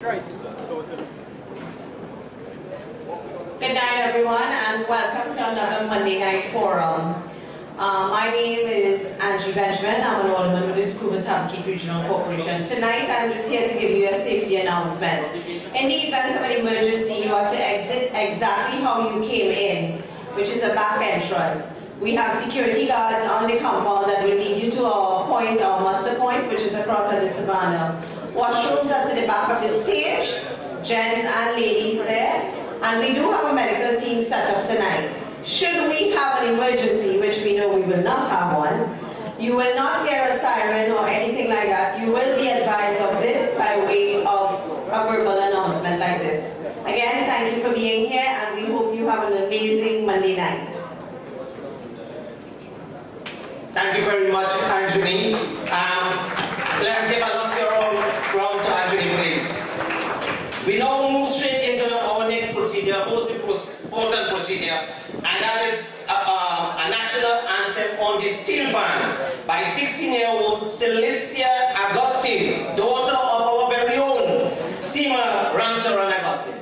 Good night, everyone, and welcome to another Monday Night Forum. My name is Angie Benjamin. I'm an alderman with the Cooper-Tabakee Regional Corporation. Tonight, I'm just here to give you a safety announcement. In the event of an emergency, you are to exit exactly how you came in, which is a back entrance. We have security guards on the compound that will lead you to our point, our muster point, which is across at the Savannah. Washrooms are to the back of the stage, gents and ladies there, and we do have a medical team set up tonight. Should we have an emergency, which we know we will not have one, you will not hear a siren or anything like that. You will be advised of this by way of a verbal announcement like this. Again, thank you for being here, and we hope you have an amazing Monday night. Thank you very much, Anjani. Let's give a round to Anjani, please. We now move straight into our next procedure, most important procedure, and that is a national anthem on the steel band by 16-year-old Celestia Augustine, daughter of our very own Seema Ramsaran Augustine.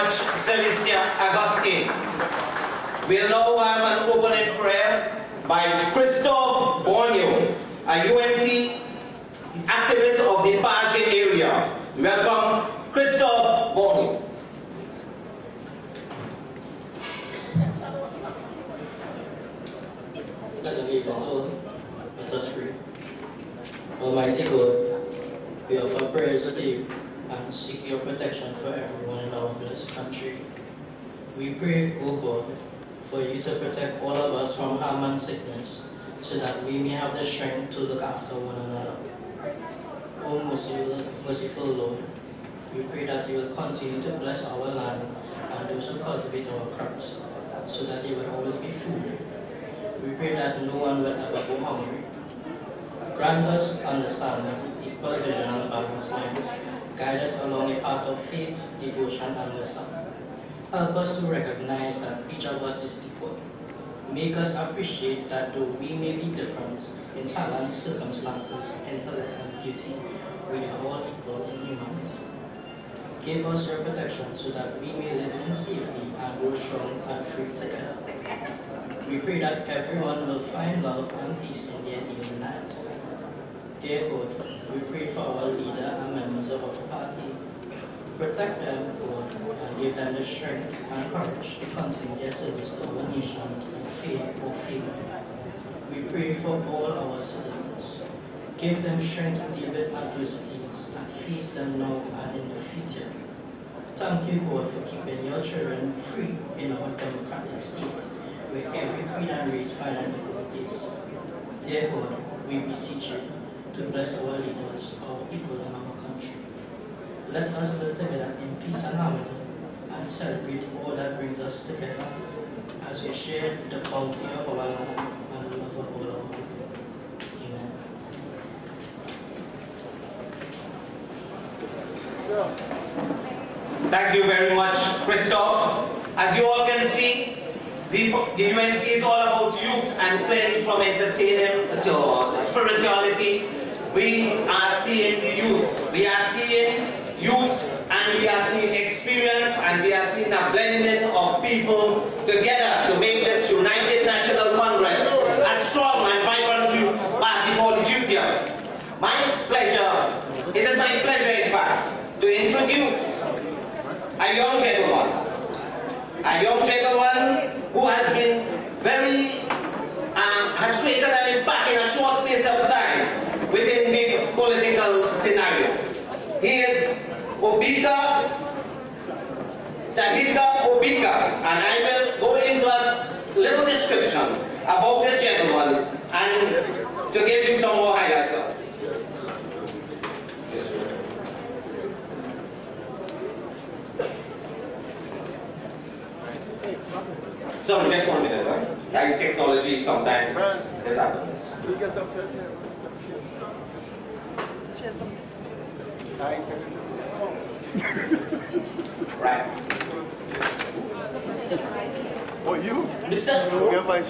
Celestia Augustine. We'll now have an opening prayer by Christophe Borneo, a UNC activist of the Paget area. Welcome, Christophe Borneo. Pleasant evening all. Let us pray. Almighty God, we offer prayers to you and seek your protection for everyone in our blessed country. We pray, O God, for you to protect all of us from harm and sickness, so that we may have the strength to look after one another. O merciful Lord, we pray that you will continue to bless our land and those who cultivate our crops, so that there will always be food. We pray that no one will ever go hungry. Grant us understanding, equal vision and balanced minds. Guide us along a path of faith, devotion, and wisdom. Help us to recognize that each of us is equal. Make us appreciate that though we may be different in talents, circumstances, intellect, and beauty, we are all equal in humanity. Give us your protection so that we may live in safety and grow strong and free together. We pray that everyone will find love and peace in their daily lives. Dear God, we pray for our leader and members of our party. Protect them, God, and give them the strength and courage to continue their service to our nation in faith or favor. We pray for all our citizens. Give them strength to deal with adversities and face them now and in the future. Thank you, God, for keeping your children free in our democratic state, where every creed and race find an equal place. Dear God, we beseech you to bless our leaders, our people, and our country. Let us live together in peace and harmony and celebrate all that brings us together as we share the bounty of our land and the love of all our people. Amen. Thank you very much, Christophe. As you all can see, the UNC is all about youth, and clearly from entertainment to spirituality, we are seeing the youths. We are seeing youths and we are seeing experience, and we are seeing a blending of people together to make this United National Congress a strong and vibrant party for the future. It is my pleasure, in fact, to introduce a young gentleman who has been has created an impact in a short space of time within the political scenario. He is Tahika Obika, and I will go into a little description about this gentleman and to give you some more highlights of it. Sorry, just 1 minute, right? Guys, technology sometimes this happens. Right. Oh, you? Mr.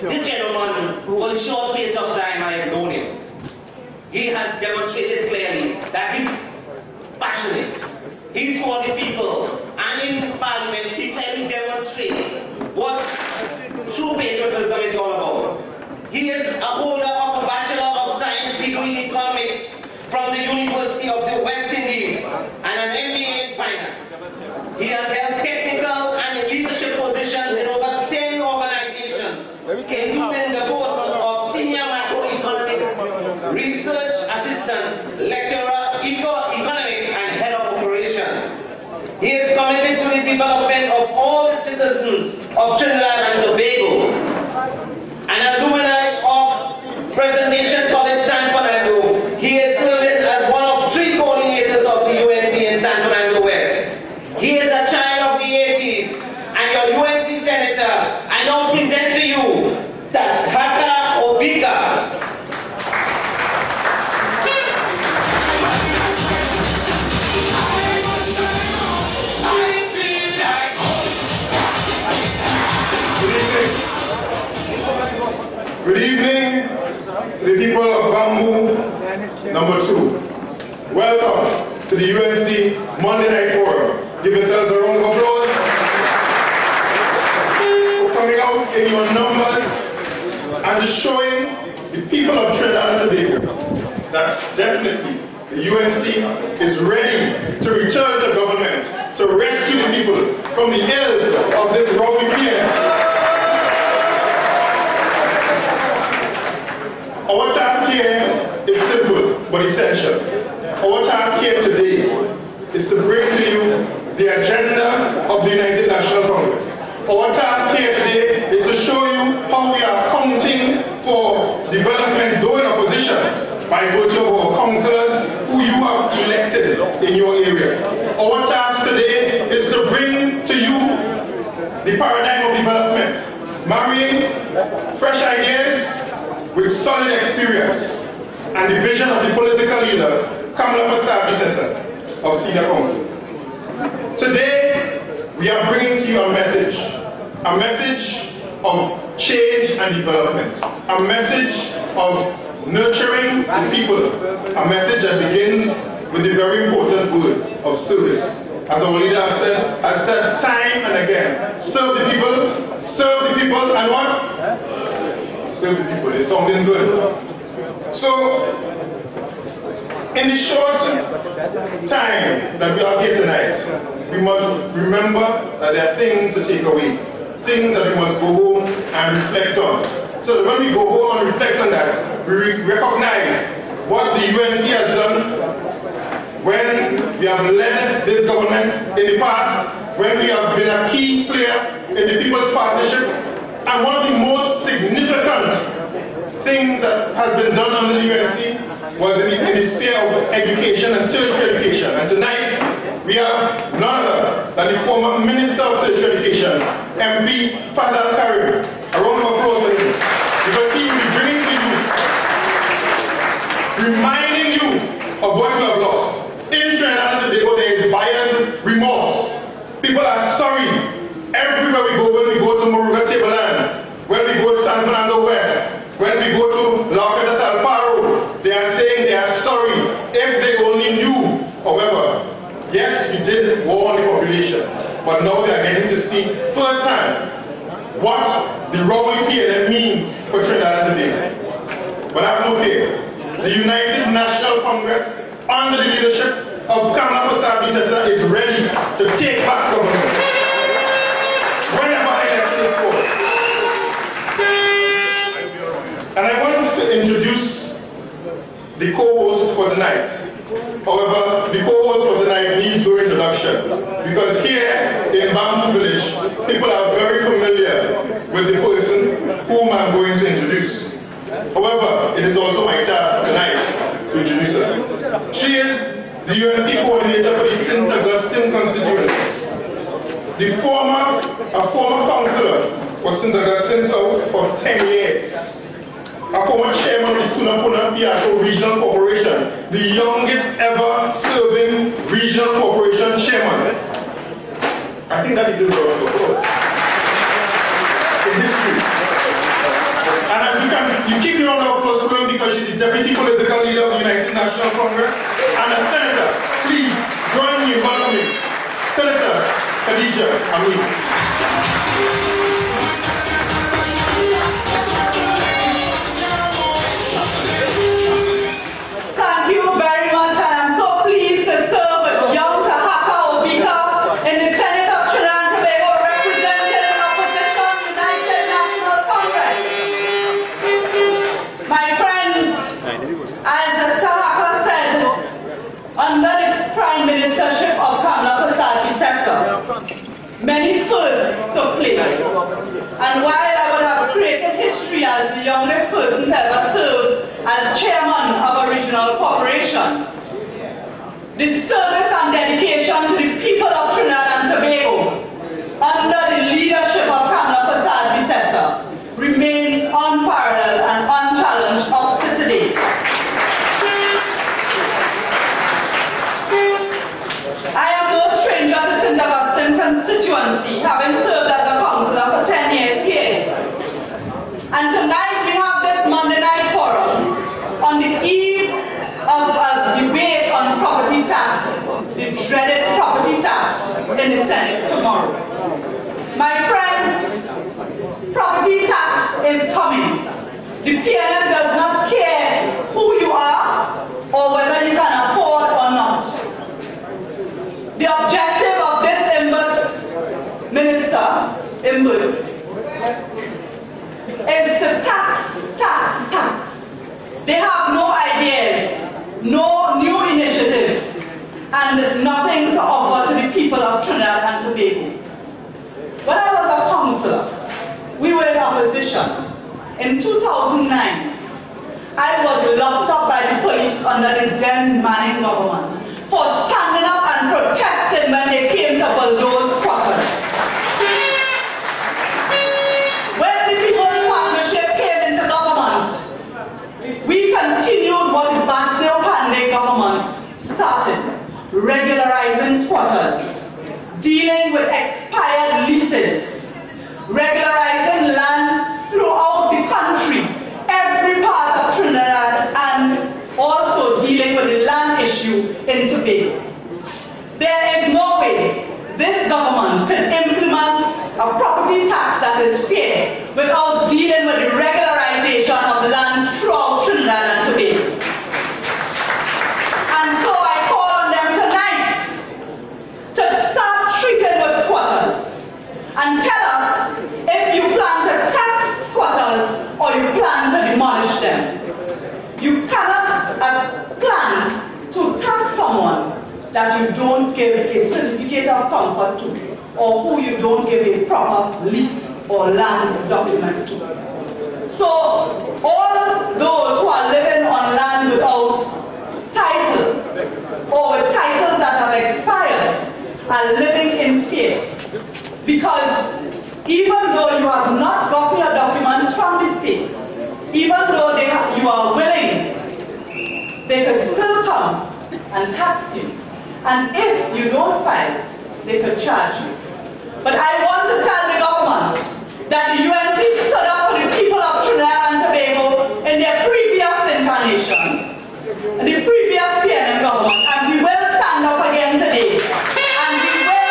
This gentleman, for the short space of time I have known him, he has demonstrated clearly that he's passionate. He's for the people. And in Parliament, he clearly demonstrated what true patriotism is all about. He is a holder of a Bachelor of Science degree in Economics from the University of the West Indies and an MBA in Finance. He has held technical and leadership positions in over 10 organizations, including the post of Senior Macroeconomic Research Assistant, Lecturer, Economics, and Head of Operations. He is committed to the development of all citizens of Trinidad and Tobago. An alumni of Presentation College San Fernando, he is serving as one of 3 coordinators of the UNC in San Fernando West. He is a child of the 80s and your UNC Senator. I now present to you Tahika Obika. Good evening to the people of Bamboo number 2. Welcome to the UNC Monday Night Forum. Give yourselves a round of applause for coming out in your numbers and just showing the people of Trinidad and Tobago that definitely the UNC is ready to return to government to rescue the people from the ills of this rowdy PM. Our task here is simple but essential. Our task here today is to bring to you the agenda of the United National Congress. Our task here today is to show you how we are accounting for development though in opposition by virtue of our councillors who you have elected in your area. Our task today is to bring to you the paradigm of development, marrying fresh ideas with solid experience and the vision of the political leader, Kamala Prasad of Senior Council. Today, we are bringing to you a message of change and development, a message of nurturing the people, a message that begins with the very important word of service. As our leader has said time and again, serve the people, and what? Serve the people. It's sounding good. So, in the short time that we are here tonight, we must remember that there are things to take away, things that we must go home and reflect on. So that when we go home and reflect on that, we recognize what the UNC has done when we have led this government in the past, when we have been a key player in the People's Partnership. And one of the most significant things that has been done under the UNC was in the sphere of education and tertiary education. And tonight, we have none other than the former Minister of Tertiary Education, MP Fazal Karim. A round of applause for him. Because he will be bringing to you, reminding you of what you have lost. In Trinidad and Tobago, there is buyer's remorse. People are sorry. Everywhere we go, when we go to Moruga Tableland, when we go to San Fernando West, when we go to La Tal Paro, they are saying they are sorry if they only knew. However, yes, we did warn organization, but now they are getting to see firsthand what the Rowley PNM means for Trinidad and Tobago. But have no fear. The United National Congress, under the leadership of Kamala Prasad-Bisesa, is ready to take back government whenever the election is called. And I want to introduce the co-host for tonight. However, the co-host for tonight needs no introduction, because here in Bamboo Village, people are very familiar with the person whom I'm going to introduce. However, it is also my task tonight to introduce her. She is the UNC coordinator for the St. Augustine constituency, a former councillor for St. Augustine South for 10 years. A former chairman of the Tunapuna Piato Regional Corporation, the youngest ever serving regional corporation chairman. I think that is a round of applause in history. And you keep the round of applause flowing because she's the deputy political leader of the United National Congress and a senator. Please join me in welcoming Senator Khadija Amin. Thank you very much, and I'm so pleased to serve with young Tahaka Obika in the Senate of Trinidad and Tobago, representing the opposition United National Congress. My friends, as Tahaka said, under the Prime Ministership of Kamala Prasad-Bisesa, many firsts took place. And while I would have created history as the youngest person to ever serve as chairman of a regional corporation, the service and dedication to the people of Trinidad and Tobago under the leadership of Kamala Prasad-Bisesa remains unparalleled and unchallenged up to today. I am no stranger to St. Augustine constituency, having served as a councillor for 10 years here. And tonight we have this Monday night forum on the eve of a debate on property tax, the dreaded property tax in the Senate tomorrow. My friends, property tax is coming. The PNM does not care who you are or whether you can afford or not. The objective of this minister, is to tax. They have no ideas, no new initiatives, and nothing to offer to the people of Trinidad and Tobago. When I was a councillor, we were in opposition. In 2009, I was locked up by the police under the then Manning government for standing up and protesting when they came to bulldoze squatters. When the People's Partnership came into government, we continued what the Basile Pandey government started, regularizing squatters, dealing with expired leases, regularizing lands throughout the country, every part of Trinidad, and also dealing with the land issue in Tobago. There is no way this government can implement a property tax that is fair without dealing with the regularization of lands throughout Trinidad and Tobago. And so I call on them tonight to start treating with squatters and tell us if you plan to tax squatters or you plan to demolish them. You cannot plan to tax someone that you don't give a certificate of comfort to, or who you don't give a proper lease or land document to. So all those who are living on lands without title or with titles that have expired are living in fear, because even though you have not gotten your documents from the state, even though you are willing, they could still come and tax you. And if you don't file, they could charge you. But I want to tell the government that the UNC stood up for the people of Trinidad and Tobago in their previous incarnation, in the previous PNM government, and we will stand up again today. And we will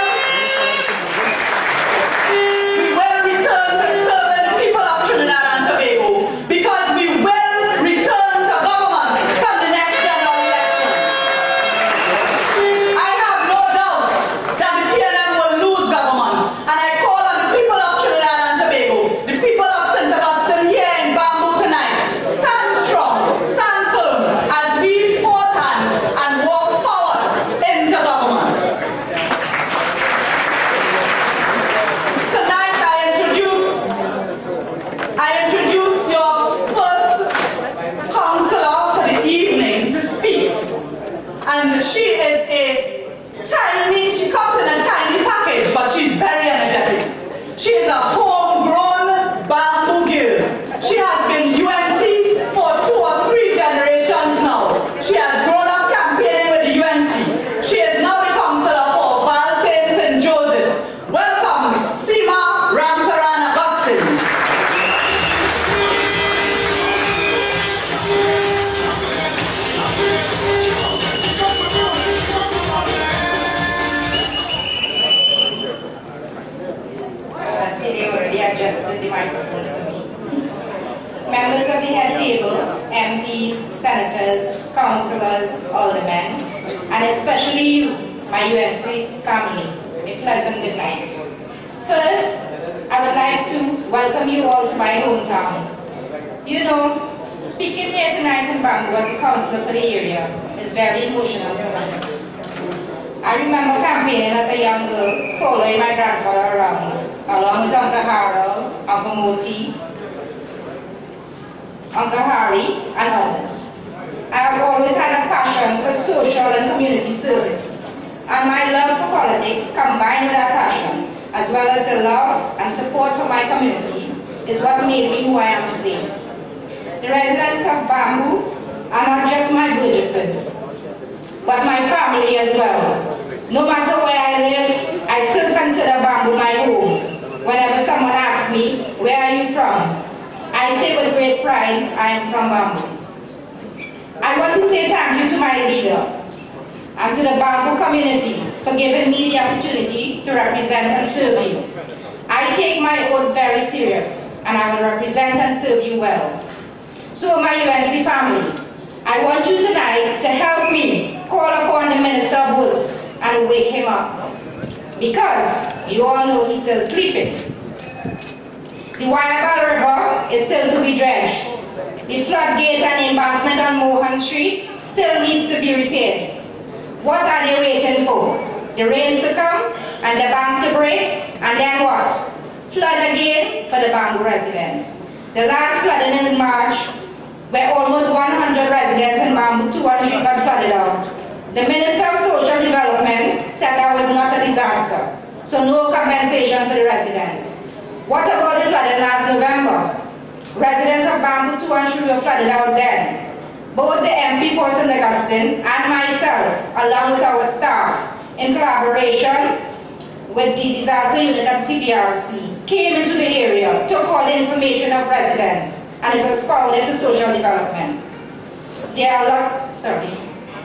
aldermen, and especially you, my UNC family, a pleasant good night. First, I would like to welcome you all to my hometown. You know, speaking here tonight in Bamboo as a councillor for the area is very emotional for me. I remember campaigning as a young girl, following my grandfather around, along with Uncle Harold, Uncle Moti, Uncle Harry, and others. I have always had a passion for social and community service, and my love for politics combined with that passion, as well as the love and support for my community, is what made me who I am today. The residents of Bamboo are not just my burgesses, but my family as well. No matter where I live, I still consider Bamboo my home. Whenever someone asks me, where are you from? I say with great pride, I am from Bamboo. I want to say thank you to my leader and to the Bamboo community for giving me the opportunity to represent and serve you. I take my oath very serious, and I will represent and serve you well. So my UNC family, I want you tonight to help me call upon the Minister of Works and wake him up, because you all know he's still sleeping. The Wyabal River is still to be dredged. The floodgate and embankment on Mohan Street still needs to be repaired. What are they waiting for? The rains to come and the bank to break, and then what? Flood again for the Bamboo residents. The last flooding in March, where almost 100 residents in Bamboo 2 and 3 got flooded out. The Minister of Social Development said that was not a disaster, so no compensation for the residents. What about the flooding last November? Residents of Bamboo 2 and 3 were flooded out then. Both the MP for St. Augustine and myself, along with our staff, in collaboration with the disaster unit of TBRC, came into the area, took all the information of residents, and it was forwarded to social development. There are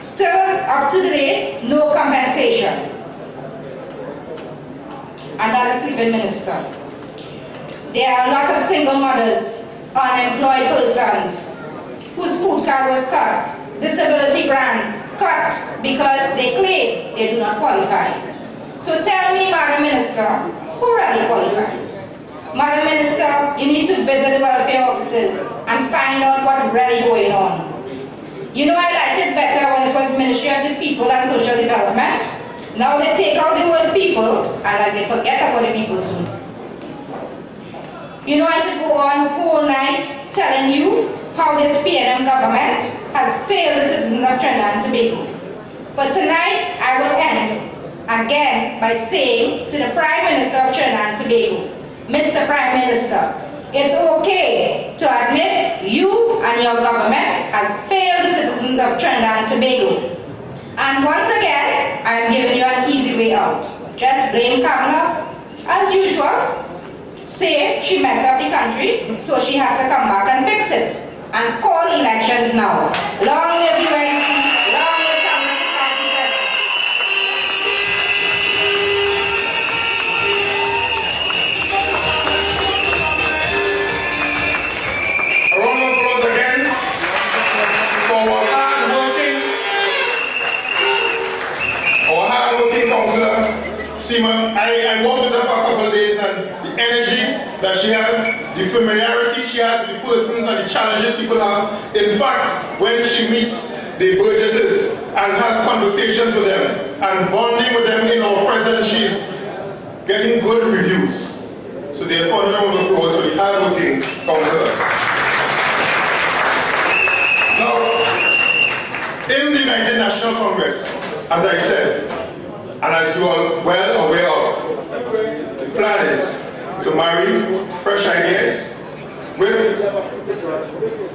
still up to today, no compensation. And that is sleeping minister. There are a lot of single mothers, unemployed persons, whose food card was cut, disability grants cut because they claim they do not qualify. So tell me, Madam Minister, who really qualifies? Madam Minister, you need to visit welfare offices and find out what's really going on. You know, I liked it better when it was Ministry of the People and Social Development. Now they take out the word people and they forget about the people too. You know, I could go on whole night telling you how this PNM government has failed the citizens of Trinidad and Tobago. But tonight, I will end again by saying to the Prime Minister of Trinidad and Tobago, Mr. Prime Minister, it's okay to admit you and your government has failed the citizens of Trinidad and Tobago. And once again, I am giving you an easy way out. Just blame Kamala, as usual. Say she messed up the country, so she has to come back and fix it. And call elections now. Long live UNC, long live Kamala. A round of applause again for our hard-working councillor, Seema. I worked with her for a couple of days, and the energy that she has, the familiarity she has with the persons and the challenges people have. In fact, when she meets the burgesses and has conversations with them and bonding with them in our presence, she's getting good reviews. So therefore, another round of applause for the hard-working councillor. Now, in the United National Congress, as I said, and as you are well aware of, the plan is to marry fresh ideas with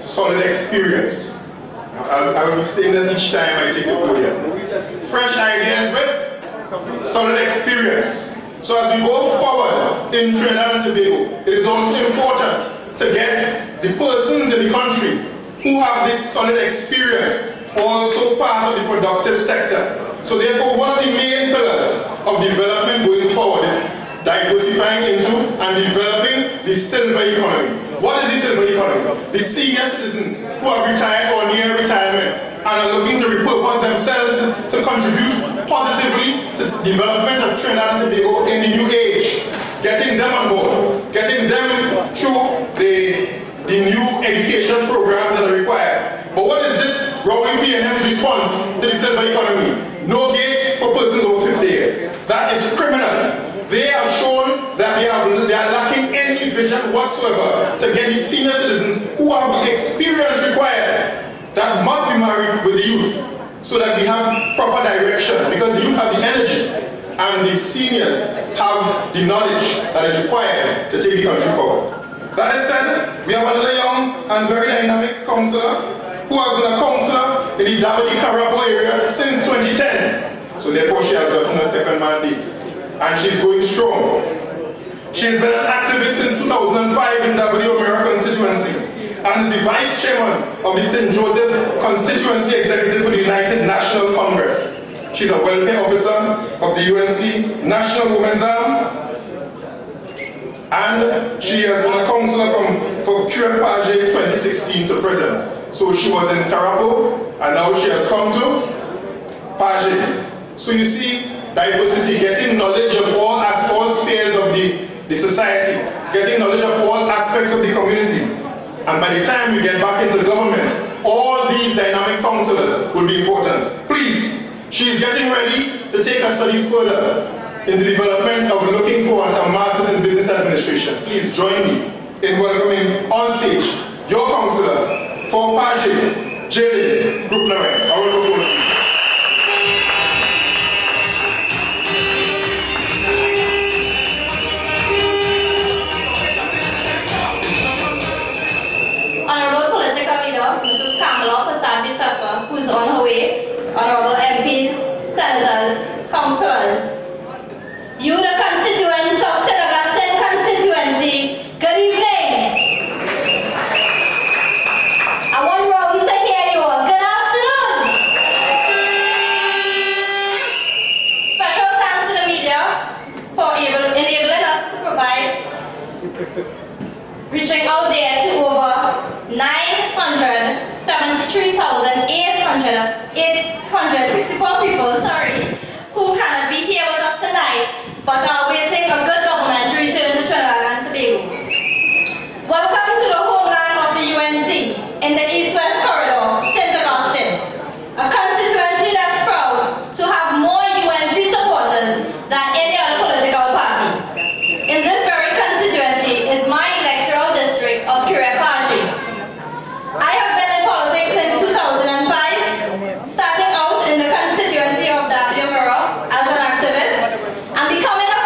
solid experience. I will be saying that each time I take the podium. Fresh ideas with solid experience. So as we go forward in Trinidad and Tobago, it is also important to get the persons in the country who have this solid experience also part of the productive sector. So therefore, one of the main pillars of development going forward is diversifying into and developing the silver economy. What is the silver economy? The senior citizens who have retired or near retirement and are looking to repurpose themselves to contribute positively to the development of Trinidad and Tobago in the new age. Getting them on board, getting them through the new education programs that are required. But what is this Rowley P&M's response to the silver economy? No gate for persons over 50 years. That is criminal. They have shown that they are lacking any vision whatsoever to get the senior citizens who have the experience required that must be married with the youth so that we have proper direction, because the youth have the energy and the seniors have the knowledge that is required to take the country forward. That is said, we have another young and very dynamic councillor who has been a councillor in the Davidi-Carabo area since 2010. So therefore she has gotten a second mandate. And she's going strong. She's been an activist since 2005 in Davidi-O'Meara constituency and is the vice chairman of the St. Joseph Constituency Executive for the United National Congress. She's a welfare officer of the UNC National Women's Arm, and she has been a councillor for Curé Page 2016 to present. So she was in Carabo, and now she has come to Page. So you see, diversity, getting knowledge of all spheres of the society, getting knowledge of all aspects of the community. And by the time you get back into government, all these dynamic councillors will be important. Please, she is getting ready to take her studies further in the development of looking for a master's in business administration. Please join me in welcoming on stage your councillor for Page, Jalen Group Lorraine. I will go for Jaffer, who's on her way, honorable MPs, senators, councillors. You, the constituents of St. Augustine constituency, good evening. I want Rowley to hear you all. Good afternoon. Special thanks to the media for enabling us to provide, reaching out there to over 973,864 people, who cannot be here with us tonight, but are waiting a good government to return to Trinidad and Tobago. Welcome to the homeland of the UNC in the East-West Corridor, St. Augustine, a constituency that's proud to have more UNC supporters than any other political party. In this very constituency is my electoral district of Curé Page. I have been in politics since 2005, starting out in the constituency of Davidi-O'Meara as an activist and becoming a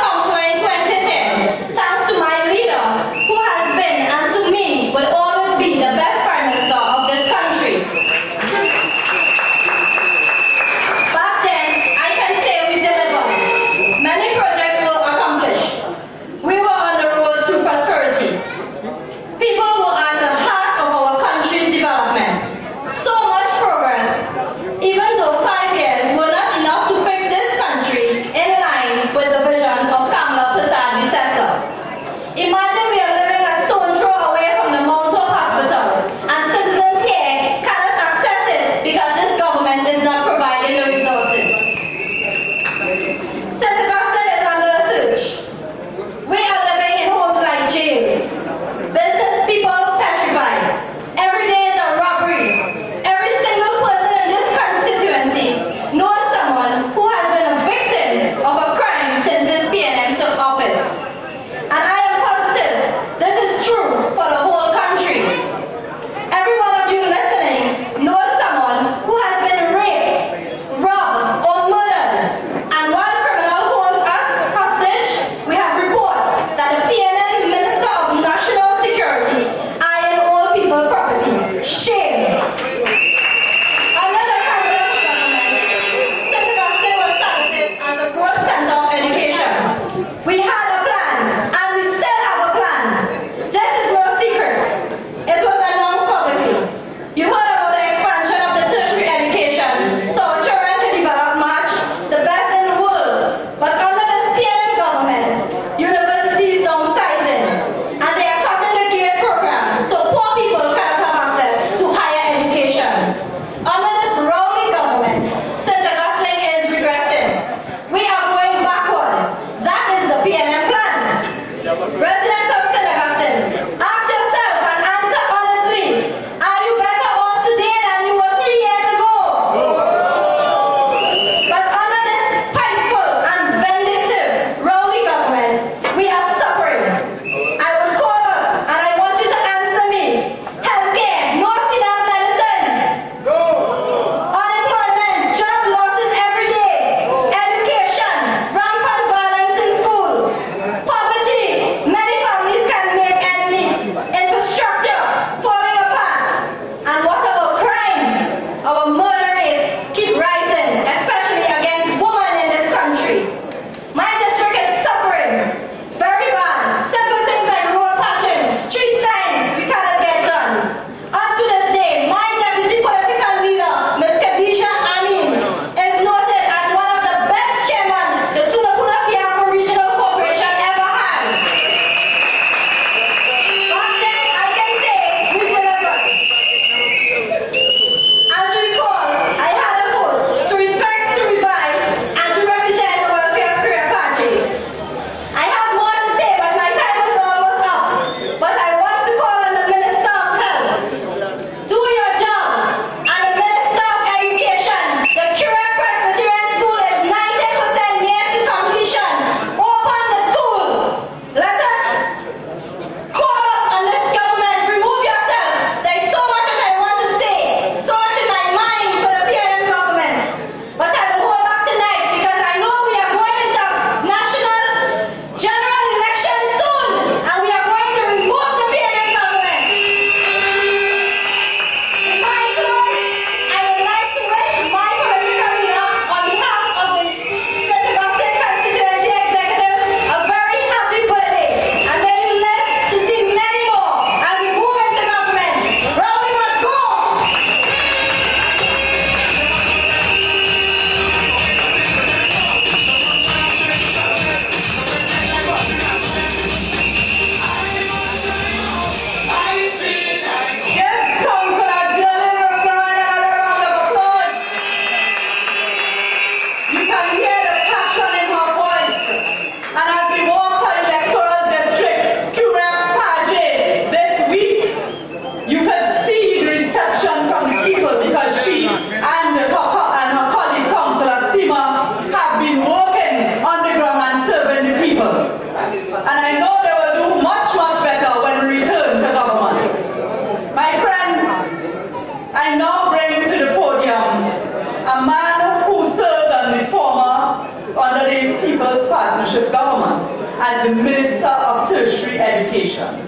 Partnership government as the Minister of Tertiary Education.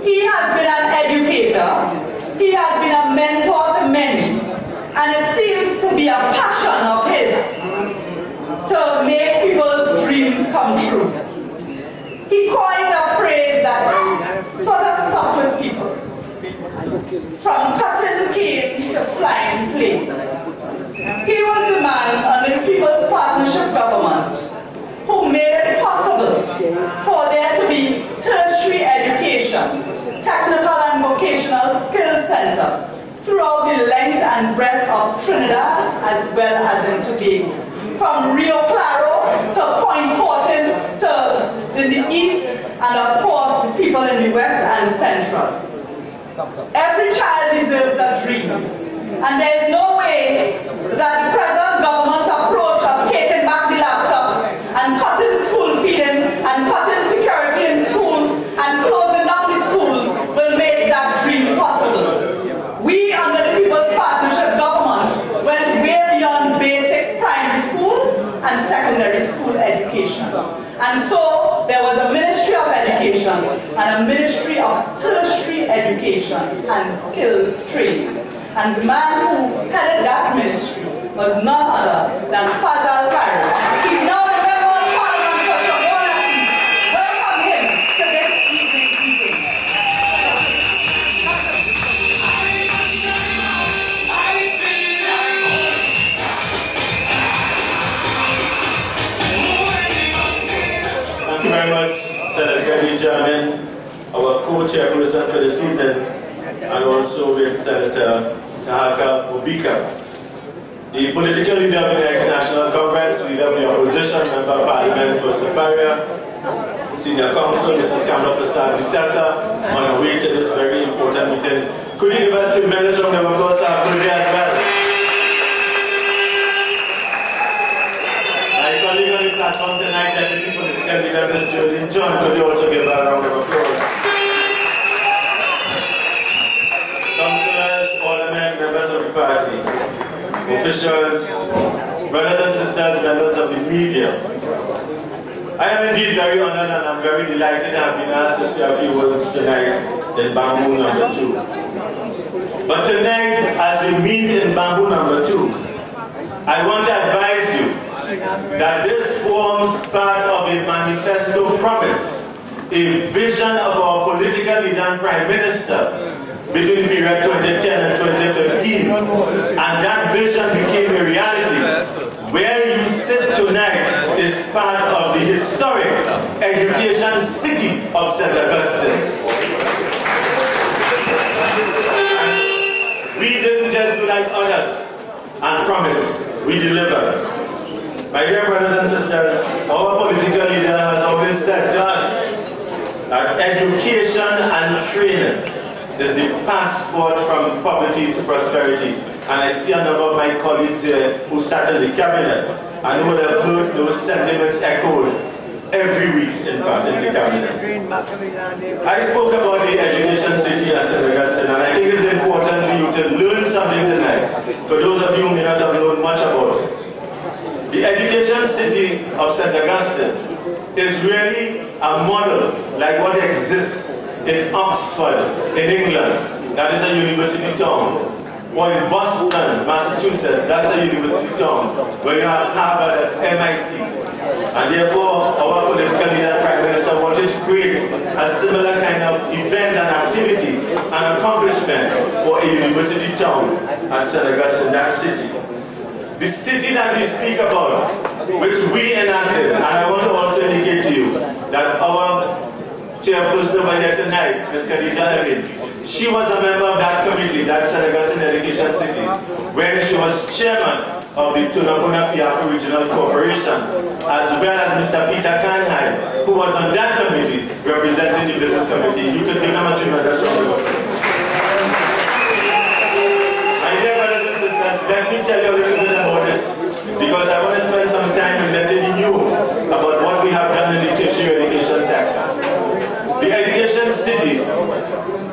He has been an educator, he has been a mentor to many, and it seems to be a passion of his to make people's dreams come true. He coined a phrase that sort of stuck with people. From cutting cane to flying plane. He was the man under the People's Partnership government who made it possible for there to be tertiary education, technical and vocational skills center throughout the length and breadth of Trinidad as well as in Tobago. From Rio Claro to Point Fortin to in the east, and of course the people in the west and central. Every child deserves a dream, and there is no way that the present government's approach of taking back the laptops and cutting school feeding and cutting security in schools and closing down the schools will make that dream possible. We under the People's Partnership government went way beyond basic primary school and secondary school education. And so there was a Ministry of Education and a Ministry of Tertiary Education and Skills Training. And the man who headed that ministry was none other than Fazal Cairo. He's now a member of Parliament for Shabona East. Welcome him to this evening's meeting. Thank you very much, Senator Gadi Jamin, our co-chairperson for this evening, and also with Senator Tahaka Obika. The political leader of the National Congress, leader of the opposition, member of Parliament for Superior, Senior Counsel, Mrs. Kamala Prasad Visasa, on our way to this very important meeting. Could you give a 2 minutes of applause for Abdullah as well? My colleague on the platform tonight, Deputy Political Leader, Mr. Jolene John, could you also give a round of applause? Councillors, aldermen, members of the party, officials, brothers and sisters, members of the media. I am indeed very honored and I'm very delighted to have been asked to say a few words tonight in Bamboo number 2. But tonight, as we meet in Bamboo number 2, I want to advise you that this forms part of a manifesto promise, a vision of our political leader and Prime Minister between the period 2010 and 2015. And that vision became a reality. Where you sit tonight is part of the historic education city of St. Augustine. And we didn't just do like others and promise, we delivered. My dear brothers and sisters, our political leader has always said to us that education and training is the passport from poverty to prosperity. And I see a number of my colleagues here who sat in the cabinet and who would have heard those sentiments echoed every week in the cabinet. I spoke about the education city at St. Augustine, and I think it's important for you to learn something tonight, for those of you who may not have known much about it. The education city of St. Augustine is really a model like what exists in Oxford, in England. That is a university town. Or in Boston, Massachusetts, that's a university town, where you have Harvard and MIT. And therefore, our political leader, Prime Minister, wanted to create a similar kind of event and activity and accomplishment for a university town at St. Augustine, that city. The city that we speak about, which we enacted, and I want to also indicate to you that our chairperson over here tonight, Ms. Khadija Amin, she was a member of that committee, that St. Augustine Education City, when she was chairman of the Tunapuna Piaku Regional Corporation, as well as Mr. Peter Kanhai, who was on that committee representing the business committee. You could give them a tremendous round of applause. My dear brothers and sisters, let me tell you a little bit about this, because I want to spend some time in letting you know about what we have done in the tertiary education sector. The education city,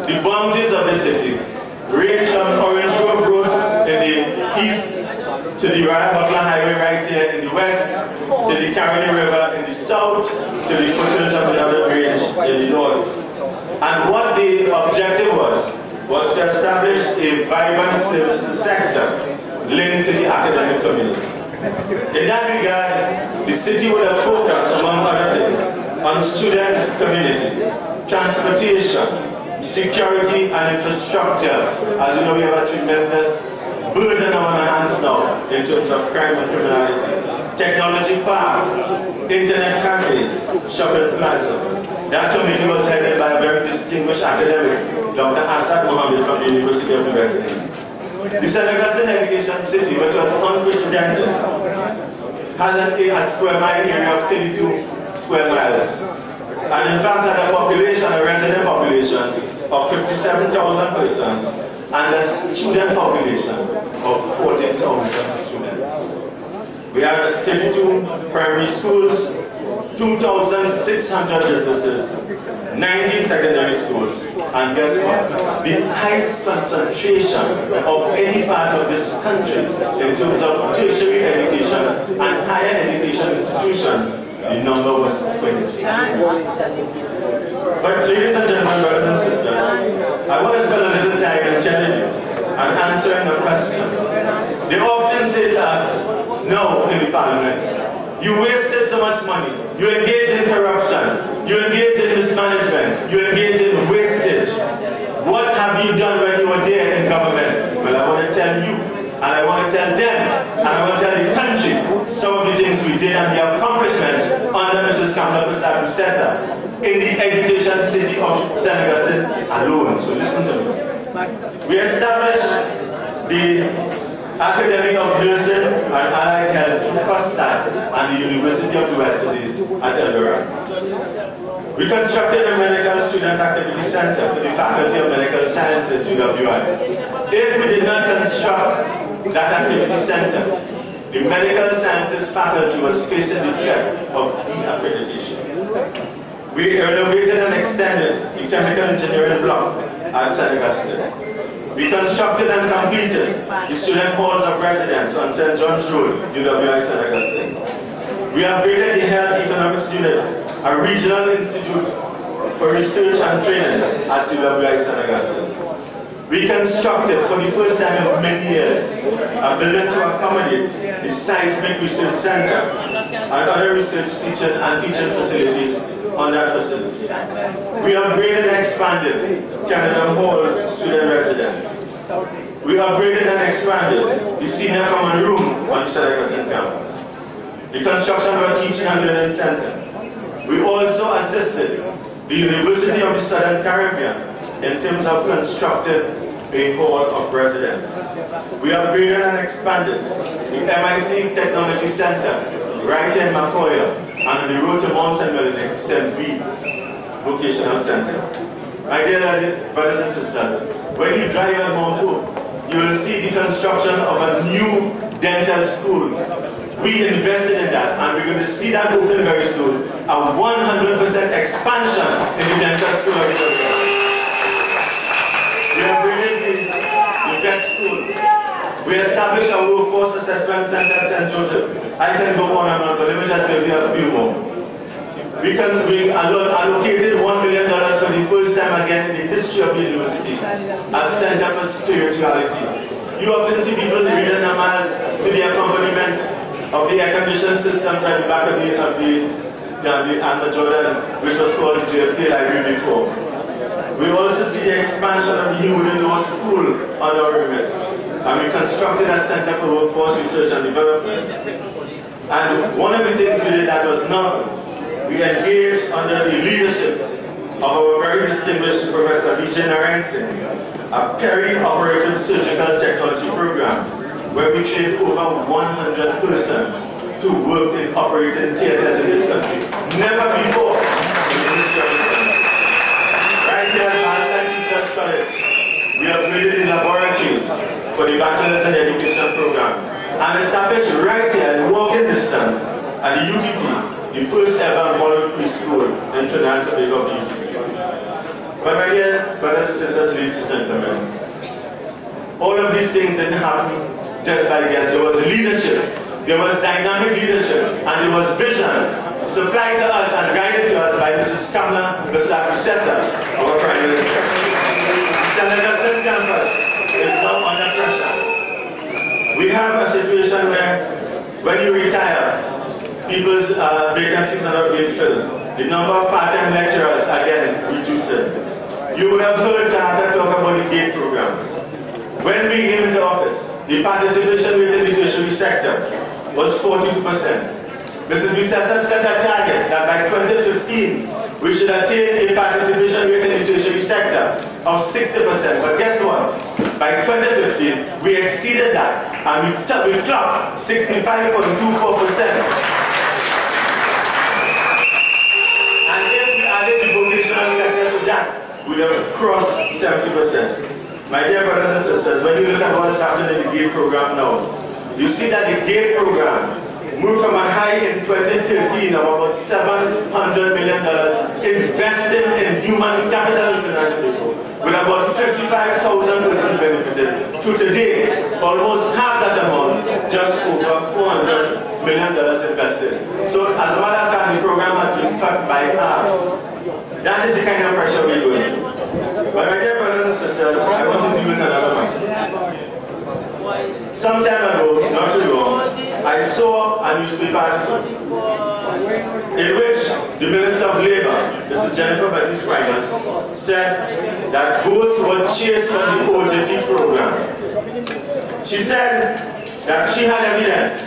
the boundaries of the city, range from Orange Grove Road in the east to the Royal Butler Highway right here in the west, to the Caroni River in the south to the foothills of the Northern Range in the north. And what the objective was to establish a vibrant services sector linked to the academic community. In that regard, the city would have focused, among other things, on student community, transportation, security and infrastructure. As you know, we have a tremendous burden on our hands now in terms of crime and criminality. Technology park, internet cafes, shopping plaza. That committee was headed by a very distinguished academic, Dr. Asad Mohammed from the University of the West Indies. The St. Augustine Education City, which was unprecedented, has a square mile area of 32 square miles. And in fact had a population, a resident population of 57,000 persons and a student population of 14,000 students. We have 32 primary schools, 2,600 businesses, 19 secondary schools, and guess what? The highest concentration of any part of this country in terms of tertiary education and higher education institutions, the number was 23. But ladies and gentlemen, brothers and sisters, I want to spend a little time in telling you and answering a question. They often say to us, no, in the parliament, you wasted so much money, you engaged in corruption, you engaged in mismanagement, you engaged in wastage. What have you done when you were there in government? Well, I want to tell you, and I want to tell them, and I want to tell the country some of the things we did and the accomplishments under Mrs. Kamala Prasad's successor in the education city of St. Augustine alone. So listen to me. We established the Academy of Nursing and Allied Health through Custard and the University of the West Indies at Eldorado. We constructed a Medical Student Activity Center for the Faculty of Medical Sciences, UWI. If we did not construct that activity center, the Medical Sciences faculty was facing the threat of de-accreditation. We renovated and extended the Chemical Engineering block at St. Augustine. We constructed and completed the student halls of residence on St. John's Road, UWI St. Augustine. We upgraded the Health Economics Unit, a regional institute for research and training at UWI St. Augustine. We constructed, for the first time in many years, a building to accommodate the Seismic Research Center and other research teaching and teaching facilities on that facility. We upgraded and expanded Canada Hall student residence. We upgraded and expanded the Senior Common Room on the St. Augustine campus. The construction of a teaching and learning center. We also assisted the University of the Southern Caribbean in terms of constructing a hall of residence. We upgraded and expanded the MIC Technology Center right here in Macoya and on the road to Mount St. Melanie, St. Bede's Vocational Center. My dear brothers and sisters, when you drive at Mount Hope, you will see the construction of a new dental school. We invested in that, and we're going to see that open very soon. A 100% expansion in the dental school of the We upgraded the vet school. We established a workforce assessment center at St. Joseph. I can go on and on, but let me just give you a few more. We allocated $1 million for the first time again in the history of the university as Center for Spirituality. You often see people reading the mass to the accompaniment of the air conditioned systems at the back of the Jordan, which was called the JFK Library before. We also see the expansion of the Human Law School on our remit. And we constructed a Center for Workforce Research and Development. And one of the things we did that was novel, we engaged under the leadership of our very distinguished Professor Vijay Narayan Singh, a peri-operative surgical technology program where we trained over 100 persons to work in operating theaters in this country. Never before in the history of this country. Right here at Augustine Teachers College, we upgraded the laboratories for the Bachelor's in Education program and established right here in walking distance at the UTT, the first ever model preschool in Trinidad and Tobago of the UTT. But my dear brothers and sisters, ladies and gentlemen, all of these things didn't happen just by guess. There was leadership, there was dynamic leadership, and there was vision supplied to us and guided to us by Mrs. Kamala Besar-Bissessar, our Prime Minister. St. Augustine campus is now under pressure. We have a situation where when you retire, people's vacancies are not being filled. The number of part-time lecturers again reducing. You would have heard Jaffer talk about the GATE program. When we came into office, the participation rate in the tertiary sector was 42%. Mrs. Bissessar set a target that by 2015, we should attain a participation rate in the tertiary sector of 60%. But guess what? By 2015, we exceeded that and we clocked 65.24%. And if we added the vocational sector to that, we have crossed 70%. My dear brothers and sisters, when you look at what is happening in the GATE program now, you see that the GATE program moved from a high in 2013 of about $700 million invested in human capital in Trinidad and Tobago, with about 55,000 persons benefited, to today, almost half that amount, just over $400 million invested. So as a matter of fact, the program has been cut by half. That is the kind of pressure we're going through. But my dear brothers and sisters, I want to deal with another matter. Some time ago, not too long, I saw a newspaper article in which the Minister of Labour, Mrs. Jennifer Primus, said that ghosts were chased from the OJT program. She said that she had evidence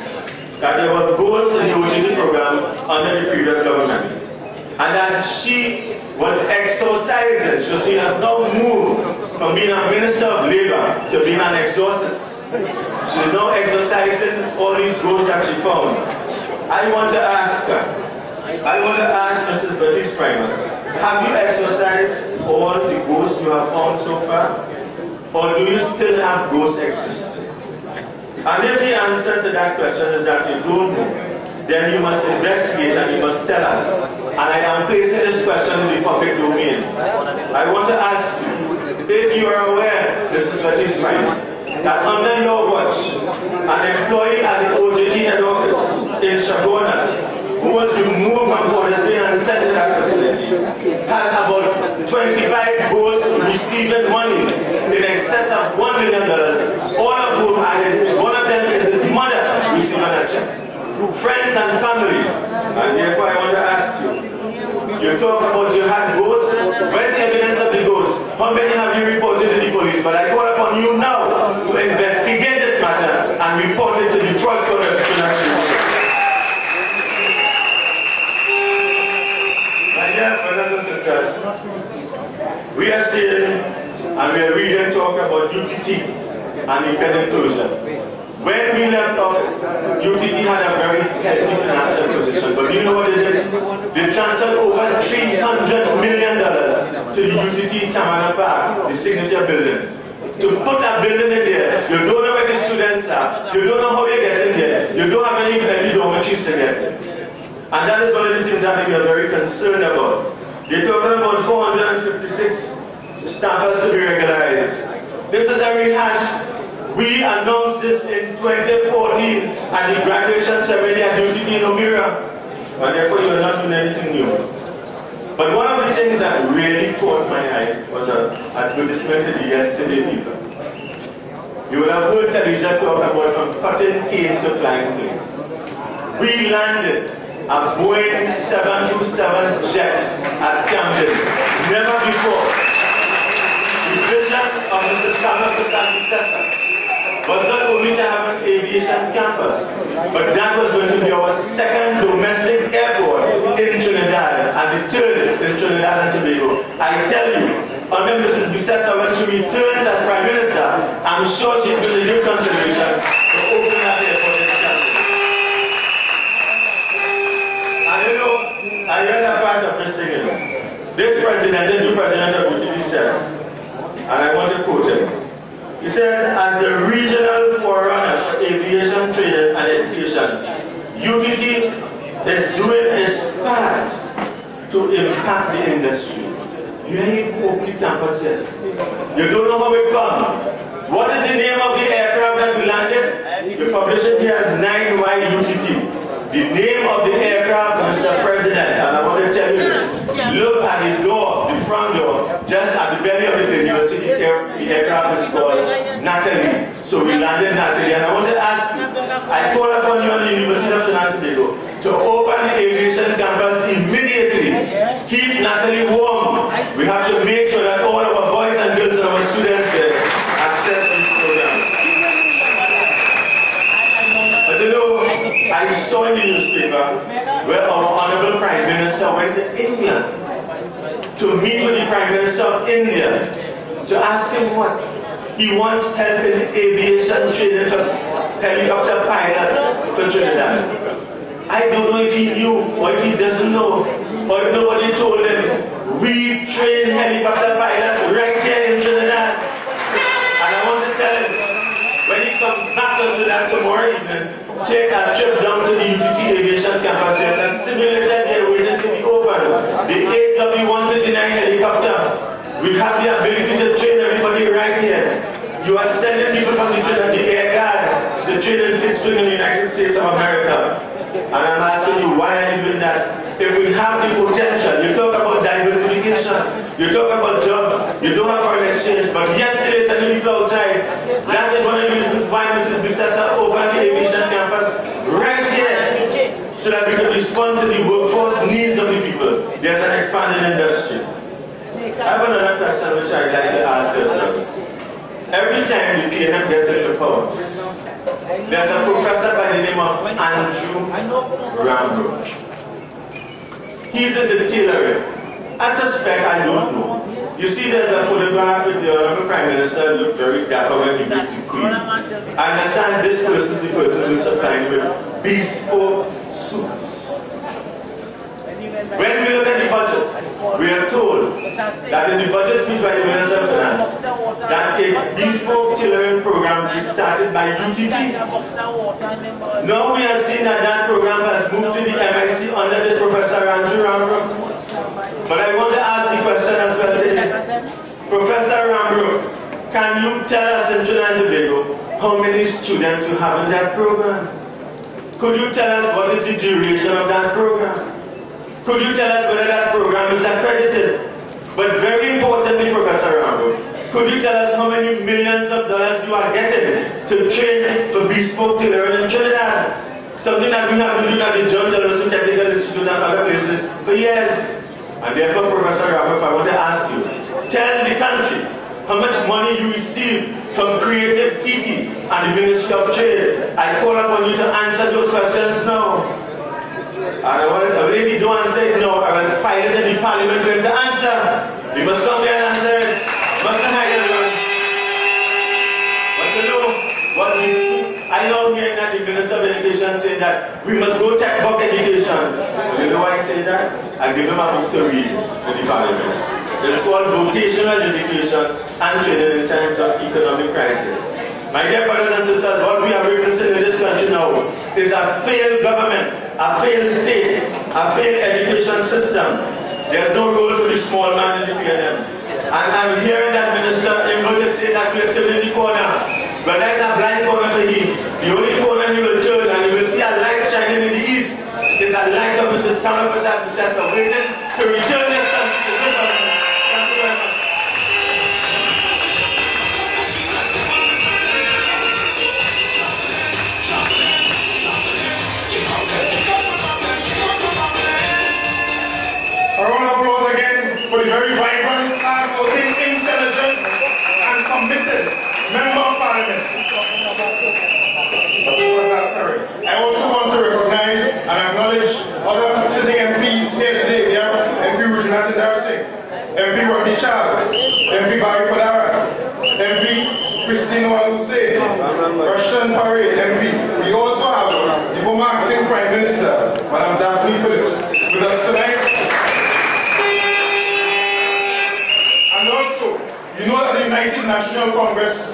that there were ghosts in the OJT program under the previous government, and that she was exorcising, so she has now moved from being a Minister of Labour to being an exorcist. She is now exorcising all these ghosts that she found. I want to ask Mrs. Beatrice Primus, have you exorcised all the ghosts you have found so far? Or do you still have ghosts existing? And if the answer to that question is that you don't know, then you must investigate and you must tell us. And I am placing this question in the public domain. I want to ask you, if you are aware, Mrs. Beatrice Primus, that under your watch, an employee at the OJT head office in Chagonas, who was removed from Augustine and sent to that facility, has about 25 ghosts receiving monies in excess of $1 million, all of whom are one of them is his mother receiving a check. Friends and family, and therefore I want to ask you, you talk about you had ghosts, where's the evidence of the ghosts? How many have you reported to the police? But I call upon you now to investigate this matter and report it to the Fraud Squad of My dear brothers and sisters, we are seeing and we are reading talk about UTT and independent closure. When we left office, UTT had a very healthy financial position, but do you know what they did? They transferred over $300 million to the UTT Tamana Park, the signature building. To put that building in there, you don't know where the students are, you don't know how they get in there, you don't have any dormitories to get there. And that is one of the things that we are very concerned about. They're talking about 456 staffers to be regularized. This is a rehash. We announced this in 2014 at the graduation ceremony at UTT in Omira, and therefore you are not doing anything new. But one of the things that really caught my eye was an advertisement in the Yesterday paper. You will have heard Khadija talk about from cutting cane to flying plane. We landed a Boeing 727 jet at Camden, never before. The vision of Mrs. Kamala Besar-Bissessar was not only to have an aviation campus, but that was going to be our second domestic airport in Trinidad and the third in Trinidad and Tobago. I tell you, under Mrs. Bissessar, when she returns as Prime Minister, I'm sure she's going to give consideration to open that airport in Camden. And you know, I read a part of this thing. This new president of UTT said, and I want to quote him. He says, as the regional forerunner for aviation, trade and education, UTT is doing its part to impact the industry. You ain't open campus yet. You don't know how it come. What is the name of the aircraft that we landed? You publish it here as 9Y UTT. The name of the aircraft, Mr. President, and I want to tell you this. Look at the door, the front door, just at the belly of the plane. You will see the aircraft is called Natalie. So we landed Natalie, and I want to ask you, I call upon you on the University of Trinidad and Tobago to open the aviation campus immediately. Keep Natalie warm. We have to make sure that all our boys and girls and our students access this program. But you know, I saw in the newspaper where our Honorable Prime Minister went to England to meet with the Prime Minister of India to ask him what? He wants help in aviation training for helicopter pilots for Trinidad. I don't know if he knew or if he doesn't know or if nobody told him. We train helicopter pilots right here in Trinidad. And I want to tell him, when he comes back to Trinidad tomorrow evening, take a trip down to the UTT Aviation Campus. There's a simulator there waiting to be opened. The AW139 helicopter. We have the ability to train everybody right here. You are sending people from the Air Guard to train in fixed wing in the United States of America. And I'm asking you, why are you doing that? If we have the potential, you talk about diversification, you talk about jobs, you don't have foreign exchange, but yesterday sending people outside. That is one of the reasons why Mrs. Bissessa opened the aviation campus right here, so that we can respond to the workforce needs of the people. There's an expanding industry. I have another question which I'd like to ask us now. Every time the PNM gets into power, there's a professor by the name of Andrew Rambo. He's into tailoring. I suspect, I don't know. You see there's a photograph with the Honorable Prime Minister, look very dapper when he meets the Queen. I understand this person is the person who's supplying with bespoke suits. When we look at the budget, we are told that in the budget speech by the Minister of Finance, that a bespoke tailoring program is started by UTT. Now we are seeing that that program has moved to the MIC under this Professor Andrew Rambo. But I want to ask the question as well today. Professor Rambo, can you tell us in Trinidad and Tobago how many students you have in that program? Could you tell us what is the duration of that program? Could you tell us whether that program is accredited? But very importantly, Professor Rambo, could you tell us how many millions of dollars you are getting to train for bespoke tailoring in Trinidad? Something that we have been doing at the John Johnson Technical Institute and other places for years. And therefore, Professor Rambo, I want to ask you, tell the country how much money you receive from Creative TT and the Ministry of Trade. I call upon you to answer those questions now. And if you don't answer it now, I will file it in the Parliament for him to answer. You must come there and answer it. You mustn't hide everyone. But you know what makes me? I know hearing that the Minister of Education saying that we must go tech book education. You know why I say that? I give him a book to read in the Parliament. It's called Vocational Education and Training in Times of Economic Crisis. My dear brothers and sisters, what we are witnessing in this country now is a failed government, a failed state, a failed education system. There's no role for the small man in the PNM. And I'm hearing that Minister Imbo just say that we are turning the corner. But that's a blind corner for him. The only corner he will turn and he will see a light shining in the east is a light of Mrs. Counter Possessor waiting to return this country to good government. Thank you very much. A round of applause again for the very vibrant, hardworking, intelligent, and committed Member of Parliament. I also want to recognize and acknowledge other sitting MPs here today. We have MP Rujunat Darcy, MP Rodney Charles, MP Barry Podara, MP Christine Waluse, Russian Parade MP. We also have the former acting Prime Minister, Madam Daphne Phillips, with us tonight. And also, you know that the United National Congress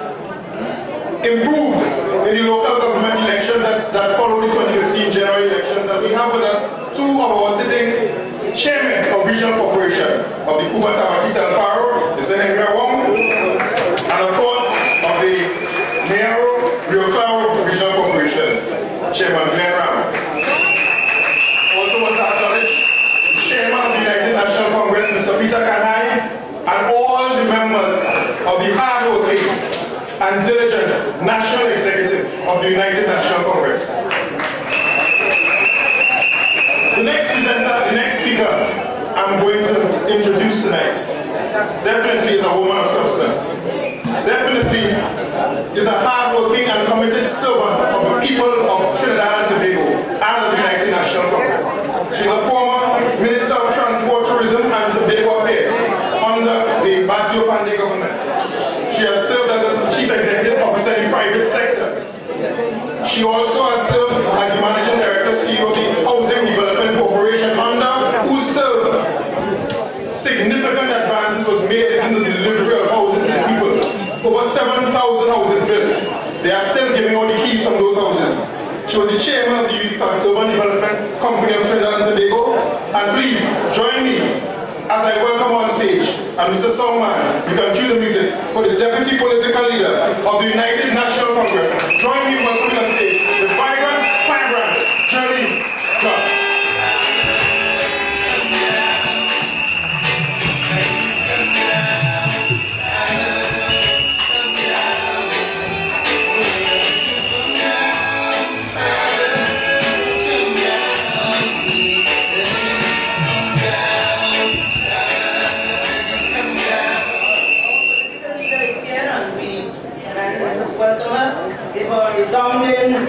improved in the local government elections that followed the 2015 general elections, and we have with us two of our sitting chairmen of regional corporation of the Kuba Tabakita and Paro, Mr. Henry Wong, and of course of the Mearo Rio Claro Regional Corporation, Chairman Glenn Ram. Rita Kanai, and all the members of the hard-working and diligent National Executive of the United National Congress. The next presenter, the next speaker I'm going to introduce tonight definitely is a woman of substance. Definitely is a hard-working and committed servant of the people of Trinidad and Tobago and of the United National Congress. She's a former Minister of Transport, Tourism and Tobago Affairs under the Basio Pandey government. She has served as a Chief Executive Officer in the private sector. She also has served as the Managing Director, CEO of the Housing Development Corporation, under whose term significant advances was made in the delivery of houses to people. Over 7,000 houses built. They are still giving out the keys from those houses. She was the chairman of the Urban Development Company of Trinidad and Tobago. And please join me as I welcome on stage, and Mr. Songman, you can cue the music, for the Deputy Political Leader of the United National Congress. Join me in welcoming on stage the vibrant, Jeremy John. Resounding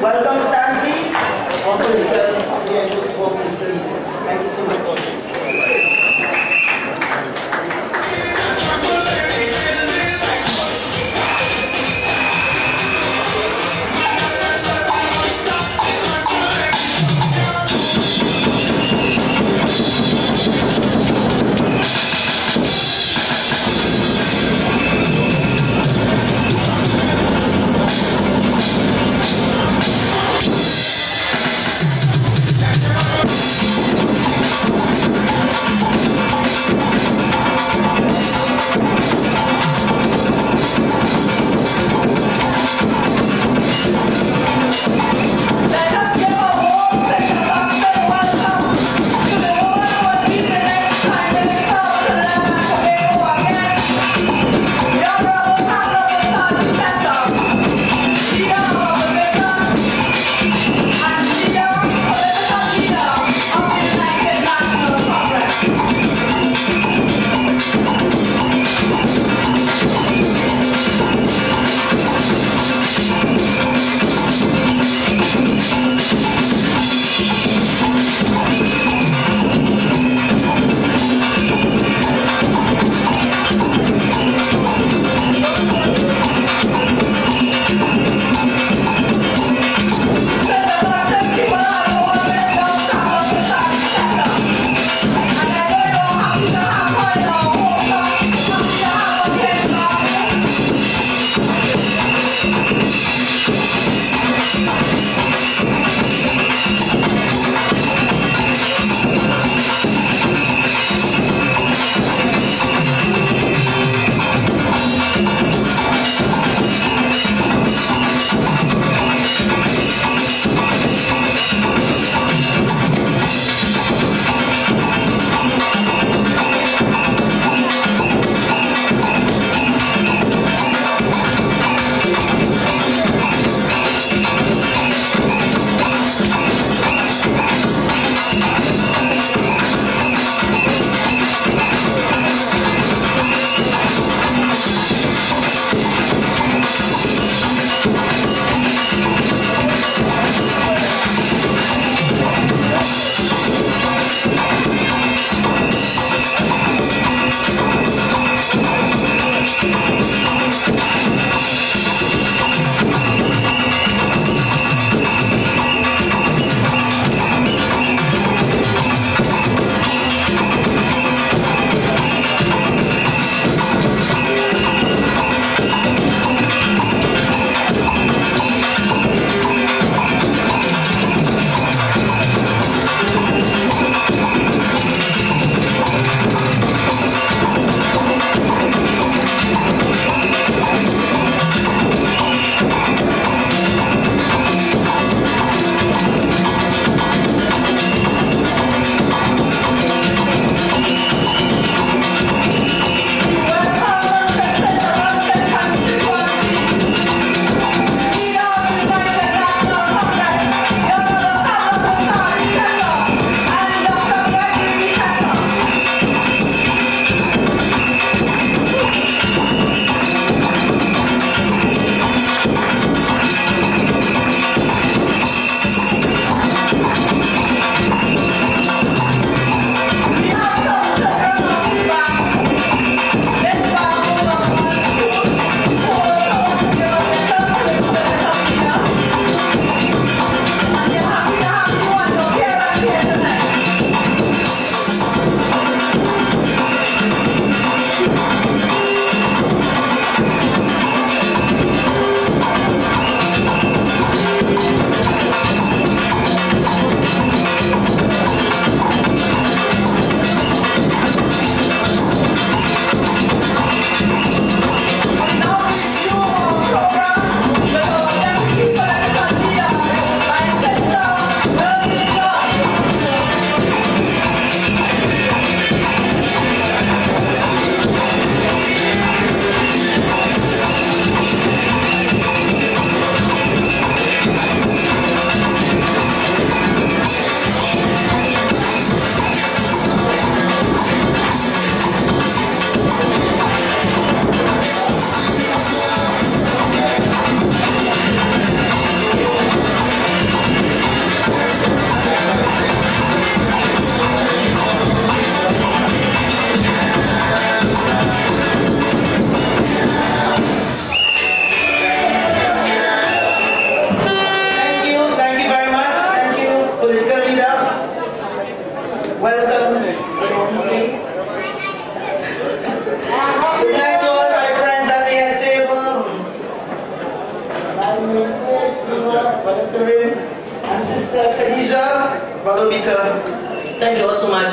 Thank you all so much.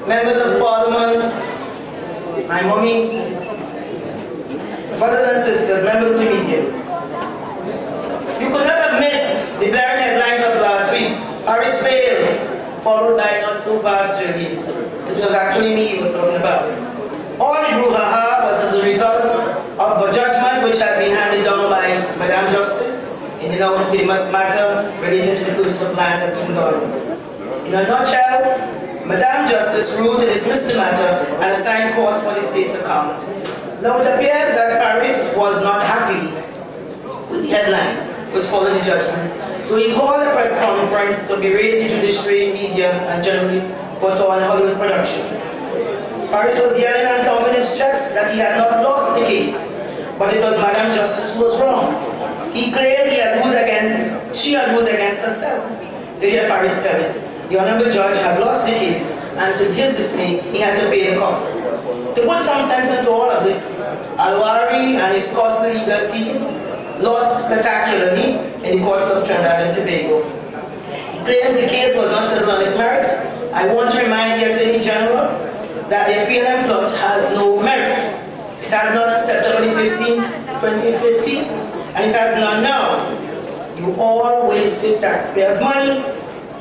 Members of Parliament, my mommy, brothers and sisters, members of the media. You could not have missed the blaring headlines of last week. Paris fails, followed by not so fast journey. It was actually me he was talking about. All the brouhaha was as a result of a judgment which had been handed down by Madame Justice in the now famous matter related to the purchase of lands and kingdoms. In a nutshell, Madame Justice ruled to dismiss the matter and assign costs for the state's account. Now it appears that Paris was not happy with the headlines which followed the judgment. So he called a press conference to berate the judiciary, media, and generally put on Hollywood production. Paris was yelling and thumping his chest that he had not lost the case, but it was Madame Justice who was wrong. He claimed she had ruled against herself. To hear Paris tell it, the Honorable Judge had lost the case, and to his dismay, he had to pay the cost. To put some sense into all of this, Alwari and his costly legal team lost spectacularly in the courts of Trinidad and Tobago. He claims the case was not settled on its merit. I want to remind the Attorney General that the PLM plot has no merit. It had none on September 15, 2015, and it has none now. You all wasted taxpayers' money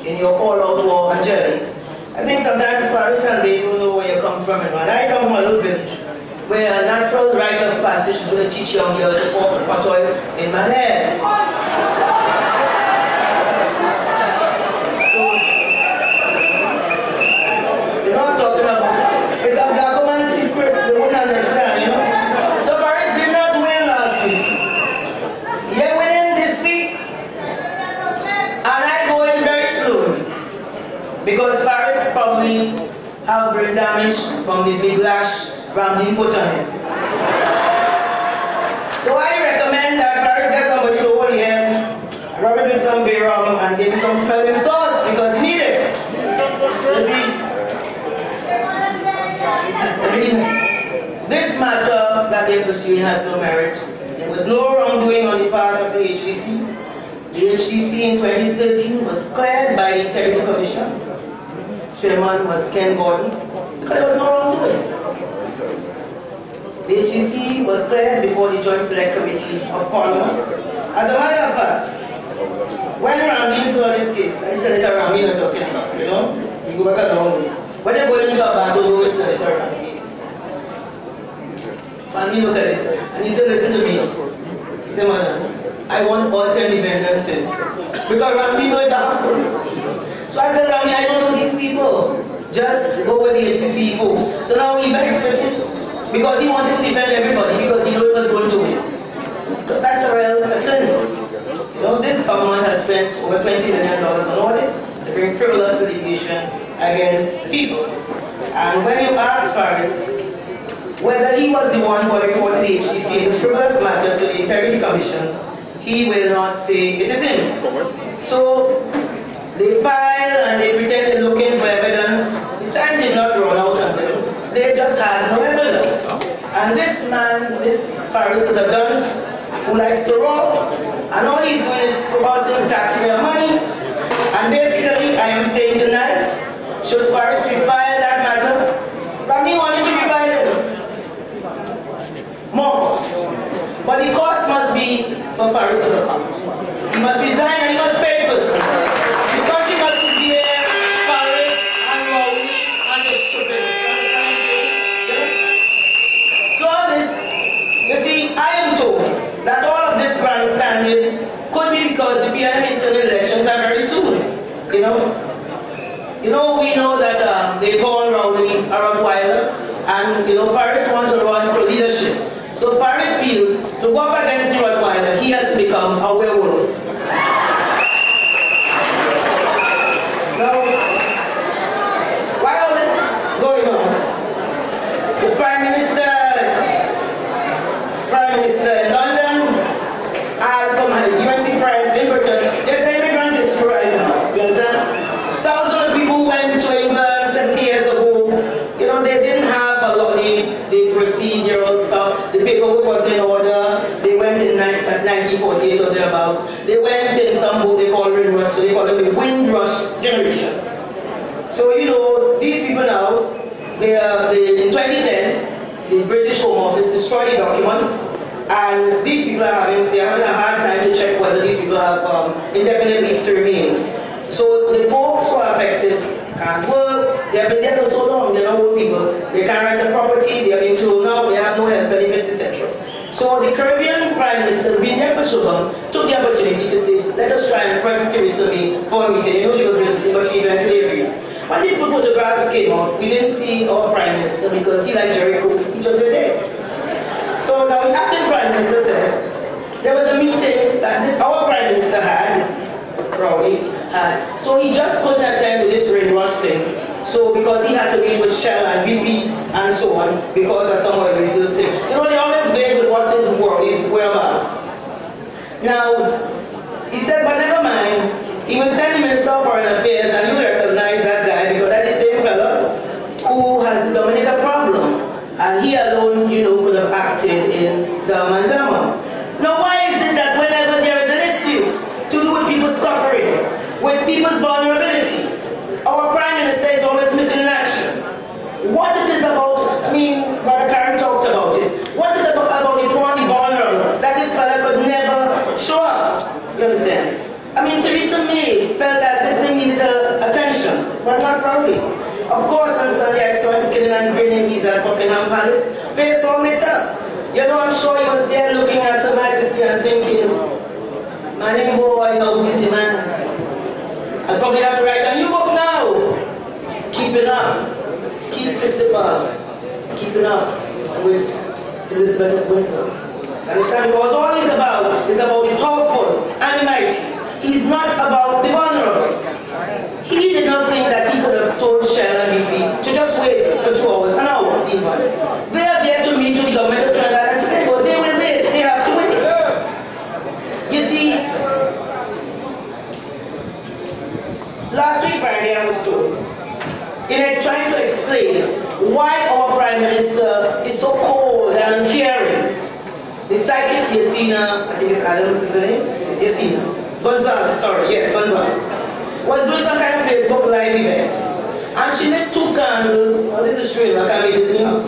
in your all-out war on journey. I think sometimes Paris and they don't know where you come from. And I come from a little village where a natural rite of passage is going to teach young girl to pour hot oil in my ass. You know what I'm talking about? It's a black woman's secret, they wouldn't understand, you know? So Paris did not win last week. You're winning this week, and I go in very slowly. Because Paris probably have brain damage from the big lash Ramsey put on him. So I recommend that Paris get somebody to hold him, rub it with some bay rum, and give me some smelling salts because he need it. You see? This matter that they're pursuing has no merit. There was no wrongdoing on the part of the HDC. The HDC in 2013 was cleared by the Integrity Commission. Chairman was Ken Gordon, because there was no wrongdoing. The HDC was cleared before the Joint Select Committee of Parliament. As a matter of fact, when Ramdeen saw this case, and Senator Ramdeen are talking about, you know, you go back a long way. When they go into a battle with Senator Ramdeen, Ramdeen looked at it, and he said, listen to me. He said, madam, I want all 10 defendants in. Because Ramdeen knows the hustle. So I tell Ramdeen, I don't know these people. Just go with the HCC vote. So now he begs with him. Because he wanted to defend everybody, because he knew it was going to win. That's a real attorney. You know, this government has spent over $20 million on audits to bring frivolous litigation against people. And when you ask Paris whether he was the one who reported the HDC in this frivolous matter to the Integrity Commission, he will not say it is him. So they file and they pretend they're looking for evidence. The time did not run out on them. They just had no evidence. And this man, this Paris is a dunce who likes to rob, and all he's doing is causing taxpayer money. And basically, I am saying tonight, should Paris refile that matter? Ramdeen wanted to refile it. More cost. But the cost must be for Paris's account. He must resign and he must pay personally. The country must be there, Paris and Rowley and the stupid. You see, I am told that all of this grandstanding could be because the PLM internal elections are very soon. We know that they call Rowley a Rottweiler, and Paris wants to run for leadership. So Paris feels to go up against the Rottweiler, he has to become a werewolf. Now, while all this going on, the Prime Minister in London, UNC friends in Britain, there's an immigrant issue right now. You understand? Thousands of people went to England 70 years ago. They didn't have a lot of the procedural stuff. The paperwork wasn't in order. They went in 1948 or thereabouts. They went in some boat they call Windrush, so they call it the Windrush generation. So, you know, these people now, in 2010, the British Home Office destroyed the documents, and these people are having a hard time to check whether these people have indefinite leave to remain. So the folks who are affected can't work, they have been there for so long, they're not old people, they can't rent a property, they are being told now they have no health benefits, etc. So the Caribbean Prime Minister has been there for so long, took the opportunity to say, let us try and press Theresa May for a meeting. You know she was resisting, but she eventually agreed. When the photographs came out, we didn't see our Prime Minister because he, like Jericho, he just there. So now the acting Prime Minister said, there was a meeting that our Prime Minister had, Rowley had, so he just couldn't attend to this rain rush thing. So because he had to meet with Shell and BP and so on, because of some of these little things. You know, they always vague with what his whereabouts. Now, he said, but never mind, he will send the Minister of Foreign Affairs and you recognize that guy because that's the same fellow who has the Dominica problem. And he alone, you know, could have acted in Dama and Dama. Now, why is it that whenever there is an issue to do with people's suffering, with people's vulnerability, our Prime Minister is always missing in action? What it is about, I mean, Brother Karen talked about it, what is it about the poor and the vulnerable that this fella could never show up? You understand? I mean, Theresa May felt that this thing needed attention, but not Rowley. Of course, on Sunday I saw him skinning and grinning, he's at Buckingham Palace, face all lit up. You know, I'm sure he was there looking at Her Majesty and thinking, my name boy, no, who's the man? I'll probably have to write a new book now. Keeping up. Keep Christopher. Keeping up with Elizabeth of Windsor. Understand? Because all he's about is about the powerful and the mighty. He's not about the vulnerable. He did not think that he could have told Shell and BP to just wait for 2 hours, an hour even. They are there to meet with the government of Trinidad and Tobago. They will wait. They have to wait. You see, last week Friday I was told, in trying to explain why our Prime Minister is so cold and uncaring, the psychic Yesenia, I think it's Adams, is her name? Yesenia. Gonzalez, sorry, yes, Gonzalez, was doing some kind of Facebook live event. And she lit 2 candles, oh, this is true, I can't make this up.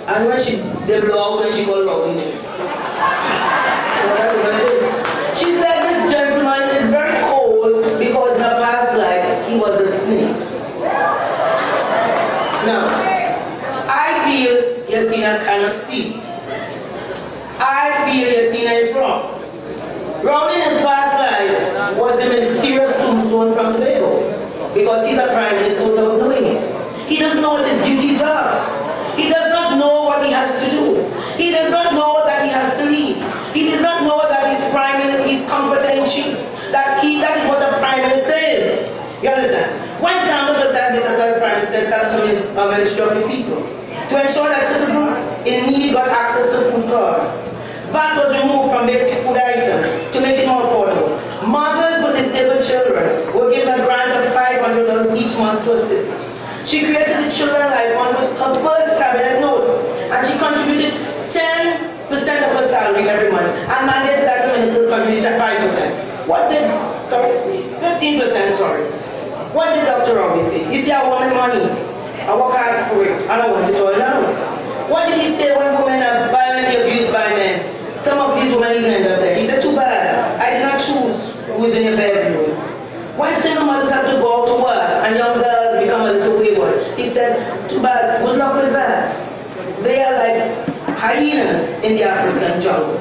And when they blow out, when she called Robin. She said this gentleman is very cold because in a past life he was a snake. Now, I feel Yesenia cannot see. I feel Yesenia is wrong. Rowley in his past life was the mysterious tombstone from Tobago because he's a Prime Minister without knowing it. He doesn't know what his duties are. He does not know what he has to do. He does not know that he has to lead. He does not know that his Prime Minister is comforter-in-chief. That is what a Prime Minister is. You understand? When Campbell Bassett, this as a Prime Minister, established a Ministry of the People to ensure that citizens in need got access to food cards. VAT was removed from basic food items to make it more affordable. Mothers with disabled children were given a grant of $500 each month to assist. She created the Children Life Fund with her first cabinet note, and she contributed 10% of her salary every month, and mandated that the ministers contribute 5%. What did, 15%, sorry. What did Dr. Robbie say? He said, I want my money. I work hard for it. I don't want it all now. What did he say when women are violently abused by men? Some of these women even end up there. He said, too bad. I did not choose who is in your bedroom. When single mothers have to go out to work and young girls become a little wayward, he said, too bad. Good luck with that. They are like hyenas in the African jungle.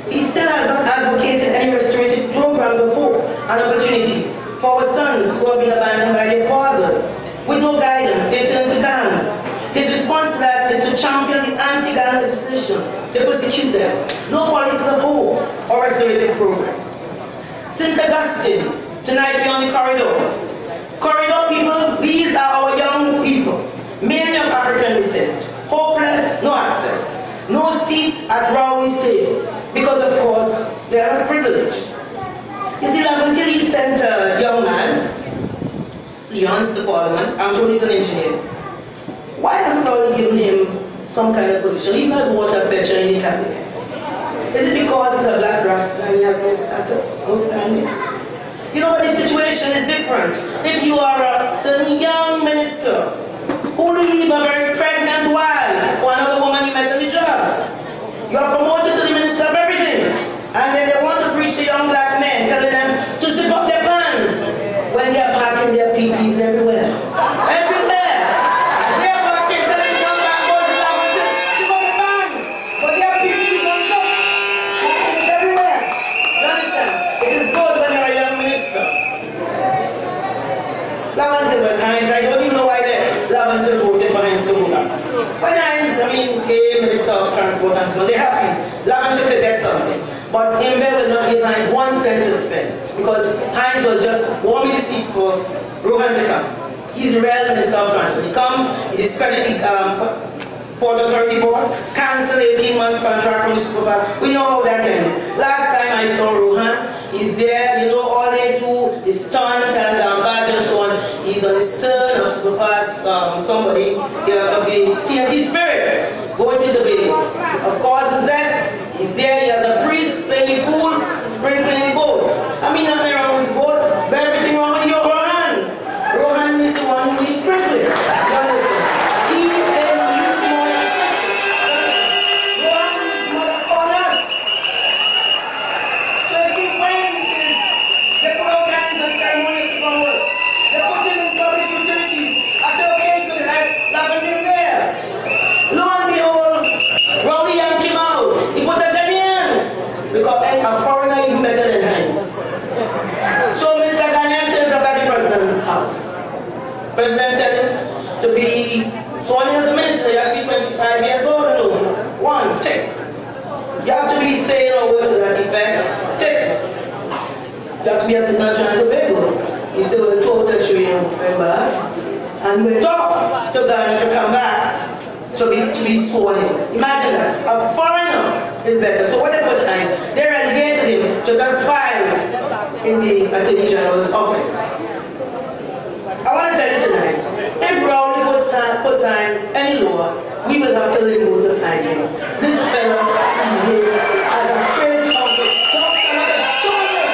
He still has not advocated any restorative programs of hope and opportunity for our sons who have been abandoned by their fathers. With no guidance, they turn to gangs. His response to that is to champion the anti-gang legislation, to persecute them. No policies of hope or restorative program. St. Augustine, tonight we on the corridor. Corridor people, these are our young people, mainly of African descent. Hopeless, no access. No seat at Rowley's table, because of course, they are not privileged. You see, like, until he sent a young man, Leon's to Parliament, I'm told he's an engineer. Why hasn't Rowley given him some kind of position, even as water fetcher in the cabinet? Is it because he's a black Rasta and he has no status, no standing? You know, but the situation is different. If you are a So the young minister who leave a very pregnant wife for another woman he met on the job. You are promoted to the minister of everything. And then they want to preach to young black men, telling them to zip up their pants when they are packing their PPs everywhere. Everywhere. They are packing, telling young black boys to zip up their pants. But their PPs on top. Packing it everywhere. You understand? It is good when you're a young minister. Lavantil was Hines. I don't even know why Lavantil voted for Hines to go back. When Hines, came Minister of Transport and so on, they're happy. Lavantil could get something. But Imbe will not give Hines 1 cent to spend because Hines was just warming the seat for Rohan to come. He's the real Minister of Transport. He comes, he discredits the Port Authority Board, cancel 18 months contract from the supervisor. We know how that ended. Last time I saw Rohan, he's there, you know, all they do is turn and back and so on. He's on the stern of supervise somebody, of the TNT Spirit, going to Tobago. Of course, Zest, he's there, he has a priest playing the fool, sprinkling the boat. I mean, nothing wrong with the boat, but everything wrong with your Rohan. Rohan is the one who keeps sprinkling. You understand? He is more expected. Rohan is more honest. So you see, when it is, they put all kinds of ceremonies to come works. They put in public utilities. I said, okay, you could have Lavantil there. Lo and behold, Rowley Young came out. He put a Ghanaian. Because a foreigner is better than Hines. So Mr. Ghanaian turns up at the president's house. President tell him to be sworn in as a minister. You have to be 25 years old and over. 1, tick. You have to be saying a word to that effect. Tick. You have to be a citizen of Trinidad and Tobago. He said, well, the total show you remember. And we talk to Ghana to come back to be sworn in. Imagine that. A foreigner is better. So what they put Hines, they relegated him to just files in the Attorney General's office. I want to tell you tonight, if Rowley puts Hines any lower, we will have to remove the finding. This fellow behaved as a crazy uncle. Talks another stupid,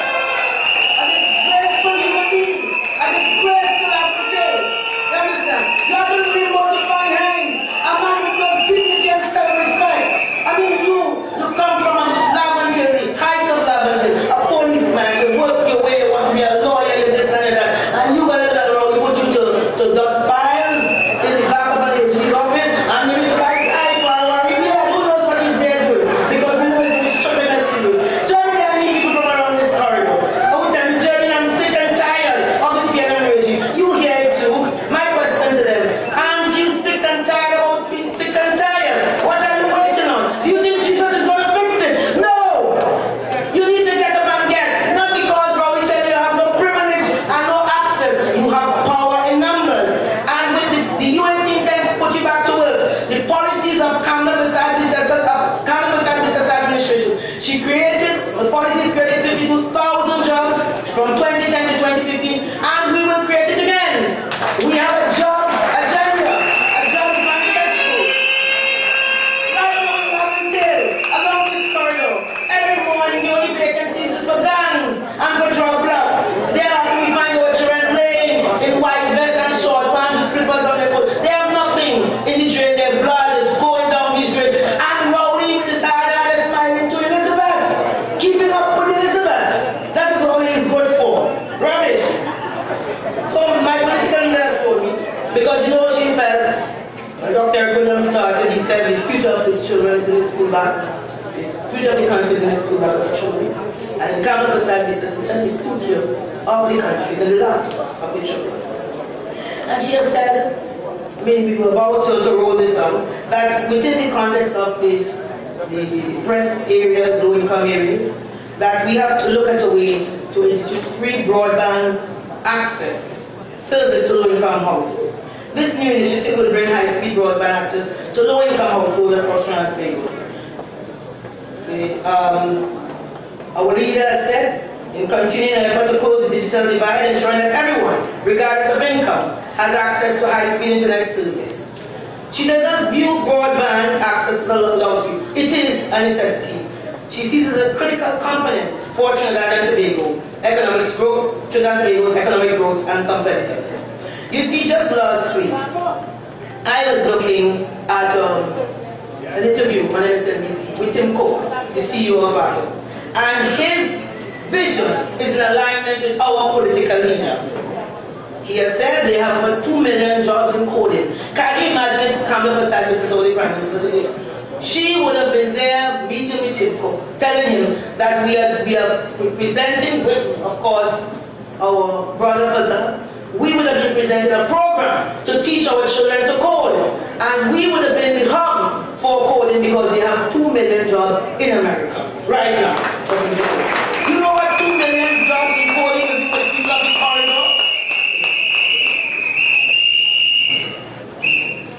a disgraceful human being, a disgrace to Lavantil. You understand? You have to remove the find Hines, a man with no dignity and self-respect. I mean, you come from Lavantil, the heights of Lavantil, a policeman, you work your way, you want to be a lawyer, you this and that, and you got to dust files in the back of an AG's office and maybe to buy iPhone or yeah, who knows what he's there doing because we know he's in the shopping as he do. So every day I meet people from around this corridor. I would tell you, Jerry, I'm sick and tired of this piano regime. You hear it too. My question to them, aren't you sick and tired of being sick and tired? What are you waiting on? Do you think Jesus is going to fix it? No! You need to get up and get. Not because Rowley tell you have no privilege and no access. You have power in numbers. And when the UNC intends to put you back to work, the policies of Canada beside this administration, the policies created 52,000 jobs from 2010 to 2015, and we will create it again. We have a jobs agenda, a jobs manifesto. Right along Lavantil, along this corridor, every morning the only vacancies is for gangs and for drug block. There we find our children playing in white vests and short pants with slippers on their foot. They have nothing in the drain, their blood is going down the street. And Rowley with his hard eyes smiling to Elizabeth, keeping up with Elizabeth. That is all he is good for. Rubbish. So my political leaders told me, because you know she felt, Dr. William started, he said the future of the children is in the school bag, the future of the country is in the school bag of the children. And in Ghana beside this, he said the future of the country is in the lap of the children. And she has said, I mean, we were about to roll this out, that within the context of the depressed areas, low-income areas, that we have to look at a way to institute free broadband access service to low-income households. This new initiative will bring high-speed broadband access to low-income households across Trinidad and Tobago. Our leader has said, in continuing an effort to close the digital divide, ensuring that everyone, regardless of income, has access to high-speed internet service. She does not view broadband access as a luxury. It is a necessity. She sees it as a critical component for Trinidad and Tobago economic growth, Trinidad and Tobago's economic growth and competitiveness. You see, just last week, I was looking at an interview on MSNBC with Tim Cook, the CEO of Apple, and his vision is in alignment with our political leader. He has said they have about 2 million jobs in coding. Can you imagine if Kamala Prasad was the Prime Minister today? She would have been there meeting with Tim Cook, telling him that we are presenting with, of course, our brother Fazal. We would have been presenting a program to teach our children to code. And we would have been the hub for coding because we have 2 million jobs in America right now. You know what 2 million jobs in coding will do for the people of the corridor?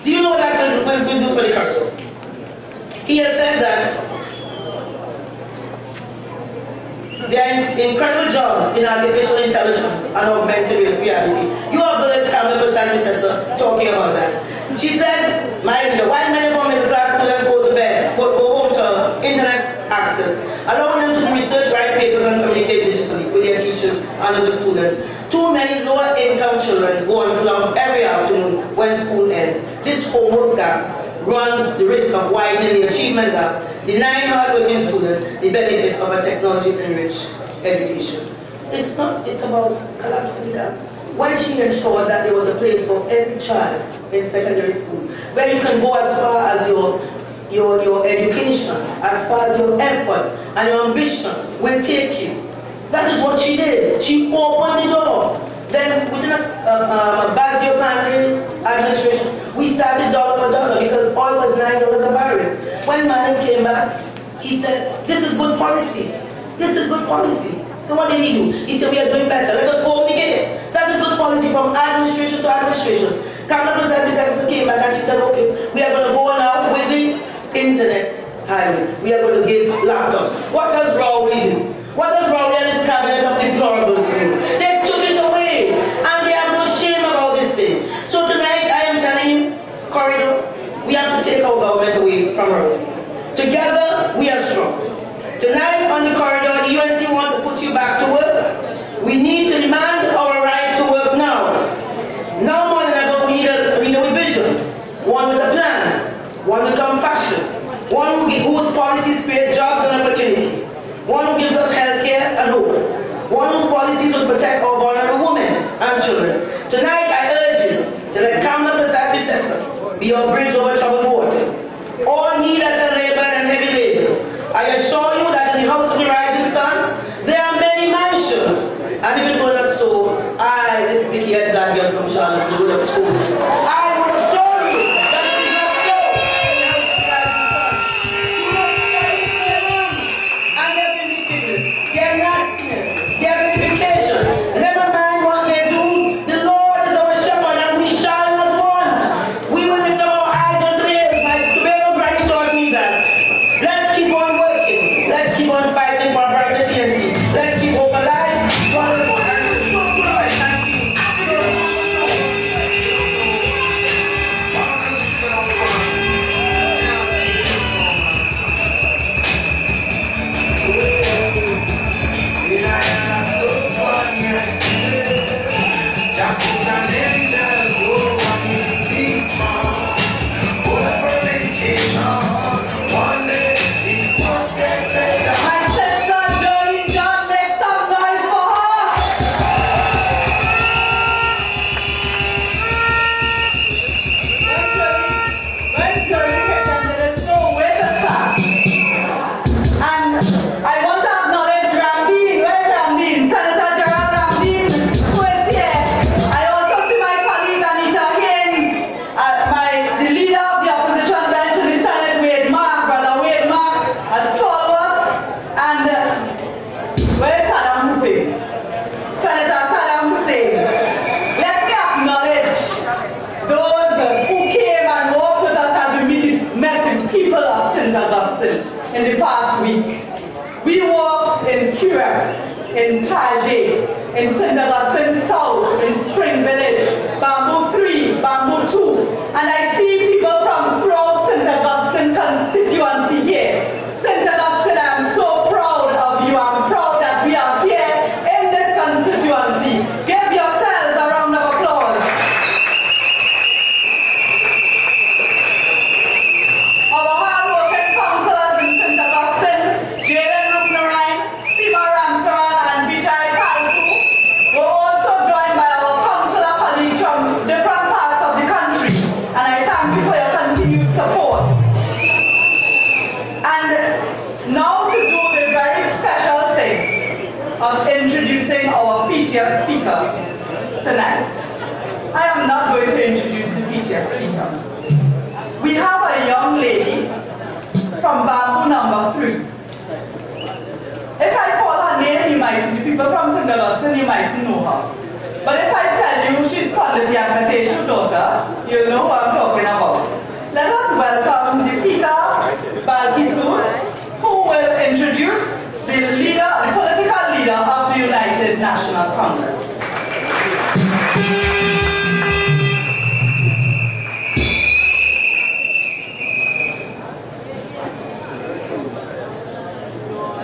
Do you know what that will do for the corridor? He has said that there are incredible jobs in artificial intelligence and augmented reality. You have heard Kamala Prasad talking about that. She said, while many of our middle class students go to bed, go home to internet access, allowing them to research, write papers, and communicate digitally with their teachers and other students. Too many lower income children go on club every afternoon when school ends. This homework gap runs the risk of widening the achievement gap, denying hardworking students the benefit of a technology-enriched education. It's about collapsing the gap. When she ensured that there was a place for every child in secondary school, where you can go as far as your education, as far as your effort and your ambition will take you. That is what she did. She opened the door. Then within a Basdio family administration, we started dollar for dollar because oil was $9 a barrel. When Manning came back, he said, this is good policy. This is good policy. So what did he do? He said, we are doing better. Let us hold the gate. That is good policy from administration to administration. Kamala Prasad came back and she said, okay, we are going to go now with the internet highway. We are going to give laptops. What does Rowley do? What does Rowley and his cabinet of deplorables do? They took it away, and they have no shame about this thing. So tonight, I am telling you, corridor, we have to take our government away from Rowley. Together, we are strong. Tonight, on the corridor, the UNC want to put you back to work. We need to demand our right to work now. Now more than ever, we need a vision. One with a plan, one with compassion, one whose policies create jobs and opportunities. One who gives us health care and hope. One whose policies will protect our vulnerable women and children. Tonight, I urge you to let Kamala Prasad be your bridge over troubled waters. All need at labor and heavy labor. I assure you that in the house of the rising sun, there are many mansions. And if it were not so, this big head that girl from Charlotte would have told you. I would have told you that it is not so in the house of the rising sun. You must study them and their vindictiveness, their nastiness, their vindication. Never mind what they do, the Lord is our shepherd and we shall not want. We will lift up our eyes unto the hills. My Tobago granny taught me that. Let's keep on working. Let's keep on fighting for a brighter TNT. Let's keep hope alive. In the past week, we walked in Cura, in Page, in St. Augustine South, in Spring Village, Bamboo 3, Bamboo 2, and I see people from throughout St. Augustine constituency here. St. Augustine, I am so proud of you. I'm proud that we are here in this constituency. Give yourselves a round of applause. I am not going to introduce the featured speaker. We have a young lady from bamboo number 3. If I call her name, the people from St. Augustine, you might know her. But if I tell you she's Pandit Yankateshu's daughter, you'll know what I'm talking about. Let us welcome Deepika Balkisood, who will introduce the political leader of the United National Congress.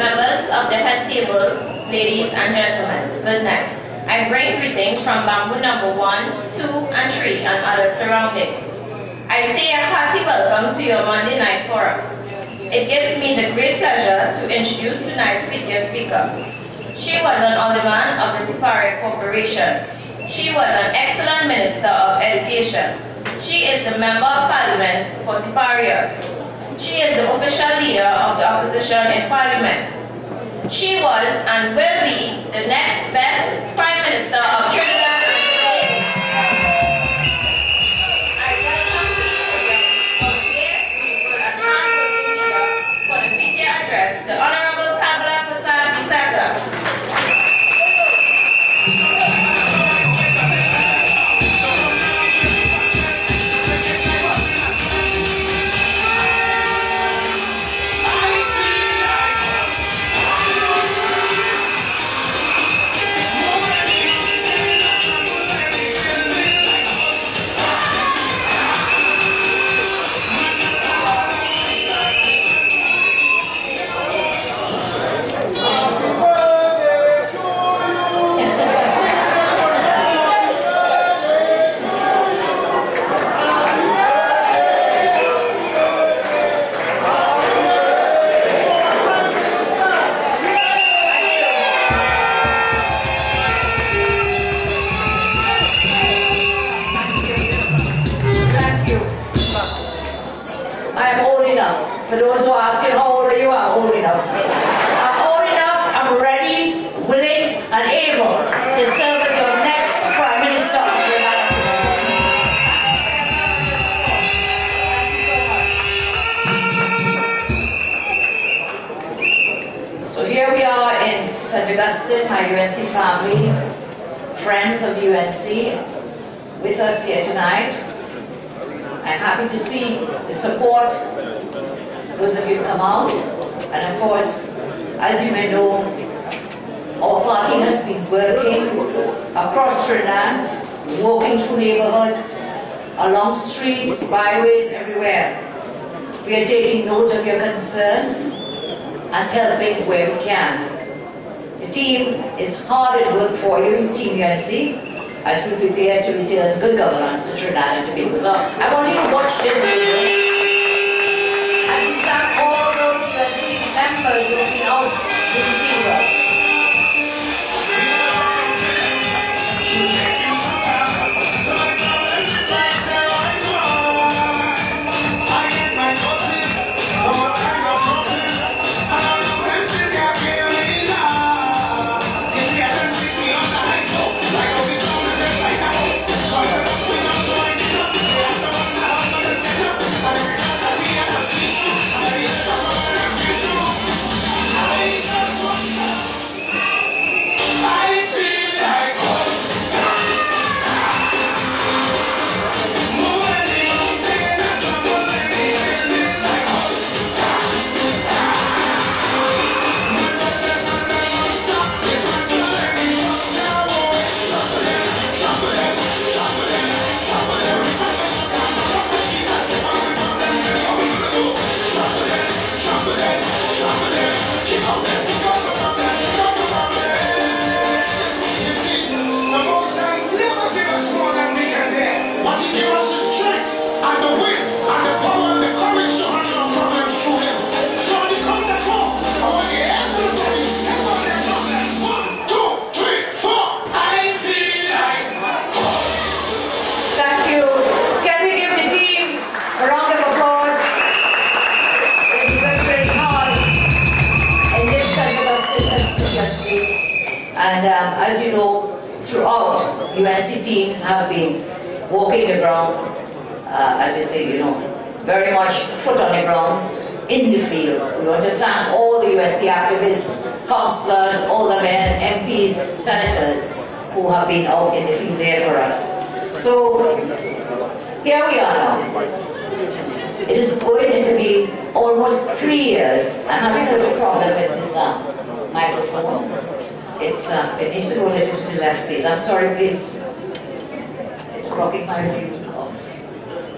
Members of the head table, ladies and gentlemen, good night. I bring greetings from bamboo number 1, 2, and 3 and other surroundings. I say a hearty welcome to your Monday night forum. It gives me the great pleasure to introduce tonight's featured speaker. She was an alderman of the Siparia Corporation. She was an excellent Minister of Education. She is the Member of Parliament for Siparia. She is the official leader of the opposition in Parliament. She was and will be the next best Prime Minister of Trinidad and Tobago. I welcome to the program a clear, useful, and hard-working leader for the feature address, the Honorable Kamala Prasad Bisasa. For those who are asking how old are you, I'm old enough. I'm old enough, I'm ready, willing, and able to serve as your next Prime Minister of Trinidad and Tobago. So here we are in St. Augustine, my UNC family, friends of UNC, with us here tonight. I'm happy to see the support. Those of you who come out, and of course, as you may know, our party has been working across Trinidad, walking through neighborhoods, along streets, byways, everywhere. We are taking note of your concerns and helping where we can. The team is hard at work for you, Team UNC, as we prepare to return good governance to Trinidad and Tobago. So I want you to watch this video. All those UNC members who have been out with the fever. And as you know, throughout, UNC teams have been walking the ground, as you say, very much foot on the ground, in the field. We want to thank all the UNC activists, councillors, aldermen, MPs, senators who have been out in the field there for us. So, here we are now. It is going to be almost 3 years. I'm having a little problem with this microphone. It needs to go a little to the left, please. I'm sorry, please. It's blocking my view of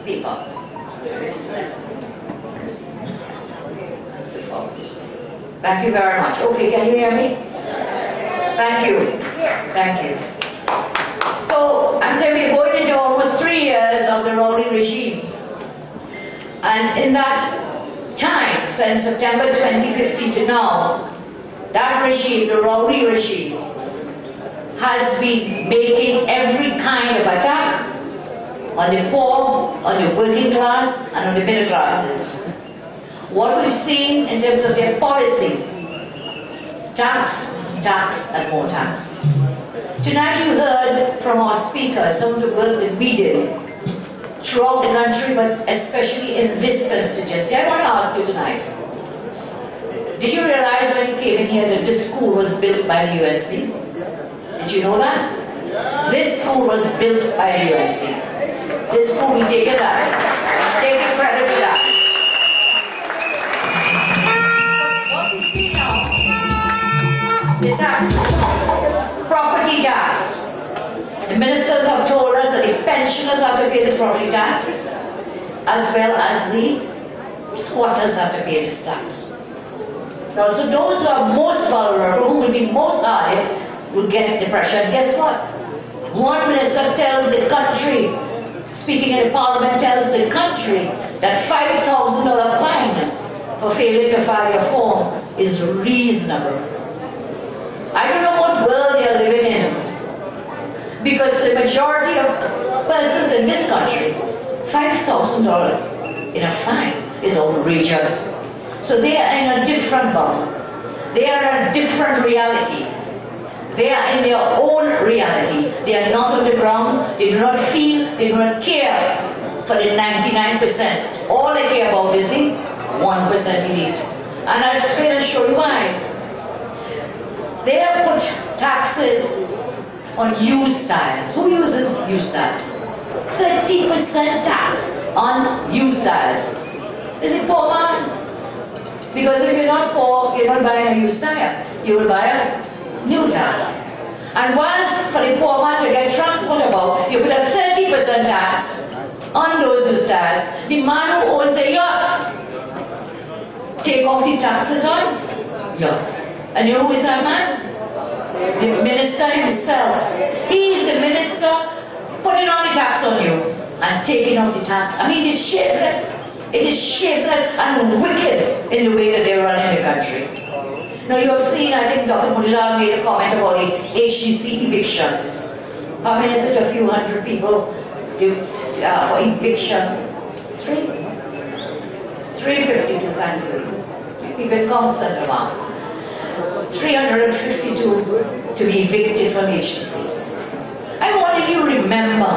people. Thank you very much. Okay, can you hear me? Thank you. Thank you. So, I'm saying we're going into almost 3 years of the Rowley regime. And in that time, since September 2015 to now, that regime, the Rowley regime, has been making every kind of attack on the poor, on the working class, and on the middle classes. What we've seen in terms of their policy, tax, tax, and more tax. Tonight you heard from our speakers some of the work that we did throughout the country, but especially in this constituency. I want to ask you tonight, did you realize when you came in here that this school was built by the UNC? Did you know that? This school was built by the UNC. This school, we take it that. Take credit for that. What we see now, the taxes, property tax. The ministers have told us that the pensioners have to pay this property tax, as well as the squatters have to pay this tax. Now, so those who are most vulnerable, who will be most hard hit, will get depression. Guess what? One minister tells the country, speaking in the parliament, tells the country that $5,000 fine for failure to file your form is reasonable. I don't know what world they are living in. Because the majority of persons in this country, $5,000 in a fine is outrageous. So they are in a different bubble. They are in a different reality. They are in their own reality. They are not on the ground. They do not feel, they do not care for the 99%. All they care about is the 1% elite. And I'll explain and show you why. They have put taxes on used tires. Who uses used tires? 30% tax on used tires. Is it poor man? Because if you're not poor, you're not buying a used tire. You will buy a new tire. And once for the poor man to get transport about, you put a 30% tax on those used tires. The man who owns a yacht, take off the taxes on yachts. And you know who is that man? The minister himself. He is the minister putting on the tax on you and taking off the tax. I mean, it is shameless. It is shameless and wicked in the way that they run in the country. Now you have seen, I think Dr. Munilal made a comment about the HCC evictions. How many is it? A few hundred people for eviction? 352, thank you. People in comments and around. 352 to be evicted from HTC. I wonder if you remember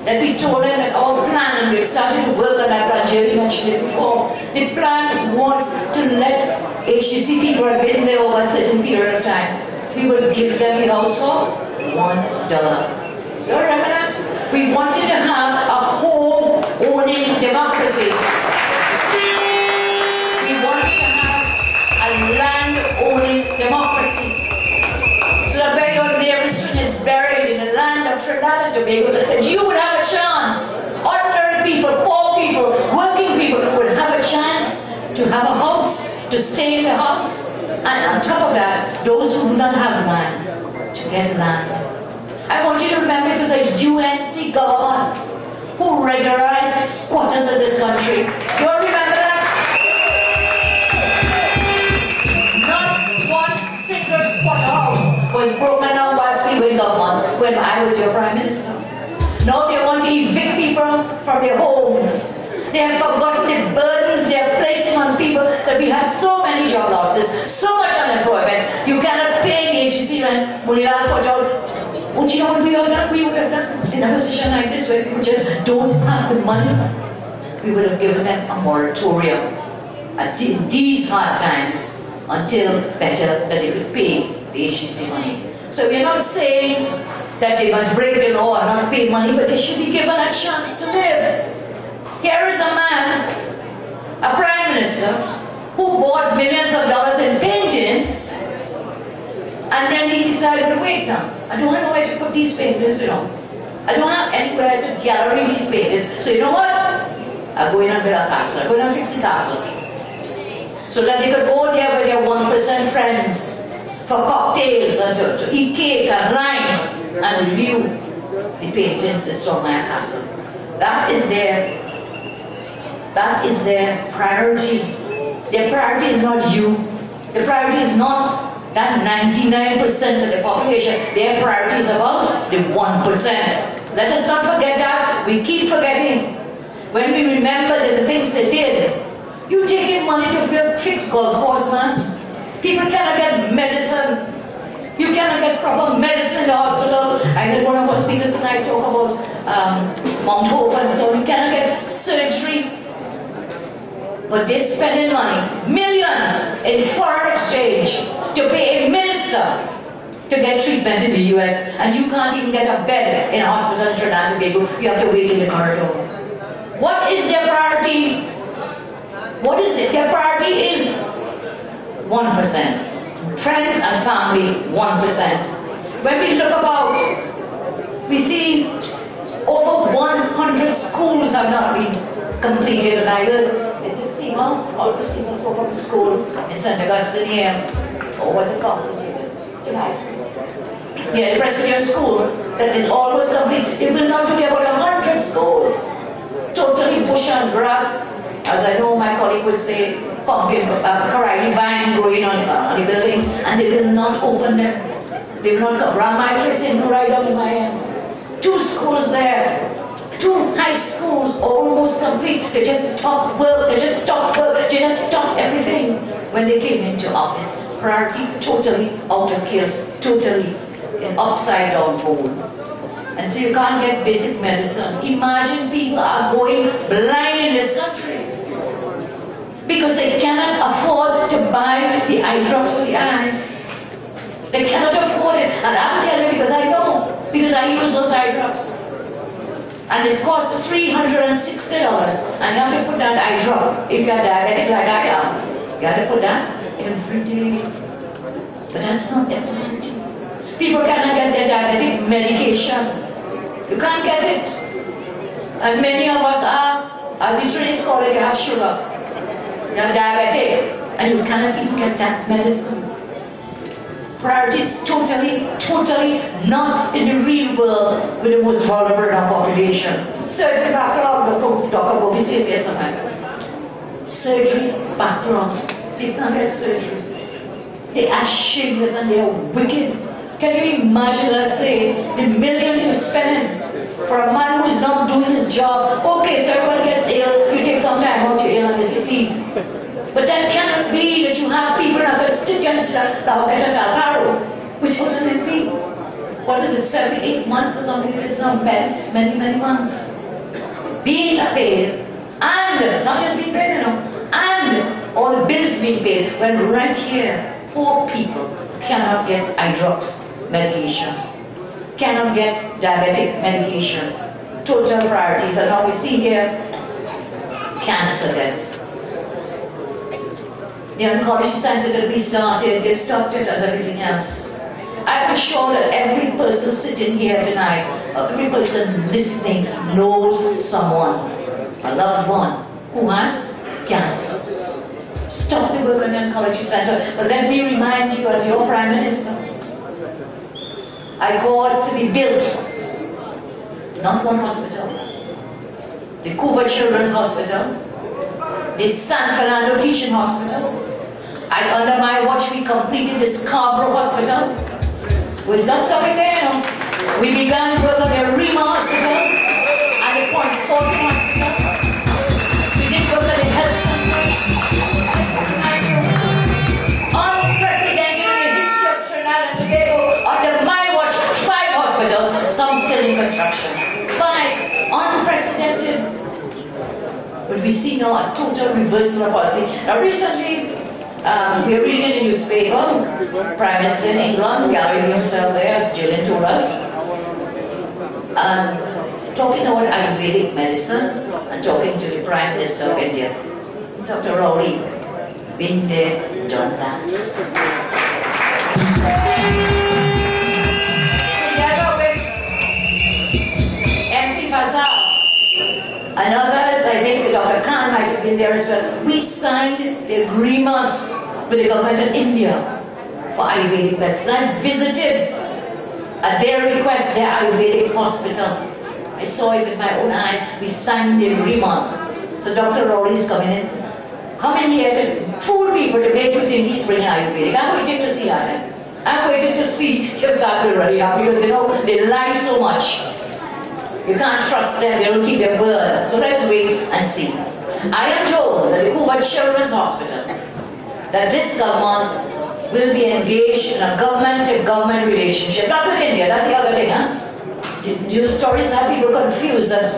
that we told them that our plan, and we started to work on that plan, Jerry mentioned it before, the plan was to let HTC people who have been there over a certain period of time, we would give them the house for $1. You remember that? We wanted to have a home-owning democracy. Land-owning democracy. So that where your nearest friend is buried in the land of Trinidad and Tobago, that you would have a chance. Ordinary people, poor people, working people would have a chance to have a house, to stay in the house. And on top of that, those who do not have land, to get land. I want you to remember it was a UNC government who regularized squatters in this country. You all remember that? Squatter house was broken down whilst we were in government when I was your Prime Minister. Now they want to evict people from their homes. They have forgotten the burdens they are placing on people, that we have so many job losses, so much unemployment. You cannot pay the HCC rent. Munilal put out But you know what we would have done in a position like this where people just don't have the money? We would have given them a moratorium at these hard times until better that they could pay the HDC money. So we're not saying that they must break the law and not pay money, but they should be given a chance to live. Here is a man, a prime minister, who bought millions of dollars in paintings, and then he decided, wait now, I don't have nowhere to put these paintings, you know. I don't have anywhere to gallery these paintings. So you know what? I'll go in and build a castle. I'll go in and fix the castle. So that they could go there with their 1% friends for cocktails and to eat cake and wine and view the paintings in Stormont Castle. That is their priority. Their priority is not you. Their priority is not that 99% of the population. Their priority is about the 1%. Let us not forget that. We keep forgetting. When we remember the things they did, you taking money to fix golf course, man. People cannot get medicine. You cannot get proper medicine in the hospital. I heard one of our speakers tonight talk about Mount Hope and so on. You cannot get surgery. But they're spending money, millions in foreign exchange to pay a minister to get treatment in the US, and you can't even get a bed in a hospital in Trinidad and Tobago. You have to wait in the corridor. What is their priority? What is it? Their priority is 1%. Friends and family, 1%. When we look about, we see over 100 schools have not been completed, and I heard, is it Seema? Also Seema spoke of the school in St. Augustine here, or was it Constituency tonight? Yeah, the Presbyterian school that is almost complete. It will not be about 100 schools, totally bush and grass, as I know my colleague would say, pumpkin, coralli vine growing on the buildings, and they will not open them. They will not come. Ramaitres in right up in my end. 2 schools there. 2 high schools almost complete. They just stopped work, they just stopped work, they just stopped everything when they came into office. Priority totally out of gear, totally an upside down bowl. And so you can't get basic medicine. Imagine people are going blind in this country because they cannot afford to buy the eye drops for the eyes. They cannot afford it. And I'm telling you because I know, because I use those eye drops. And it costs $360, and you have to put that eye drop. If you are diabetic like I am, you have to put that every day. But that's not their priority. People cannot get their diabetic medication. You can't get it. And many of us are, as the Chinese call it, you have sugar. You're diabetic, and you cannot even get that medicine. Priorities totally not in the real world with the most vulnerable in our population. Surgery backlog, Dr. Gopi says here somewhere. Surgery backlogs. People can't get surgery. They are shameless and they are wicked. Can you imagine, let's say, the millions you spend for a man who is not doing his job? Okay, so everyone gets ill, you take some time out, you're ill and you sick leave. But that cannot be that you have people in a constituency that get a Talparo, which would an MP. What is it, 7, 8 months or something? It's not many months. Being paid, and not just being paid, you know, and all the bills being paid, when right here, poor people cannot get eye drops medication, cannot get diabetic medication. Total priorities. And now we see here, cancer deaths. The oncology center that we started, they stopped it as everything else. I'm sure that every person sitting here tonight, every person listening knows someone, a loved one, who has cancer. Stop the work on the oncology center. But let me remind you, as your Prime Minister, I caused to be built, not one hospital, the Cuba Children's Hospital, the San Fernando Teaching Hospital. Under my watch, we completed the Scarborough Hospital. We're not stopping there, no. We began work on the Rima Hospital and the Point Fortin Hospital. We did work on the health centers. Unprecedented in the history of Trinidad and Tobago, under my watch, 5 hospitals. construction. 5, unprecedented. But we see now a total reversal of policy. Now recently, we are reading in the newspaper, Prime Minister in England, gallery himself there, as Jillian told us, talking about Ayurvedic medicine and talking to the Prime Minister of India. Dr. Rowley, been there, done that. Together with MP Fasal and others, I think Dr. Khan might have been there as well, we signed the agreement with the government of India for Ayurvedic medicine. I visited, at their request, their Ayurvedic hospital. I saw it with my own eyes. We signed the agreement. So Dr. Rowley is coming here to fool people to make you think he's bringing Ayurvedic. I'm waiting to see that. I'm waiting to see if that will really happen, because you know, they lie so much. You can't trust them, they don't keep their word. So let's wait and see. I am told that the Cuba Children's Hospital, that this government will be engaged in a government-to-government relationship. Not with India, that's the other thing, huh? News stories have people confused that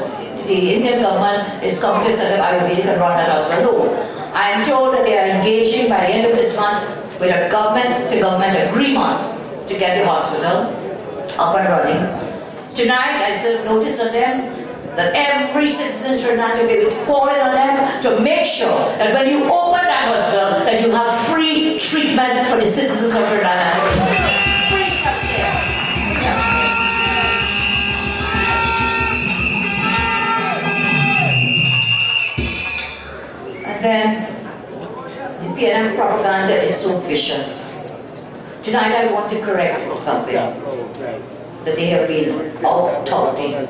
the Indian government is coming to set up Ayurvedic and run that hospital. No. I am told that they are engaging by the end of this month with a government-to-government agreement to get the hospital up and running. Tonight, I serve notice on them that every citizen in Trinidad and Tobago is calling on them to make sure that when you open that hospital, that you have free treatment for the citizens of Trinidad and Tobago. Free healthcare. And then, the PNM propaganda is so vicious. Tonight I want to correct something that they have been out-touting.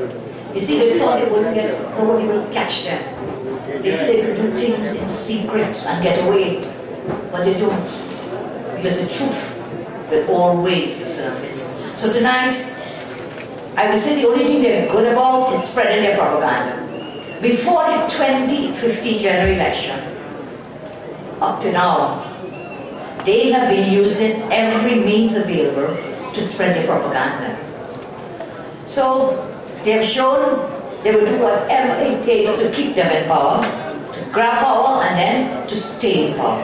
You see, they thought nobody would catch them. They thought they could do things in secret and get away, but they don't. Because the truth will always surface. So tonight, I would say the only thing they're good about is spreading their propaganda. Before the 2015 general election, up to now, they have been using every means available to spread their propaganda. So, they have shown they will do whatever it takes to keep them in power, to grab power, and then to stay in power.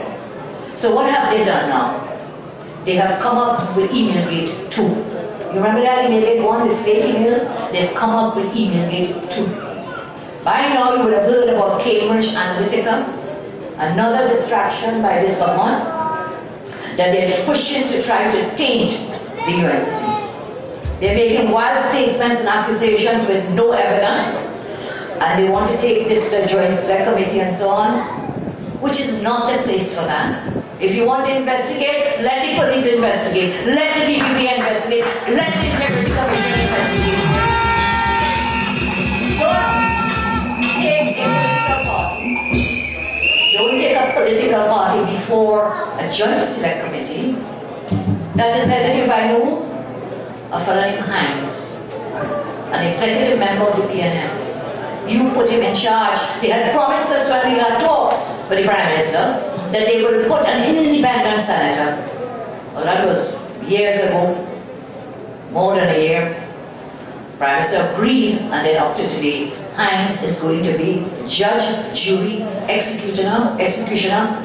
So what have they done now? They have come up with Emailgate 2. You remember that Emailgate 1, the fake emails? They've come up with Emailgate 2. By now you would have heard about Cambridge Analytica, another distraction by this government that they're pushing to try to taint the UNC. They're making wild statements and accusations with no evidence, and they want to take this to the Joint Select Committee and so on, which is not the place for that. If you want to investigate, let the police investigate, let the DPP investigate, let the Integrity Commission investigate. Don't take a political party. Don't take a political party before a Joint Select Committee that is headed by who? A fellow named Hines, an executive member of the PNM. You put him in charge. They had promised us when we had talks with the Prime Minister that they would put an independent senator. Well, that was years ago, more than a year. Prime Minister agreed, and then up to today, Hines is going to be judge, jury, executioner,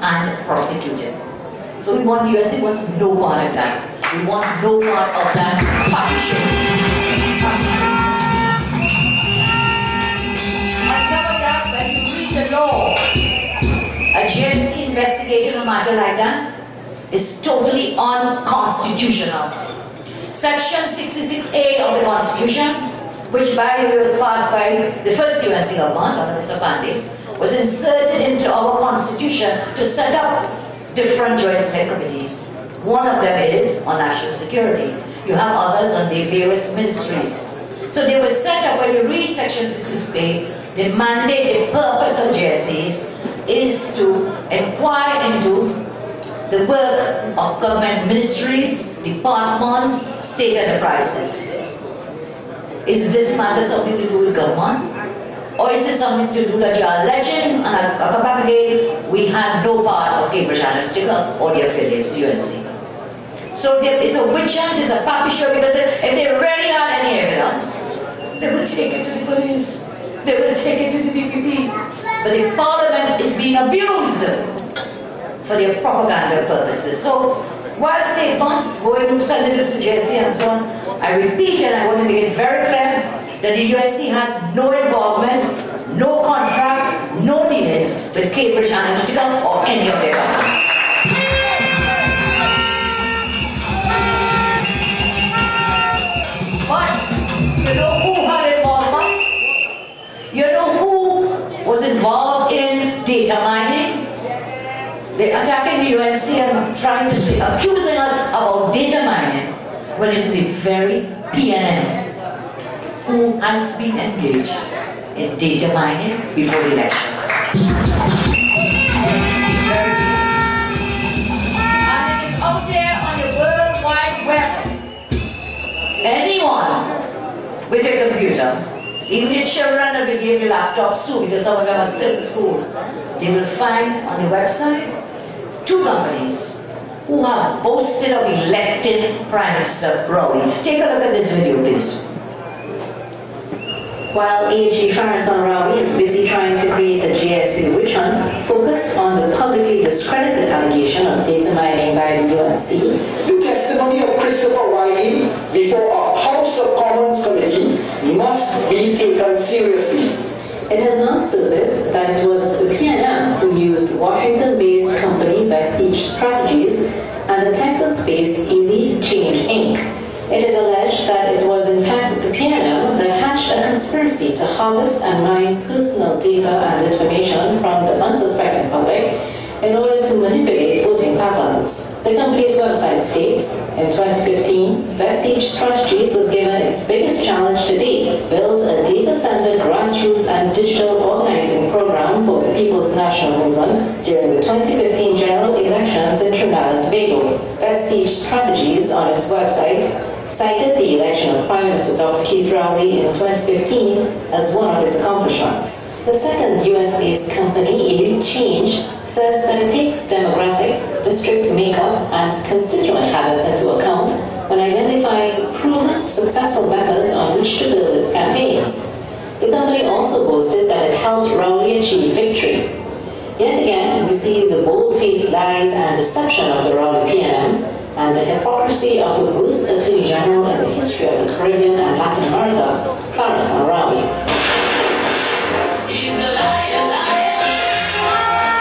and prosecutor. So we want the UNC wants no part of that. We want no part of that puppy show. On top of that, when you read the law, a GMC investigating a matter like that is totally unconstitutional. Section 66A of the Constitution, which by the way was passed by the first UNC government, under Mr. Pandey, was inserted into our Constitution to set up different joint select committees. One of them is on national security. You have others on the various ministries. So they were set up, when you read Section 66A, the mandate, the purpose of JSCs is to inquire into the work of government ministries, departments, state enterprises. Is this matter something to do with government? Or is this something to do that you are alleging, and I'll come back again, we had no part of Cambridge Analytica or the affiliates, UNC. So it's a witch hunt, it's a puppy show, because if they really had any evidence they will take it to the police, they will take it to the DPP. But the parliament is being abused for their propaganda purposes. So, while statements going to send this to JC and so on, I repeat and I want to make it very clear that the UNC had no involvement, no contract, no dealings with Cambridge Analytica or any of their companies. But you know who had involvement? You know who was involved in data mining? They're attacking the UNC and trying to say, accusing us about data mining when it is the very PNM who has been engaged in data mining before the election. And it is out there on the World Wide Web. Anyone with a computer, even the children that we gave the laptops to, because some of them are still in school, they will find on the website 2 companies who have boasted of elected Prime Minister Rowley. Take a look at this video, please. While AG Farrison Rowley is busy trying to create a GSC witch hunt focused on the publicly discredited allegation of data mining by the UNC, the testimony of Christopher Wiley before a House of Commons committee must be taken seriously. It has now surfaced that it was the PNM who used Washington-based company Vestige Strategies and the Texas-based Elite Change Inc. It is alleged that it was in fact the PNM that hatched a conspiracy to harvest and mine personal data and information from the unsuspecting public in order to manipulate voting patterns. The company's website states, in 2015, Vestige Strategies was given its biggest challenge to date, build a data-centered grassroots and digital organizing program for the People's National Movement during the 2015 general elections in Trinidad and Tobago. Vestige Strategies, on its website, cited the election of Prime Minister Dr. Keith Rowley in 2015 as one of its accomplishments. The second US-based company, Elite Change, says that it takes demographics, district makeup, and constituent habits into account when identifying proven, successful methods on which to build its campaigns. The company also boasted that it helped Rowley achieve victory. Yet again, we see the bold-faced lies and deception of the Rowley PNM and the hypocrisy of the worst Attorney General in the history of the Caribbean and Latin America, Farrison Rowley. He's a liar, liar.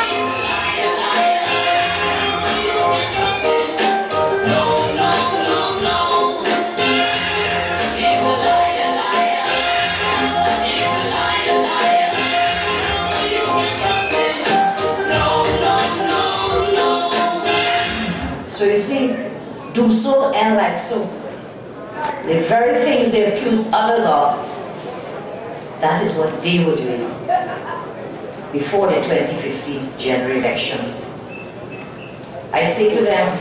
He's a liar, liar. You can trust him. No, no, no, no. He's a liar, liar. He's a liar, liar. You can trust him. No, no, no, no. So you see, do so and like so. The very things they accuse others of, that is what they were doing before the 2015 general elections. I say to them,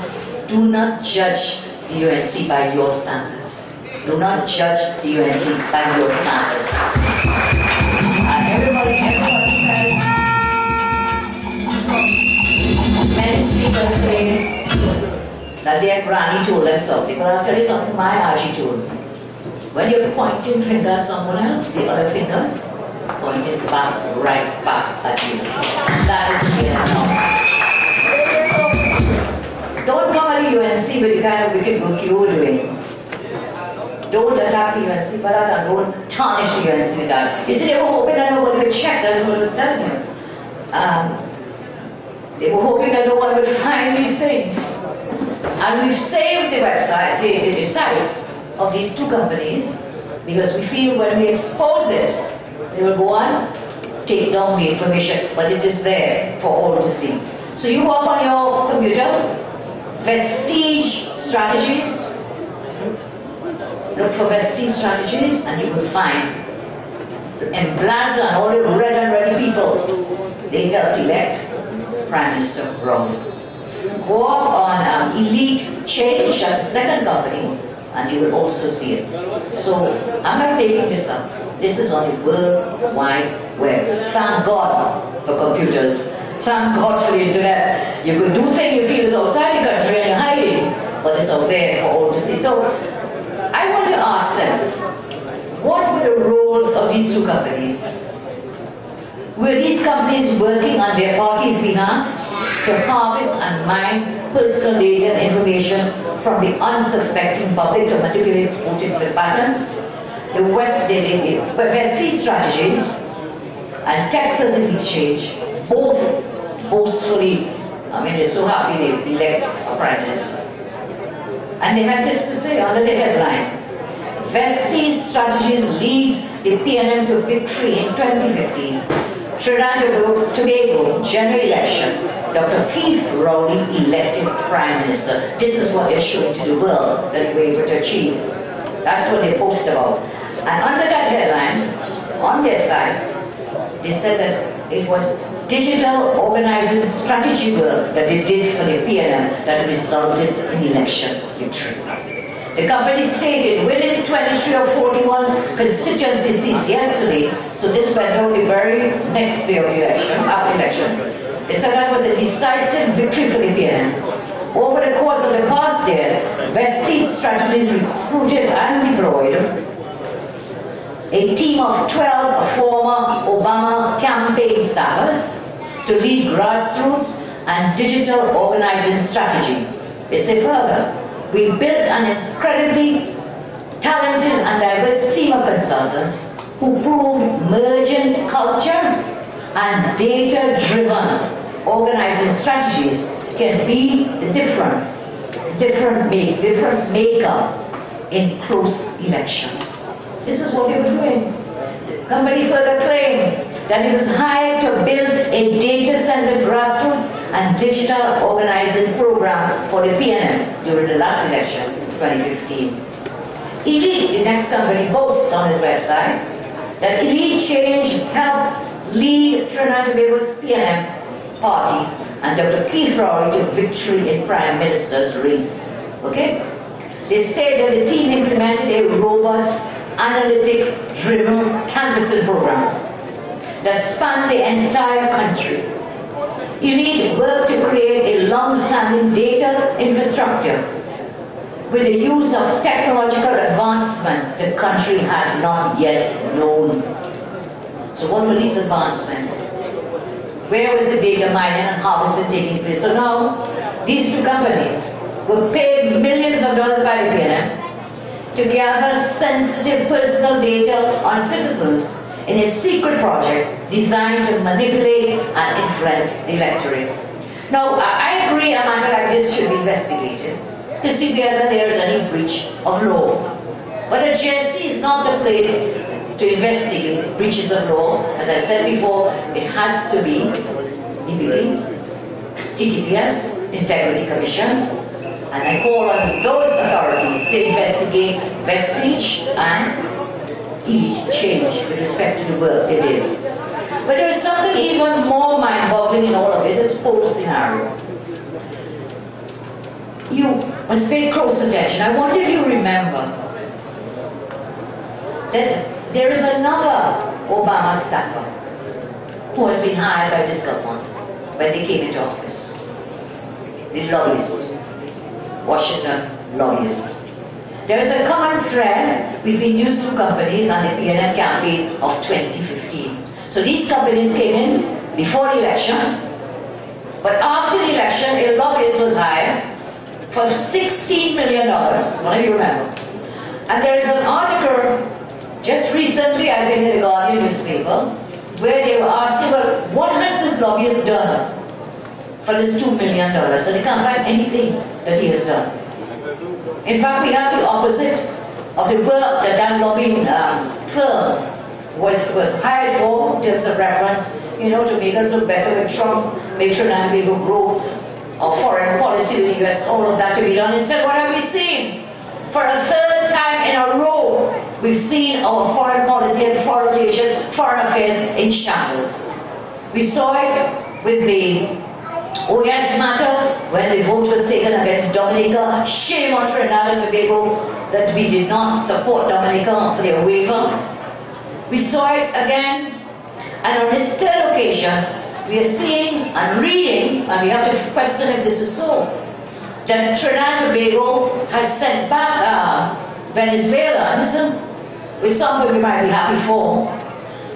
do not judge the UNC by your standards. Do not judge the UNC by your standards. Everybody says, many speakers say that their granny told them something. But I'll tell you something my Archie told me. When you're pointing fingers at someone else, the other fingers pointing back, right back at you. That is the So, don't come at the UNC with the kind of wicked work you were doing. Don't attack the UNC for that, and don't tarnish the UNC with that. You see, they were hoping that nobody would check, that's what I was telling you. They were hoping that no one would find these things. And we've saved the website, the sites of these 2 companies, because we feel when we expose it, they will go on, take down the information, but it is there for all to see. So you go up on your computer, Vestige Strategies, look for Vestige Strategies, and you will find the emblazoned, all the red and ready people, they helped elect Prime Minister Rowley. Go up on Elite Change, that's the second company, and you will also see it. So, I'm not making this up. This is on the World Wide Web. Thank God for computers. Thank God for the internet. You could do things you feel is outside the country and you're hiding, but it's out there for all to see. So, I want to ask them, what were the roles of these two companies? Were these companies working on their party's behalf to harvest and mine personal data and information from the unsuspecting public to manipulate voting patterns? The Westie strategies and Texas Elite Change both boastfully, they're so happy they elect a prime minister. And they had this to say under the headline, Westie's strategies leads the PNM to victory in 2015. Trinidad and Tobago general election, Dr. Keith Rowley elected Prime Minister. This is what they're showing to the world that they were able to achieve. That's what they boast about. And under that headline, on their side, they said that it was digital organizing strategy work that they did for the PNM that resulted in election victory. The company stated winning 23 of 41 constituency seats yesterday, so this went out the very next day of the election, after election. They said that was a decisive victory for the PNM. Over the course of the past year, Westie strategies recruited and deployed a team of 12 former Obama campaign staffers to lead grassroots and digital organizing strategy. They say further, we built an incredibly talented and diverse team of consultants who proved merging culture and data-driven organizing strategies can be the difference maker in close elections. This is what we were doing. The company further claimed that it was hired to build a data-centered grassroots and digital organizing program for the PNM during the last election, 2015. Elite, the next company, boasts on its website that Elite Change helped lead Trinidad and Tobago's PNM party and Dr. Keith Rowley to victory in Prime Minister's race. Okay? They state that the team implemented a robust analytics-driven canvassing program that spanned the entire country. Elite worked to create a long-standing data infrastructure with the use of technological advancements the country had not yet known. So what were these advancements? Where was the data mining and harvesting taking place? So now, these two companies were paid millions of dollars by the PNM to gather sensitive personal data on citizens in a secret project designed to manipulate and influence the electorate. Now, I agree a matter like this should be investigated to see whether there is any breach of law. But a GSC is not the place to investigate breaches of law. As I said before, it has to be EPP, TTPS, Integrity Commission, and I call on those authorities to investigate Vestige and Elite Change with respect to the work they did. But there is something even more mind-boggling in all of it, this whole scenario. You must pay close attention. I wonder if you remember that there is another Obama staffer who has been hired by this government when they came into office. The lobbyist, Washington lobbyist. There is a common thread between these two companies and the PNM campaign of 2015. So these companies came in before the election, but after the election, a lobbyist was hired for $16 million, one of you remember. And there is an article just recently, I think in the Guardian newspaper, where they were asking, well, what has this lobbyist done for this $2 million? And they can't find anything that he has done. In fact, we have the opposite of the work that that lobbying firm was hired for in terms of reference, to make us look better with Trump, make sure that we will grow our foreign policy with the US, all of that to be done. Instead, what have we seen? For a third time in a row, we've seen our foreign policy and foreign relations, foreign affairs in shambles. We saw it with the OAS matter, when the vote was taken against Dominica. Shame on Trinidad and Tobago that we did not support Dominica for their waiver. We saw it again, and on this third occasion, we are seeing and reading, and we have to question if this is so, that Trinidad and Tobago has sent back Venezuelans which some we might be happy for.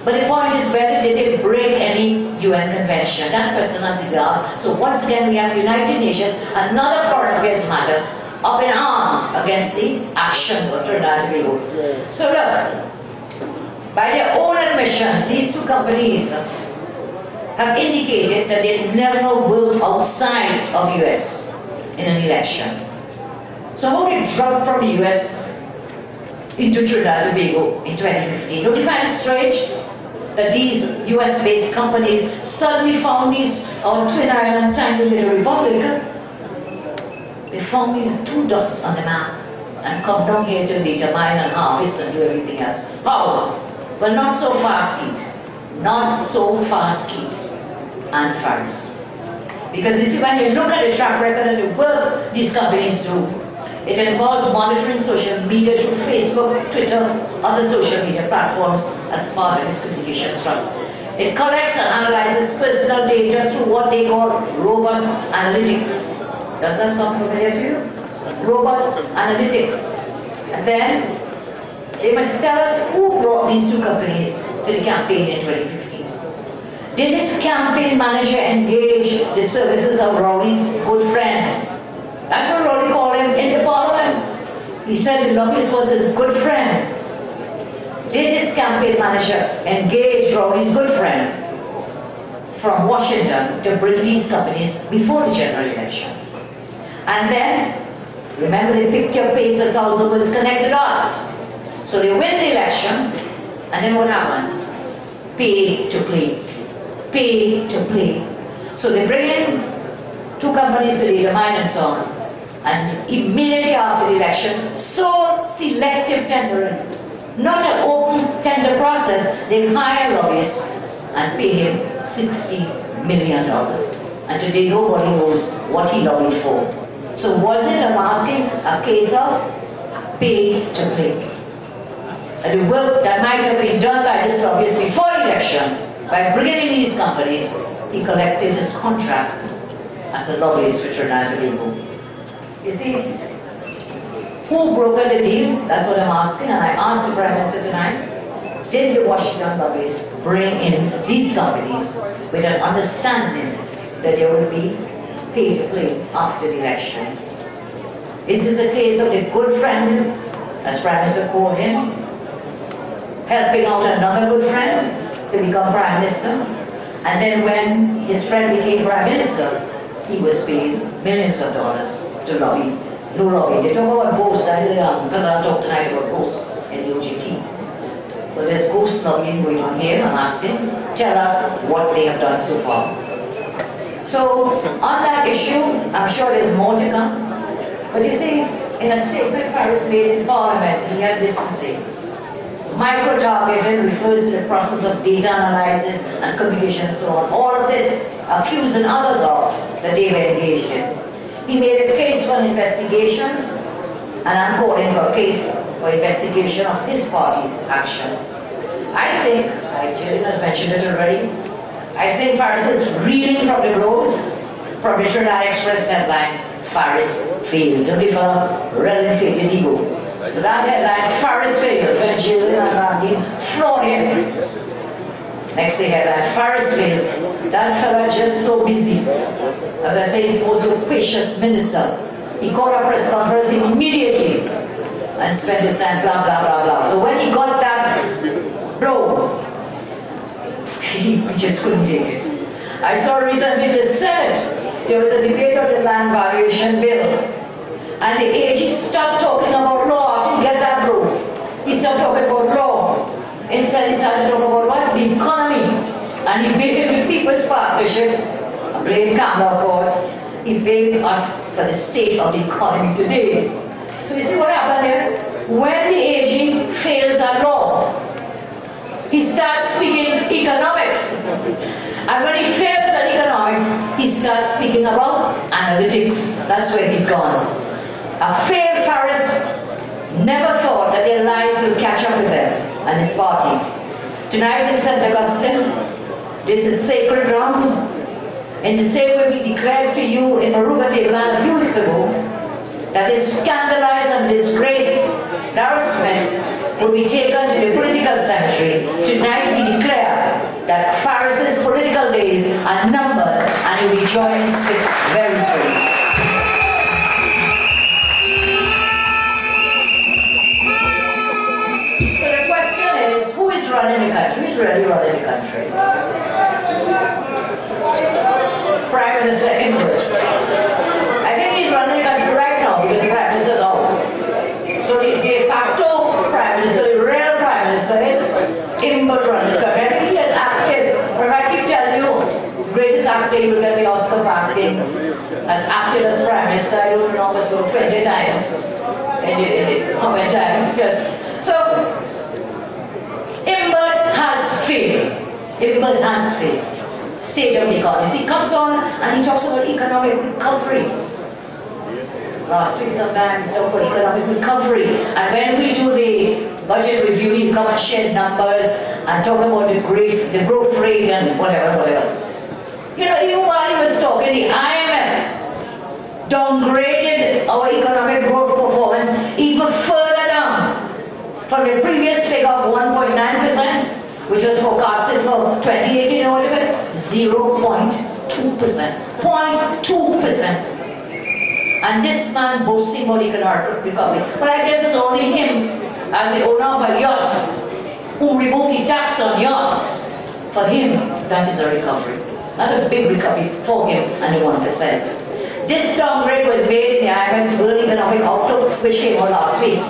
But the point is, whether did they break any UN convention? That question has to be asked. So once again, we have the United Nations, another foreign affairs matter, up in arms against the actions of Trinidad and Tobago. So look, by their own admissions, these two companies have indicated that they never worked outside of the US in an election. So how they dropped from the US into Trinidad and Tobago in 2015? Don't you find it strange that these US-based companies suddenly found these on Twin Island, tiny little republic? They found these 2 dots on the map and come down here to meet a mile and harvest and do everything else. How? Well, not so fast, Keith. Not so fast, Keith and Faris. Because you see, when you look at the track record and the work these companies do, it involves monitoring social media through Facebook, Twitter, other social media platforms as part of its communications trust. It collects and analyzes personal data through what they call robust analytics. Does that sound familiar to you? Robust analytics. And then they must tell us who brought these two companies to the campaign in 2015. Did his campaign manager engage the services of Rowley's good friend? That's what Rowley called him in the parliament. He said the lobbyist was his good friend. Did his campaign manager engage Rowley's good friend from Washington to bring these companies before the general election? And then, remember, the picture paints 1,000 words, connected us. So they win the election, and then what happens? Pay to play. Pay to play. So they bring in 2 companies to determine and so on. And immediately after the election, so selective tendering, not an open tender process, they hire lobbyists and pay him $60 million. And today nobody knows what he lobbied for. So was it, I'm asking, a case of pay to play? And the work that might have been done by this lobbyist before election, by bringing in these companies, he collected his contract as a lobbyist for Trinidad and Tobago. You see, who brokered the deal? That's what I'm asking, and I asked the Prime Minister tonight. Did the Washington lobbyists bring in these companies with an understanding that there would be pay to play after the elections? Is this a case of the good friend, as Prime Minister called him, helping out another good friend to become Prime Minister? And then when his friend became Prime Minister, he was paid millions of dollars to lobby. No lobby. They talk about ghosts. Because I'll talk tonight about ghosts in the OGT. Well, there's ghost lobbying going on here. I'm asking, tell us what they have done so far. So, on that issue, I'm sure there's more to come. But you see, in a statement Faris made in Parliament, he had this to say. Micro-targeting refers to the process of data analyzing and communication and so on. All of this, accusing others of, that they were engaged in. He made a case for an investigation, and I'm calling for a case for investigation of his party's actions. I think, like Jillian has mentioned it already, I think Faris is reeling from the blows from the Trinidad Express headline, Faris fails. Only for a well-inflated ego. So that headline, Faris fails, when Jillian and Randy floored him. Next thing headline, Faris fails. That fella just so busy. As I say, he's the most capacious minister. He called a press conference immediately and spent his time blah, blah, blah, blah. So when he got that blow, he just couldn't take it. I saw recently in the Senate, there was a debate of the land valuation bill. And the AG stopped talking about law after he got that blow. He stopped talking about law. Instead, he started talking about what? The economy. And he blamed the People's Partnership. I blame Campbell, of course. He blamed us for the state of the economy today. So you see what happened here? When the AG fails at law, he starts speaking economics. And when he fails at economics, he starts speaking about analytics. That's where he's gone. A failed Faris never thought that their lives would catch up with them and his party. Tonight in St. Augustine, this is sacred ground. In the same way we declared to you in Aruba Tableland a few weeks ago that is scandalized and disgraced Darrell Smith will be taken to the political cemetery, tonight we declare that Faris's political days are numbered and he will be joined very soon. Running the country? Who's really running the country? Prime Minister Imber. I think he's running the country right now because the Prime Minister's out. So the de facto Prime Minister, the real Prime Minister is Imber running the country. I think he has acted, but I keep telling you, greatest actor, he will get the Oscar for acting, has acted as Prime Minister, I don't know, almost about 20 times. How many times? Yes. So, Imber has failed. Imber has failed. State of the economy. He comes on and he talks about economic recovery. Last week sometime he talked about economic recovery. And when we do the budget review, he come and share numbers and talk about the growth rate and whatever. You know, even while he was talking, the IMF downgraded our economic growth performance even further down. From the previous figure of 1.9%, which was forecasted for 2018 or whatever, 0.2%. 0.2%. And this man boasting about economic recovery. But I guess it's only him, as the owner of a yacht, who removed the tax on yachts. For him, that is a recovery. That's a big recovery for him and the 1%. This downgrade was made in the IMF's World Economic Outlook, which came out last week.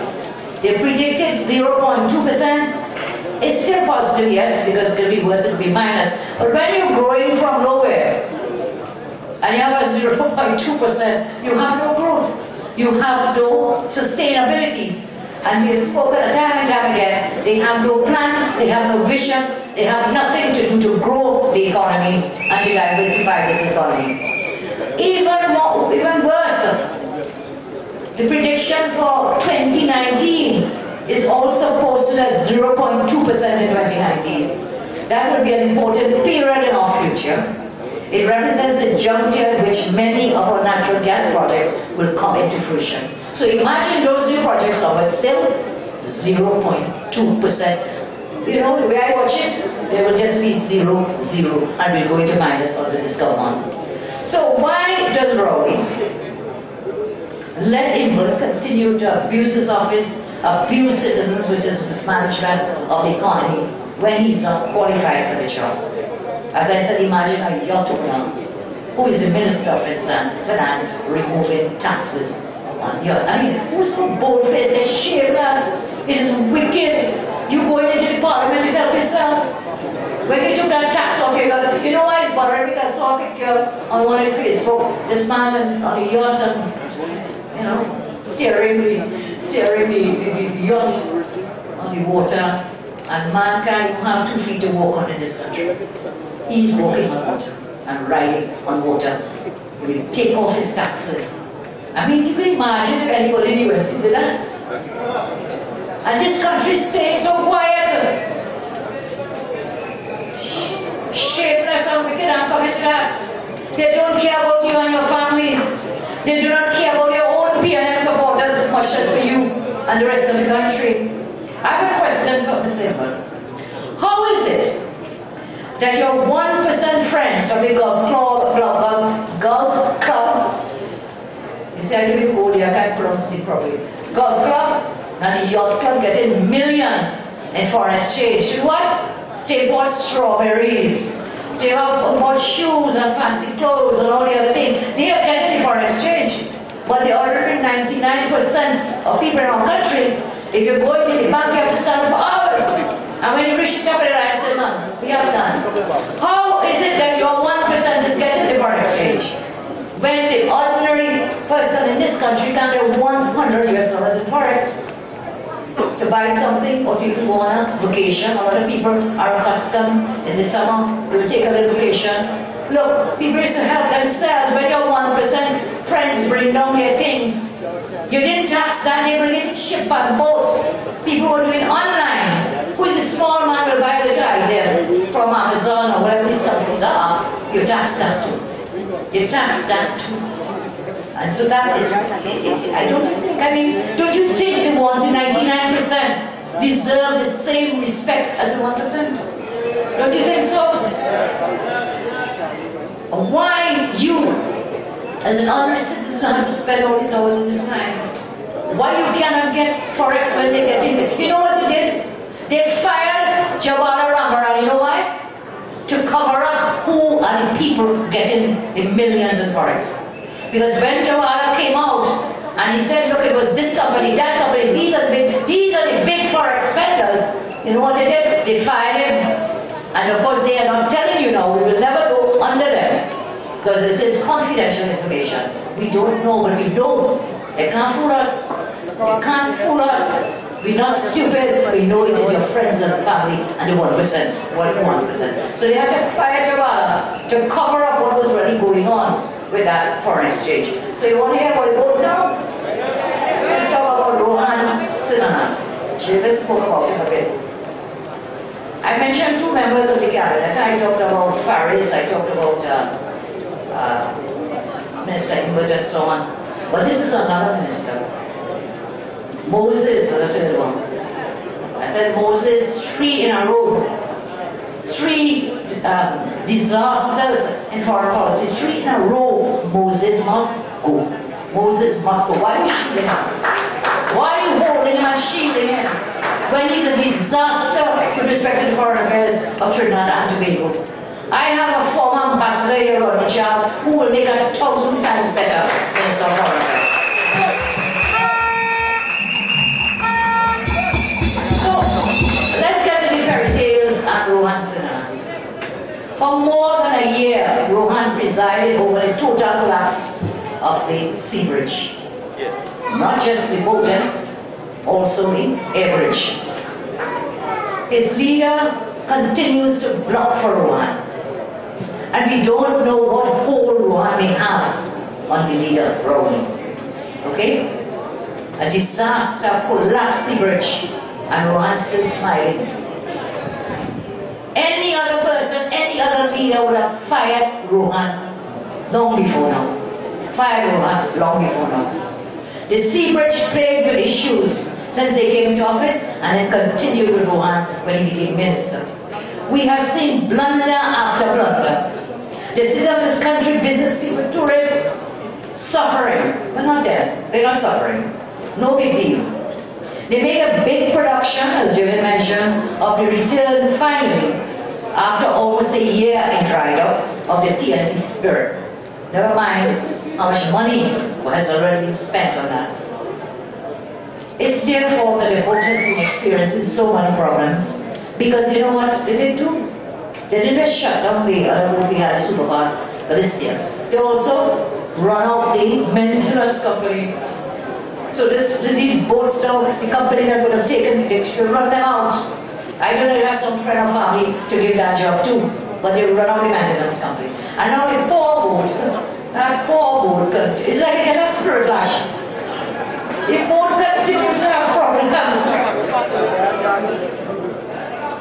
They predicted 0.2%. It's still positive, yes, because it could be worse, it could be minus. But when you're growing from nowhere, and you have a 0.2%, you have no growth. You have no sustainability. And we have spoken time and time again, they have no plan, they have no vision, they have nothing to do to grow the economy and to diversify this economy. Even worse, the prediction for 2019 is also posted at 0.2% in 2019. That will be an important period in our future. It represents the juncture at which many of our natural gas projects will come into fruition. So imagine those new projects now, but still 0.2%. You know, the way I watch it, they will just be 0, 0, and we'll go into minus under this government. So why does Rowley let Imber continue to abuse his office, abuse citizens, which is mismanagement of the economy, when he's not qualified for the job? As I said, imagine a yacht owner who is the Minister of Finance removing taxes on yachts. I mean, who's so bold-faced and shameless? It is wicked. You going into the parliament to help yourself. When you took that tax off your yacht, you know why it's bothering me? I saw a picture on one on Facebook, this man on a yacht and, you know, steering the yacht on the water, and man can't even have 2 feet to walk on in this country. He's walking on water and riding on water. He will take off his taxes. I mean, you can imagine if anybody in the UNC did that. And this country is staying so quiet. Shameless and wicked, I'm coming to that. They don't care about you and your families. They do not care about your own PNM supporters as much as for you and the rest of the country. I have a question for Ms. Imber. How is it that your 1% friends from the golf club, you see, I do it poorly, I can't pronounce it properly, golf club and the yacht club getting millions in foreign exchange. To what? They bought strawberries. They have bought shoes and fancy clothes and all the other things. They are getting the foreign exchange. But the other 99% of people in our country, if you go into the bank, you have to stand for hours. And when you reach the top of the line, say, man, we have done. How is it that your 1% is getting the foreign exchange? When the ordinary person in this country can get $100 US in forex to buy something or to go on a vacation. A lot of people are accustomed in the summer, they will take a little vacation. Look, people used to help themselves. When your 1% friends bring down their things, you didn't tax that, they bring it ship and boat. People were doing online. Who is a small man will buy a little item from Amazon or whatever these companies are, you tax that too. You tax that too. And so that is, I don't think, I mean, don't you think they want the 99% deserve the same respect as the 1%? Don't you think so? Why you, as an honorary citizen, have to spend all these hours in this time? Why you cannot get Forex when they get in? You know what they did? They fired Jawala Ramaran. You know why? To cover up who are the people getting the millions in Forex. Because when Jawala came out and he said, look, it was this company, that company, these are the big Forex spenders, you know what they did? They fired him. And of course they are not telling you now, we will never go under them. Because this is confidential information. We don't know, but we know. They can't fool us. They can't fool us. We're not stupid. We know it is your friends and family and the 1%. What 1%? So they had to fire Jawala to cover up what was really going on with that foreign exchange. So you want to hear what it goes now? Let's talk about Rohan Sinha. Let's talk about him a bit. I mentioned two members of the cabinet. I talked about Faris, I talked about Minister Ingrid and so on. But this is another minister. Moses is the third one. I said Moses, 3 in a row. 3 disasters in foreign policy. 3 in a row. Moses must go. Moses must go. Why are you shielding him? Why are you holding him and shielding him? When he's a disaster with respect to the foreign affairs of Trinidad and Tobago. I have a former ambassador here, Rodney Charles, who will make 1,000 times better Minister of Foreign Affairs. So, let's get to the fairy tales and Rohan Sinha. For more than a year, Rohan presided over the total collapse of the sea bridge. Not just the boat, also the air bridge. His leader continues to block for Rohan. And we don't know what hold Rohan may have on the leader, Rowley. Okay? A disaster, collapsed sea bridge, and Rohan still smiling. Any other person, any other leader would have fired Rohan long before now. Fired Rohan long before now. The sea bridge plagued with issues since they came into office and then continued with Rohan when he became minister. We have seen blunder after blunder. The citizens of this country, business people, tourists, suffering. But not there. They're not suffering. No big deal. They make a big production, as Jillian mentioned, of the return finally, after almost a year in dried up, of the TNT spirit. Never mind how much money has already been spent on that. It's their fault that the boat has been experiencing so many problems. Because you know what they did too? They didn't just shut down the other boat we had, the superfast, for this year. They also run out the maintenance company. So these boats now, the company that would have taken, they should run them out. I don't know if you have some friend or family to give that job to, but they run out the maintenance company. And now the poor boat, that poor boat, it's like they get a spirit lash. The boat continues to have problems.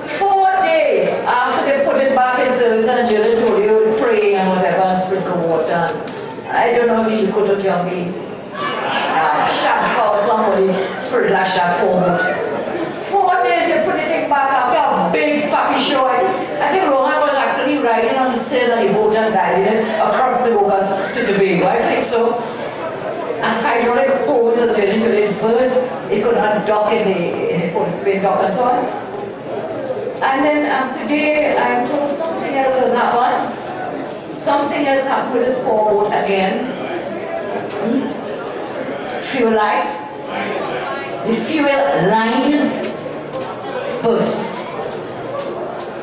4 days after they put it back in service, and Jillian told you to pray and whatever, and sprinkle water. I don't know if you could have told me, shot for somebody, spirit lash that poor boat. 4 days you put the thing back after a big puppy show. I think Rohan was actually riding on his tail on the boat and guiding it across the Bocas to Tobago. I think so. And hydraulic hose was there until it burst. It could not dock in the Port of Spain dock and so on. And then today I am told something else has happened. Something else happened with this poor boat again. Fuel light. The fuel line burst.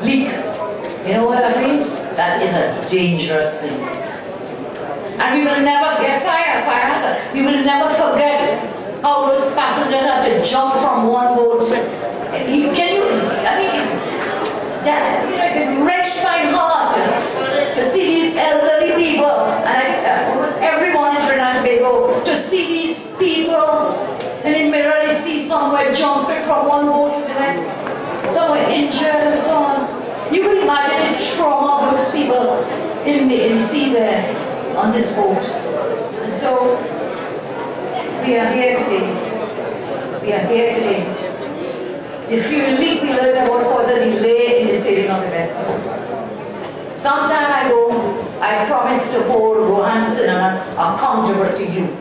Leak. You know what that means? That is a dangerous thing. And we will never forget fire hazard. We will never forget how those passengers had to jump from one boat. Can you, I mean, that, you know, it wrenched my heart to see these elderly people, and almost everyone in Trinidad and Tobago, to see these people, and in mirror they see somewhere jumping from one boat to the next, somewhere injured and so on. You can imagine the trauma of those people in the sea there on this boat. And so we are here today. We are here today The fuel leak we learned about caused a delay in the sailing of the vessel. Some time ago, I promised to hold Rohan Sinha accountable to you,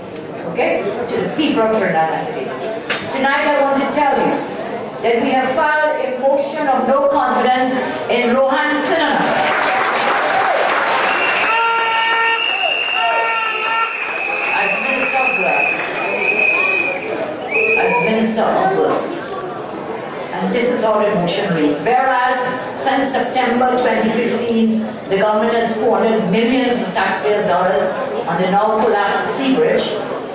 okay? To the people of Trinidad and Tobago. Tonight I want to tell you that we have filed a motion of no confidence in Rohan Sinha. As Minister of Works. As Minister of Works. And this is how the motion reads. Whereas, since September 2015, the government has squandered millions of taxpayers' dollars on the now collapsed sea bridge,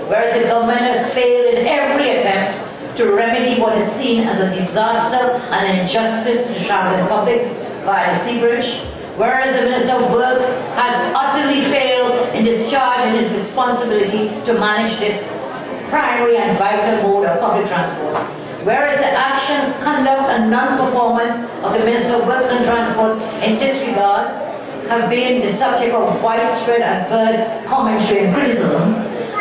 whereas the government has failed in every attempt to remedy what is seen as a disaster and an injustice to the traveling public via the sea bridge, whereas the Minister of Works has utterly failed in discharging his responsibility to manage this primary and vital mode of public transport, whereas the actions, conduct and non-performance of the Minister of Works and Transport in this regard have been the subject of widespread adverse commentary and criticism,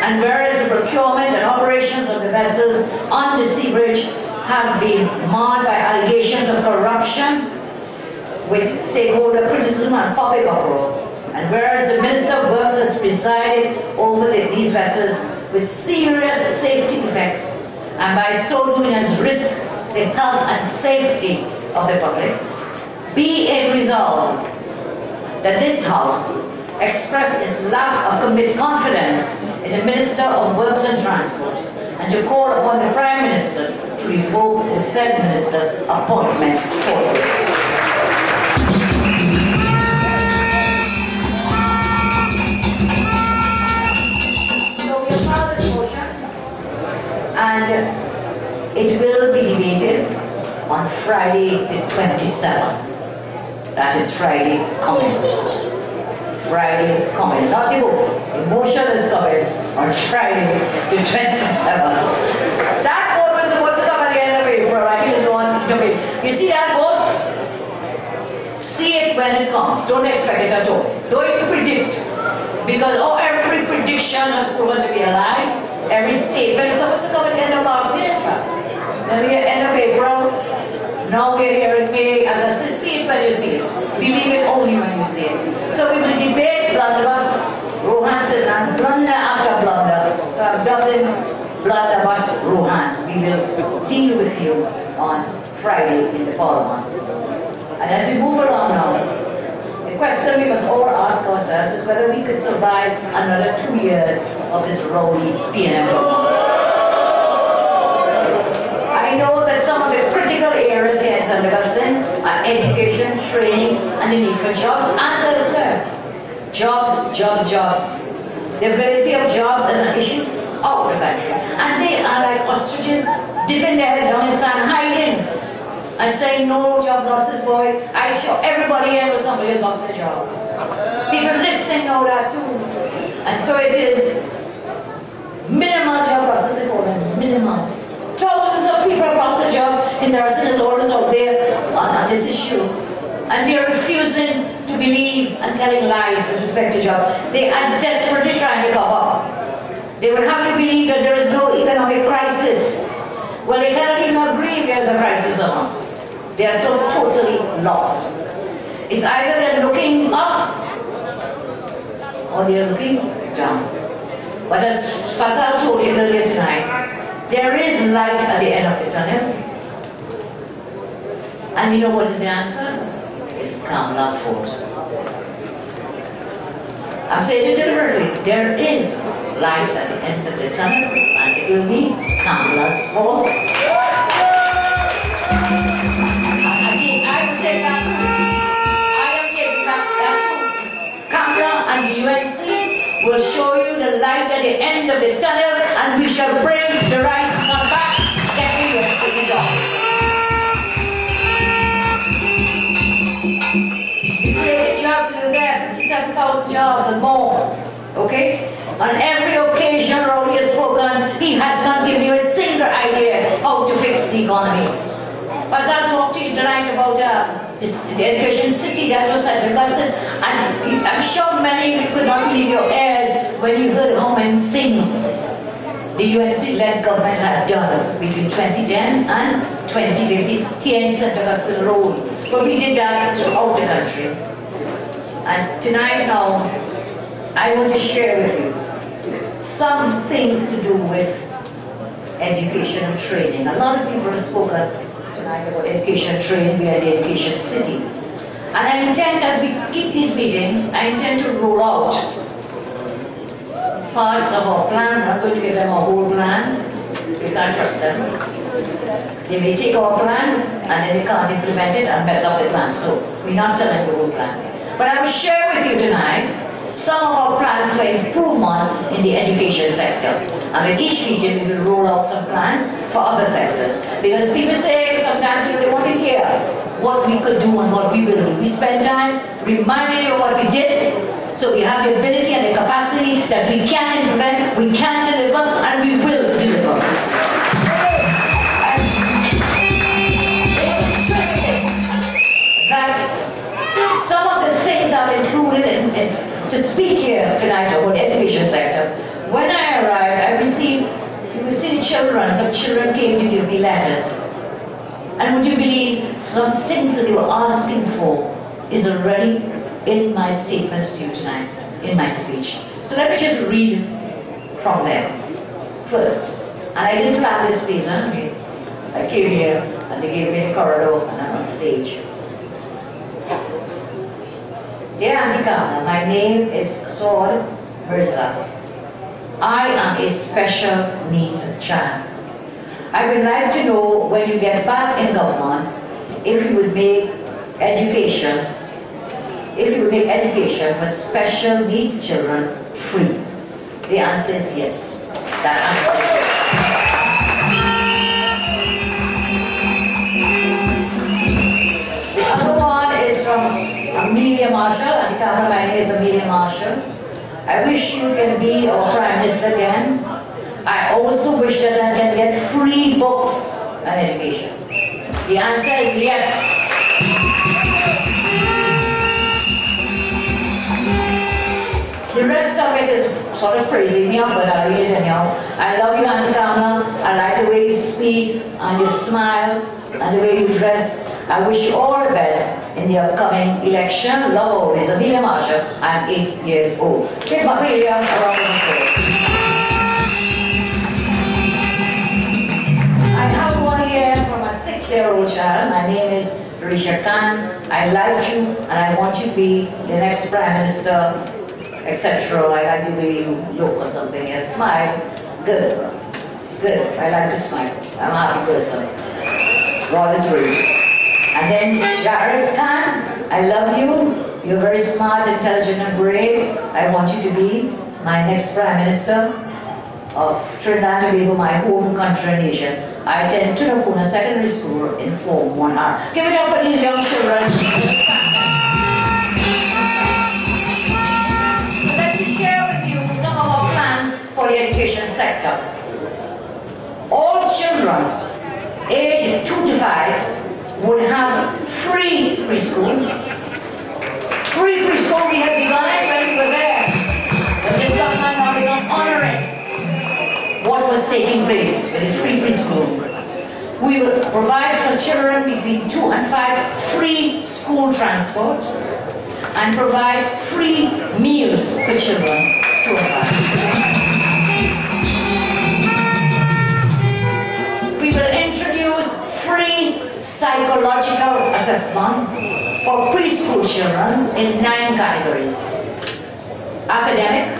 and whereas the procurement and operations of the vessels on the sea bridge have been marred by allegations of corruption with stakeholder criticism and public uproar, and whereas the Minister of Works has presided over these vessels with serious safety defects, and by so doing has risked the health and safety of the public, be it resolved that this House express its lack of confidence in the Minister of Works and Transport, and to call upon the Prime Minister to revoke the said Minister's appointment forthwith. And it will be debated on Friday the 27th. That is Friday coming. Friday coming. Not the book. The motion is coming on Friday the 27th. That vote was supposed to come at the end of April. I just want to be. You see that vote? See it when it comes. Don't expect it at all. Don't predict. Because every prediction has proven to be a lie. Every statement is supposed to come at the end of last year, in fact. Then we are end of April. Now we're here in May. As I say, see it when you see it. Believe it only when you see it. So we will debate blunderbuss, Rohan Sinha, blunder after blunder. So I'm doubling blunderbuss Rohan. We will deal with you on Friday in the Parliament. And as we move along now, the question we must all ask ourselves is whether we could survive another 2 years of this rowdy PNM government. I know that some of the critical areas here in St. Augustine are education, training, and the need for jobs, as elsewhere. Jobs, jobs, jobs. The availability of jobs is an issue out the country. And they are like ostriches dipping their head down inside and hiding. And saying, no job losses, boy. I'm sure everybody here knows somebody has lost their job. People listening know that too. And so it is minimal job losses in Poland, minimal. Thousands of people have lost their jobs in the residence orders out there on this issue. And they're refusing to believe and telling lies with respect to jobs. They are desperately trying to cover up. They will have to believe that there is no economic crisis. Well, they cannot even agree if there is a crisis or not. They are so totally lost. It's either they're looking up or they're looking down. But as Fazal told you earlier tonight, there is light at the end of the tunnel. And you know what is the answer? It's Kamala Fort. I'm saying it deliberately. There is light at the end of the tunnel, and it will be Kamala's Fort. And the UNC will show you the light at the end of the tunnel, and we shall bring the rice sun back. Get the UNC in office. We created jobs, we were there, 57,000 jobs and more. Okay? On every occasion Rowley has spoken, he has not given you a single idea how to fix the economy. Fazal talked to you tonight about the education city that was at Augustine, and I'm sure many of you could not believe your ears when you heard how many things the UNC-led government has done between 2010 and 2015 here in St. Augustine Road. But we did that throughout the country. And tonight now, I want to share with you some things to do with education and training. A lot of people have spoken tonight about education and training. We are the education city. And I intend, as we keep these meetings, I intend to roll out parts of our plan. I'm not going to give them a whole plan. You can't trust them. They may take our plan and then they can't implement it and mess up the plan. So we're not telling the whole plan. But I will share with you tonight some of our plans for improvements in the education sector. And in each meeting we will roll out some plans for other sectors. Because people say sometimes they want to hear what we could do and what we will do. We spend time reminding you of what we did, so we have the ability and the capacity that we can implement, we can deliver, and we will deliver. And it's interesting that some of the things I've included to speak here tonight about the education sector. When I arrived, I received, you will see children, some children came to give me letters. And would you believe some things that they were asking for is already in my statements to you tonight, in my speech. So let me just read from them. First, and I didn't plan this piece, huh? I came here and they gave me the corridor and I'm on stage. Dear Auntie Kamala, my name is Saud Mirza. I am a special needs child. I would like to know, when you get back in government, if you would make education for special needs children free. The answer is yes. That answer is yes. The other one is from Amelia Marshall. Auntie Kamala, my name is Amelia Marshall. I wish you can be our Prime Minister again. I also wish that I can get free books and education. The answer is yes. The rest of it is sort of praising me up, but I'll read it anyhow. I love you, Auntie Kamala. I like the way you speak and you smile and the way you dress. I wish you all the best in the upcoming election. Love always. Amelia Marshall. I'm 8 years old. Give Amelia a round of applause. I have one here from a 6-year-old child. My name is Risha Khan. I like you and I want you to be the next Prime Minister, etc. I like the way you look or something. You smile. Good. Good. I like to smile. I'm a happy person. God is great. And then Jared Khan, I love you. You're very smart, intelligent and brave. I want you to be my next Prime Minister of Trinidad and Tobago, my home country and nation. I attend Tunapuna Secondary School in Form 1R. Give it up for these young children. So let me share with you some of our plans for the education sector. All children aged 2 to 5 would have free preschool. Free preschool, we had begun it when we were there. But this government now is not honoring what was taking place with the free preschool. We will provide for children between 2 and 5 free school transport and provide free meals for children 2 and 5. We will introduce free psychological assessment for preschool children in 9 categories: academic,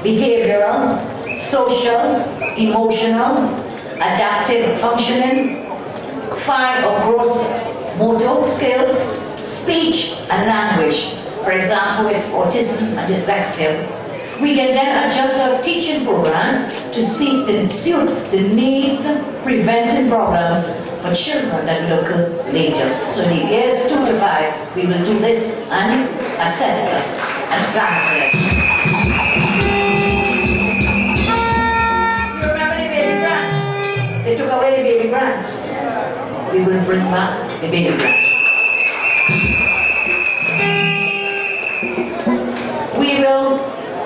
behavioral, social, emotional, adaptive functioning, fine or gross motor skills, speech and language, for example with autism and dyslexia. We can then adjust our teaching programs to suit the needs, preventing problems for children that will occur later. So in the years 2 to 5, we will do this and assess them and plan for them. You remember the baby grant? They took away the baby grant. We will bring back the baby grant. We will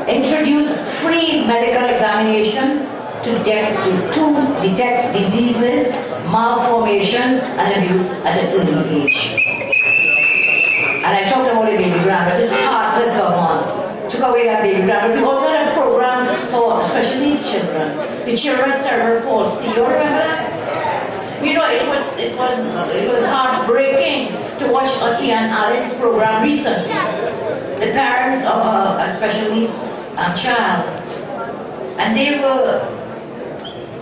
introduce free medical examinations to to detect diseases, malformations, and abuse at an early age. And I talked about a baby grant, but this Heartless Vermont took away that baby grant. But we also had a program for special needs children, the children's cerebral palsy. You remember that? You know, it was heartbreaking to watch on Ian Allen's program recently. The parents of a special needs child, and they were,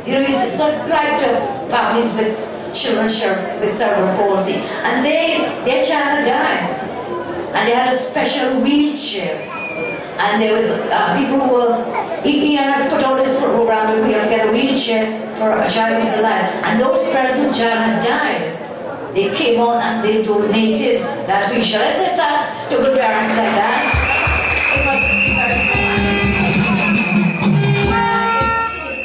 you know, it's not like the families with children with cerebral palsy, and their child died, and they had a special wheelchair, and there was people who were, Ian had put out this program where we have to get a wheelchair for a child who's alive, and those parents whose child had died, they came on and they donated that wheelchair. I said thanks to good parents like that. It was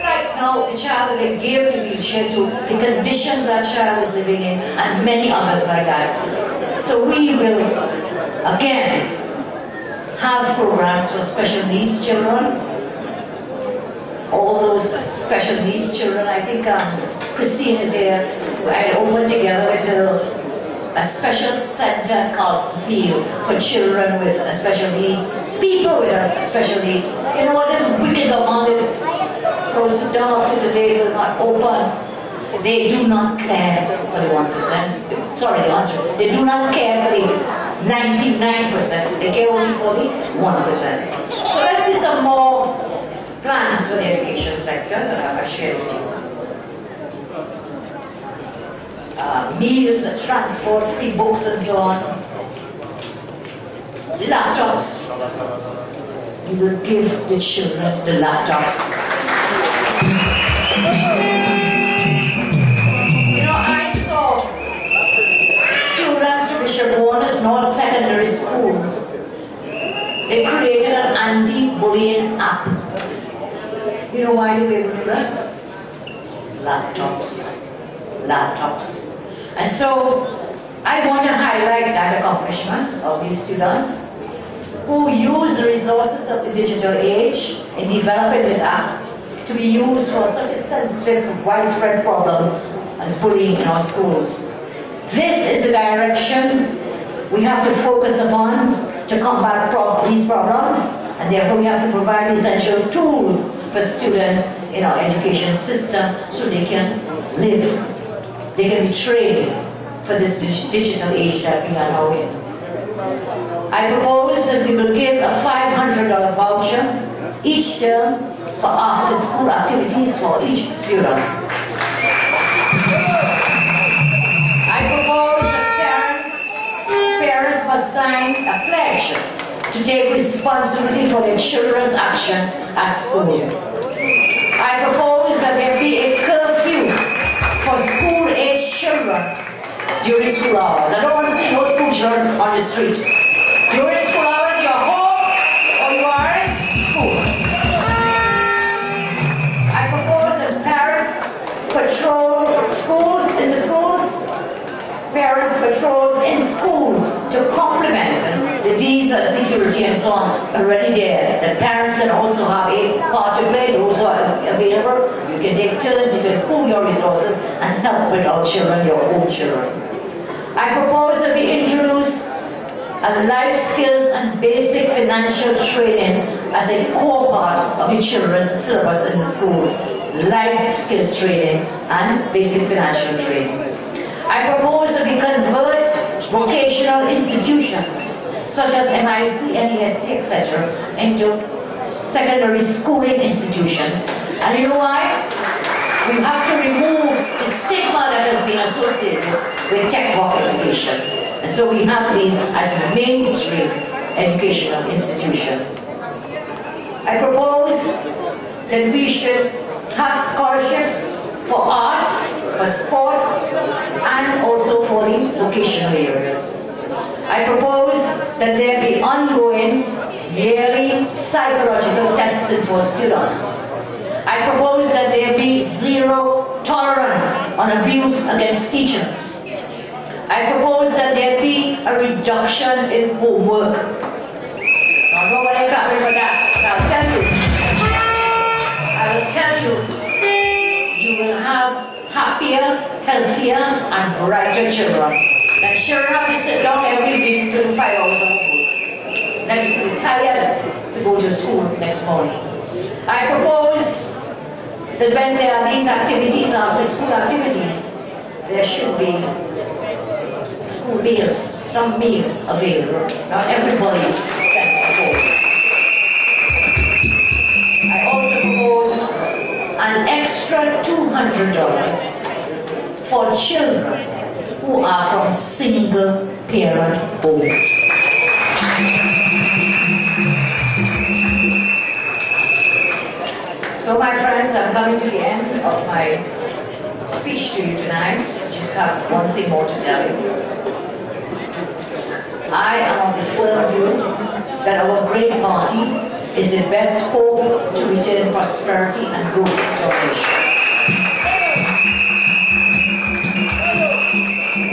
right now the child that they gave the wheelchair to, the conditions that child is living in, and many others like that. So we will again have programs for special needs children. All those special needs children, I think Christine is here. I opened together with her a special center called Field for children with special needs, people with special needs. You know what this wicked government goes down up to today will not open. They do not care for the 1%. Sorry, the 100. They do not care for the 99%. They care only for the 1%. So let's see some more plans for the education sector that I shared with you. Meals, transport, free books and so on. Laptops. We will give the children the laptops. You know, I saw students from Bishop Warner's North Secondary School. They created an anti-bullying app. You know why they do that? Laptops. Laptops. And so I want to highlight that accomplishment of these students who use the resources of the digital age in developing this app to be used for such a sensitive, widespread problem as bullying in our schools. This is the direction we have to focus upon to combat these problems, and therefore we have to provide essential tools for students in our education system so they can live. They can be trained for this digital age that we are now in. I propose that we will give a $500 voucher each term for after-school activities for each student. I propose that parents must sign a pledge to take responsibility for their children's actions at school. I propose that there be a curfew for school-aged children during school hours. I don't want to see no school children on the street. During school hours, you're home or you are in school. I propose that parents patrol schools, in the schools, parents patrols in schools to complement the deeds of security and so on already there. That parents can also have a part to play. Those who are available, you can take turns, you can pool your resources and help with our children, your own children. I propose that we introduce a life skills and basic financial training as a core part of the children's syllabus in the school. Life skills training and basic financial training. I propose that we convert vocational institutions such as MIC, NESC, etc. into secondary schooling institutions. And you know why? We have to remove the stigma that has been associated with tech work education. And so we have these as mainstream educational institutions. I propose that we should have scholarships for arts, for sports, and also for the vocational areas. I propose that there be ongoing, yearly psychological testing for students. I propose that there be zero tolerance on abuse against teachers. I propose that there be a reduction in homework. Now nobody clapping for that. I'll tell you happier, healthier, and brighter children. And children have to sit down every week till 5 hours of work. Next, be tired to go to school next morning. I propose that when there are these activities, after school activities, there should be school meals, some meal available. Not everybody can afford it. I also propose an extra $200 for children who are from single parent homes. So my friends, I'm coming to the end of my speech to you tonight. I just have one thing more to tell you. I am of the firm view that our great party is the best hope to return prosperity and growth to our nation.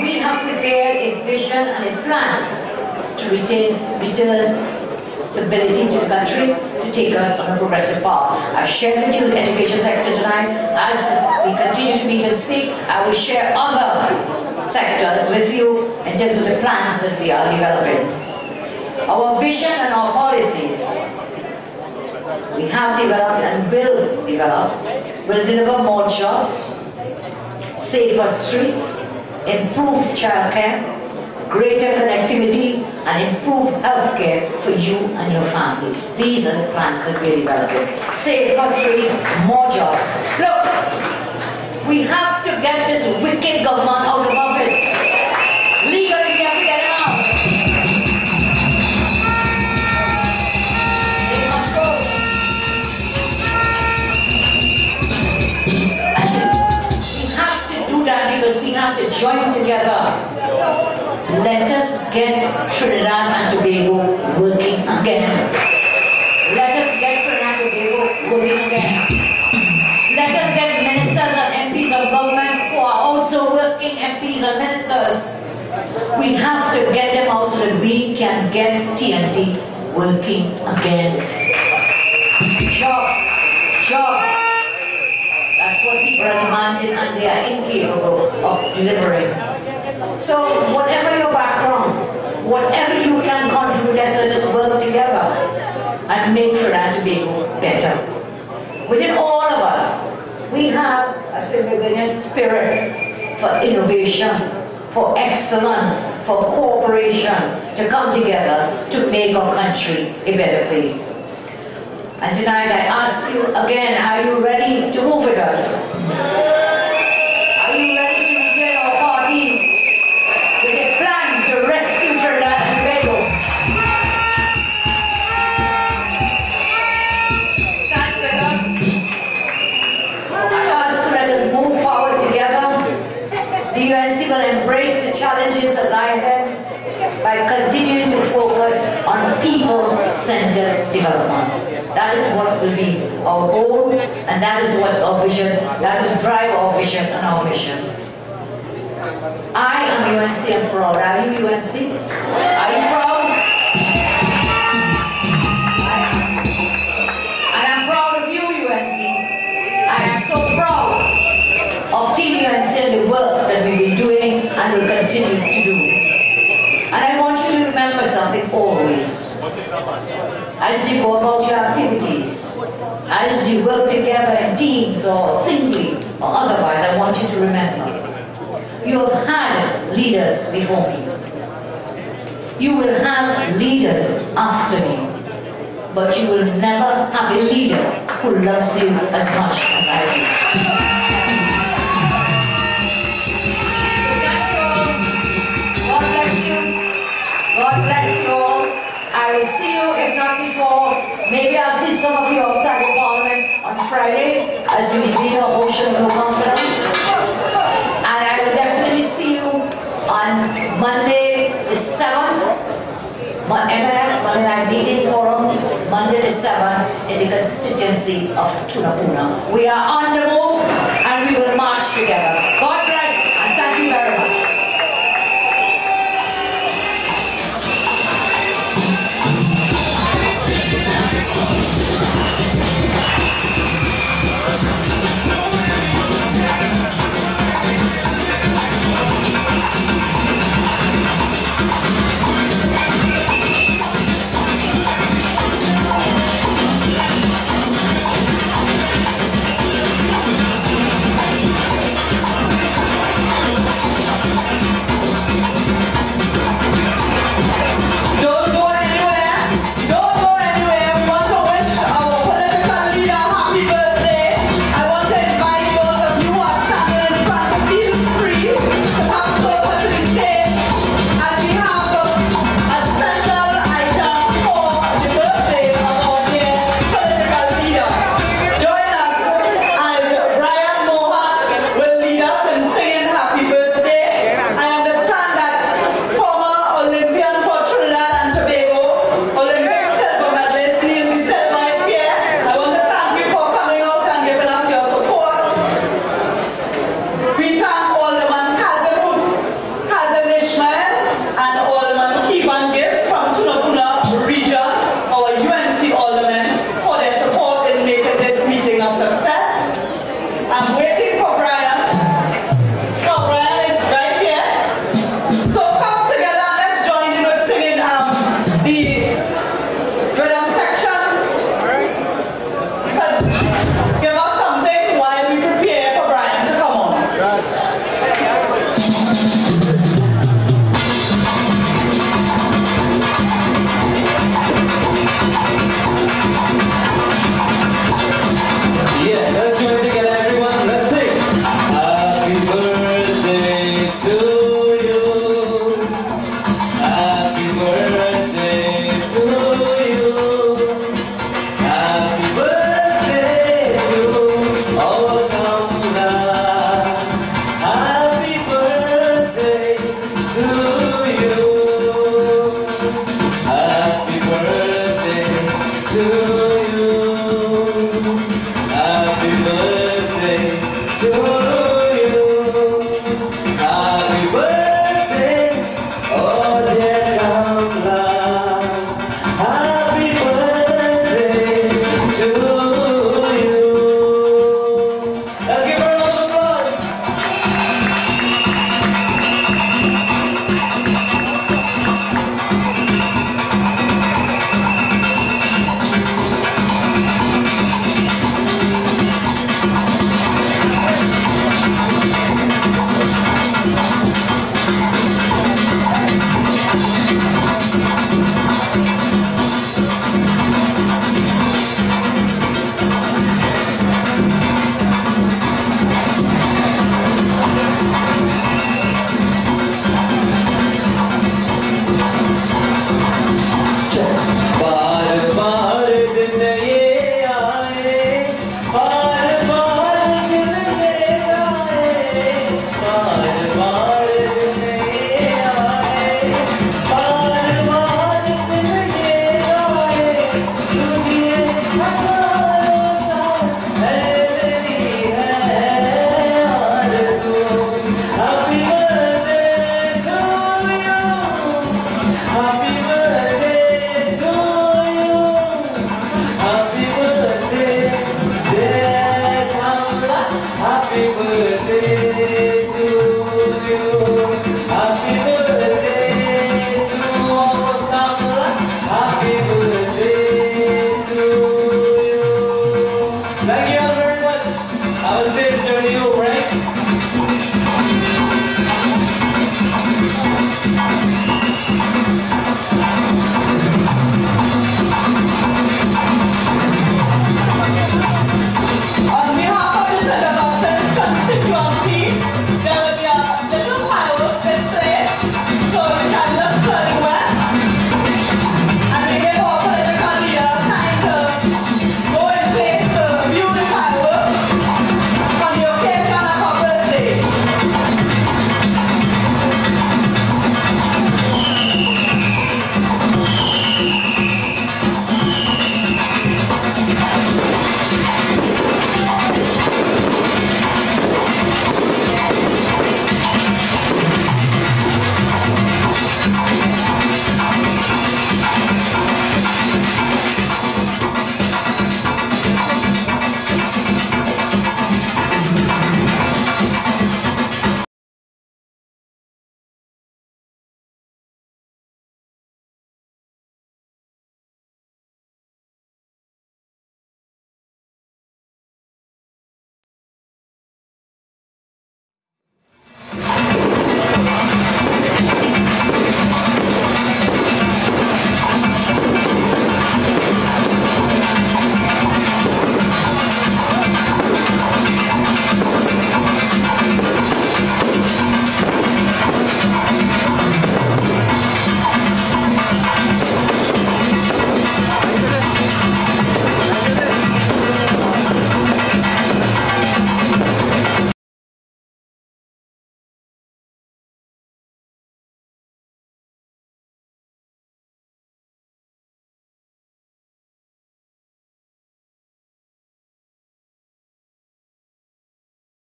We have prepared a vision and a plan to return stability to the country, to take us on a progressive path. I've shared with you the education sector tonight. As we continue to meet and speak, I will share other sectors with you in terms of the plans that we are developing. Our vision and our policies we have developed and will develop will deliver more jobs, safer streets, improved childcare, greater connectivity, and improved healthcare for you and your family. These are the plans that we're developing. Safer streets, more jobs. Look, we have to get this wicked government out of office. Legally, we have to get it out. They must go. And we have to do that because we have to join together. Let us get Trinidad and Tobago working again. Let us get Trinidad and Tobago working again. Let us get ministers and MPs of government who are also working MPs and ministers. We have to get them out so that we can get TNT working again. Jobs, jobs. That's what people are demanding and they are incapable of delivering. So whatever your background, whatever you can contribute, let us work together and make Trinidad and Tobago better. Within all of us, we have a Trinidadian spirit for innovation, for excellence, for cooperation, to come together to make our country a better place. And tonight I ask you again, are you ready to move with us? Are you ready to return our party with a plan to rescue Trinidad and Tobago? Stand with us. I ask you, let us move forward together. The UNC will embrace the challenges that lie ahead by continuing to focus on people-centered development. That is what will be our goal, and that is what our vision, that will drive our vision and our mission. I am UNC and proud. Are you UNC? Are you proud? And I'm proud of you, UNC. I am so proud of Team UNC and the work that we've been doing and will continue to do. And I want you to remember something always. As you go about your activities, as you work together in teams or singly or otherwise, I want you to remember, you have had leaders before me. You will have leaders after me. But you will never have a leader who loves you as much as I do. God bless you. God bless you all. I will see you, if not before. Maybe I'll see some of you outside of Parliament on Friday as we debate our motion of no confidence. And I will definitely see you on Monday the 7th. MNF, Monday Night Meeting Forum, Monday the 7th in the constituency of Tunapuna. We are on the move and we will march together. God bless and thank you very much.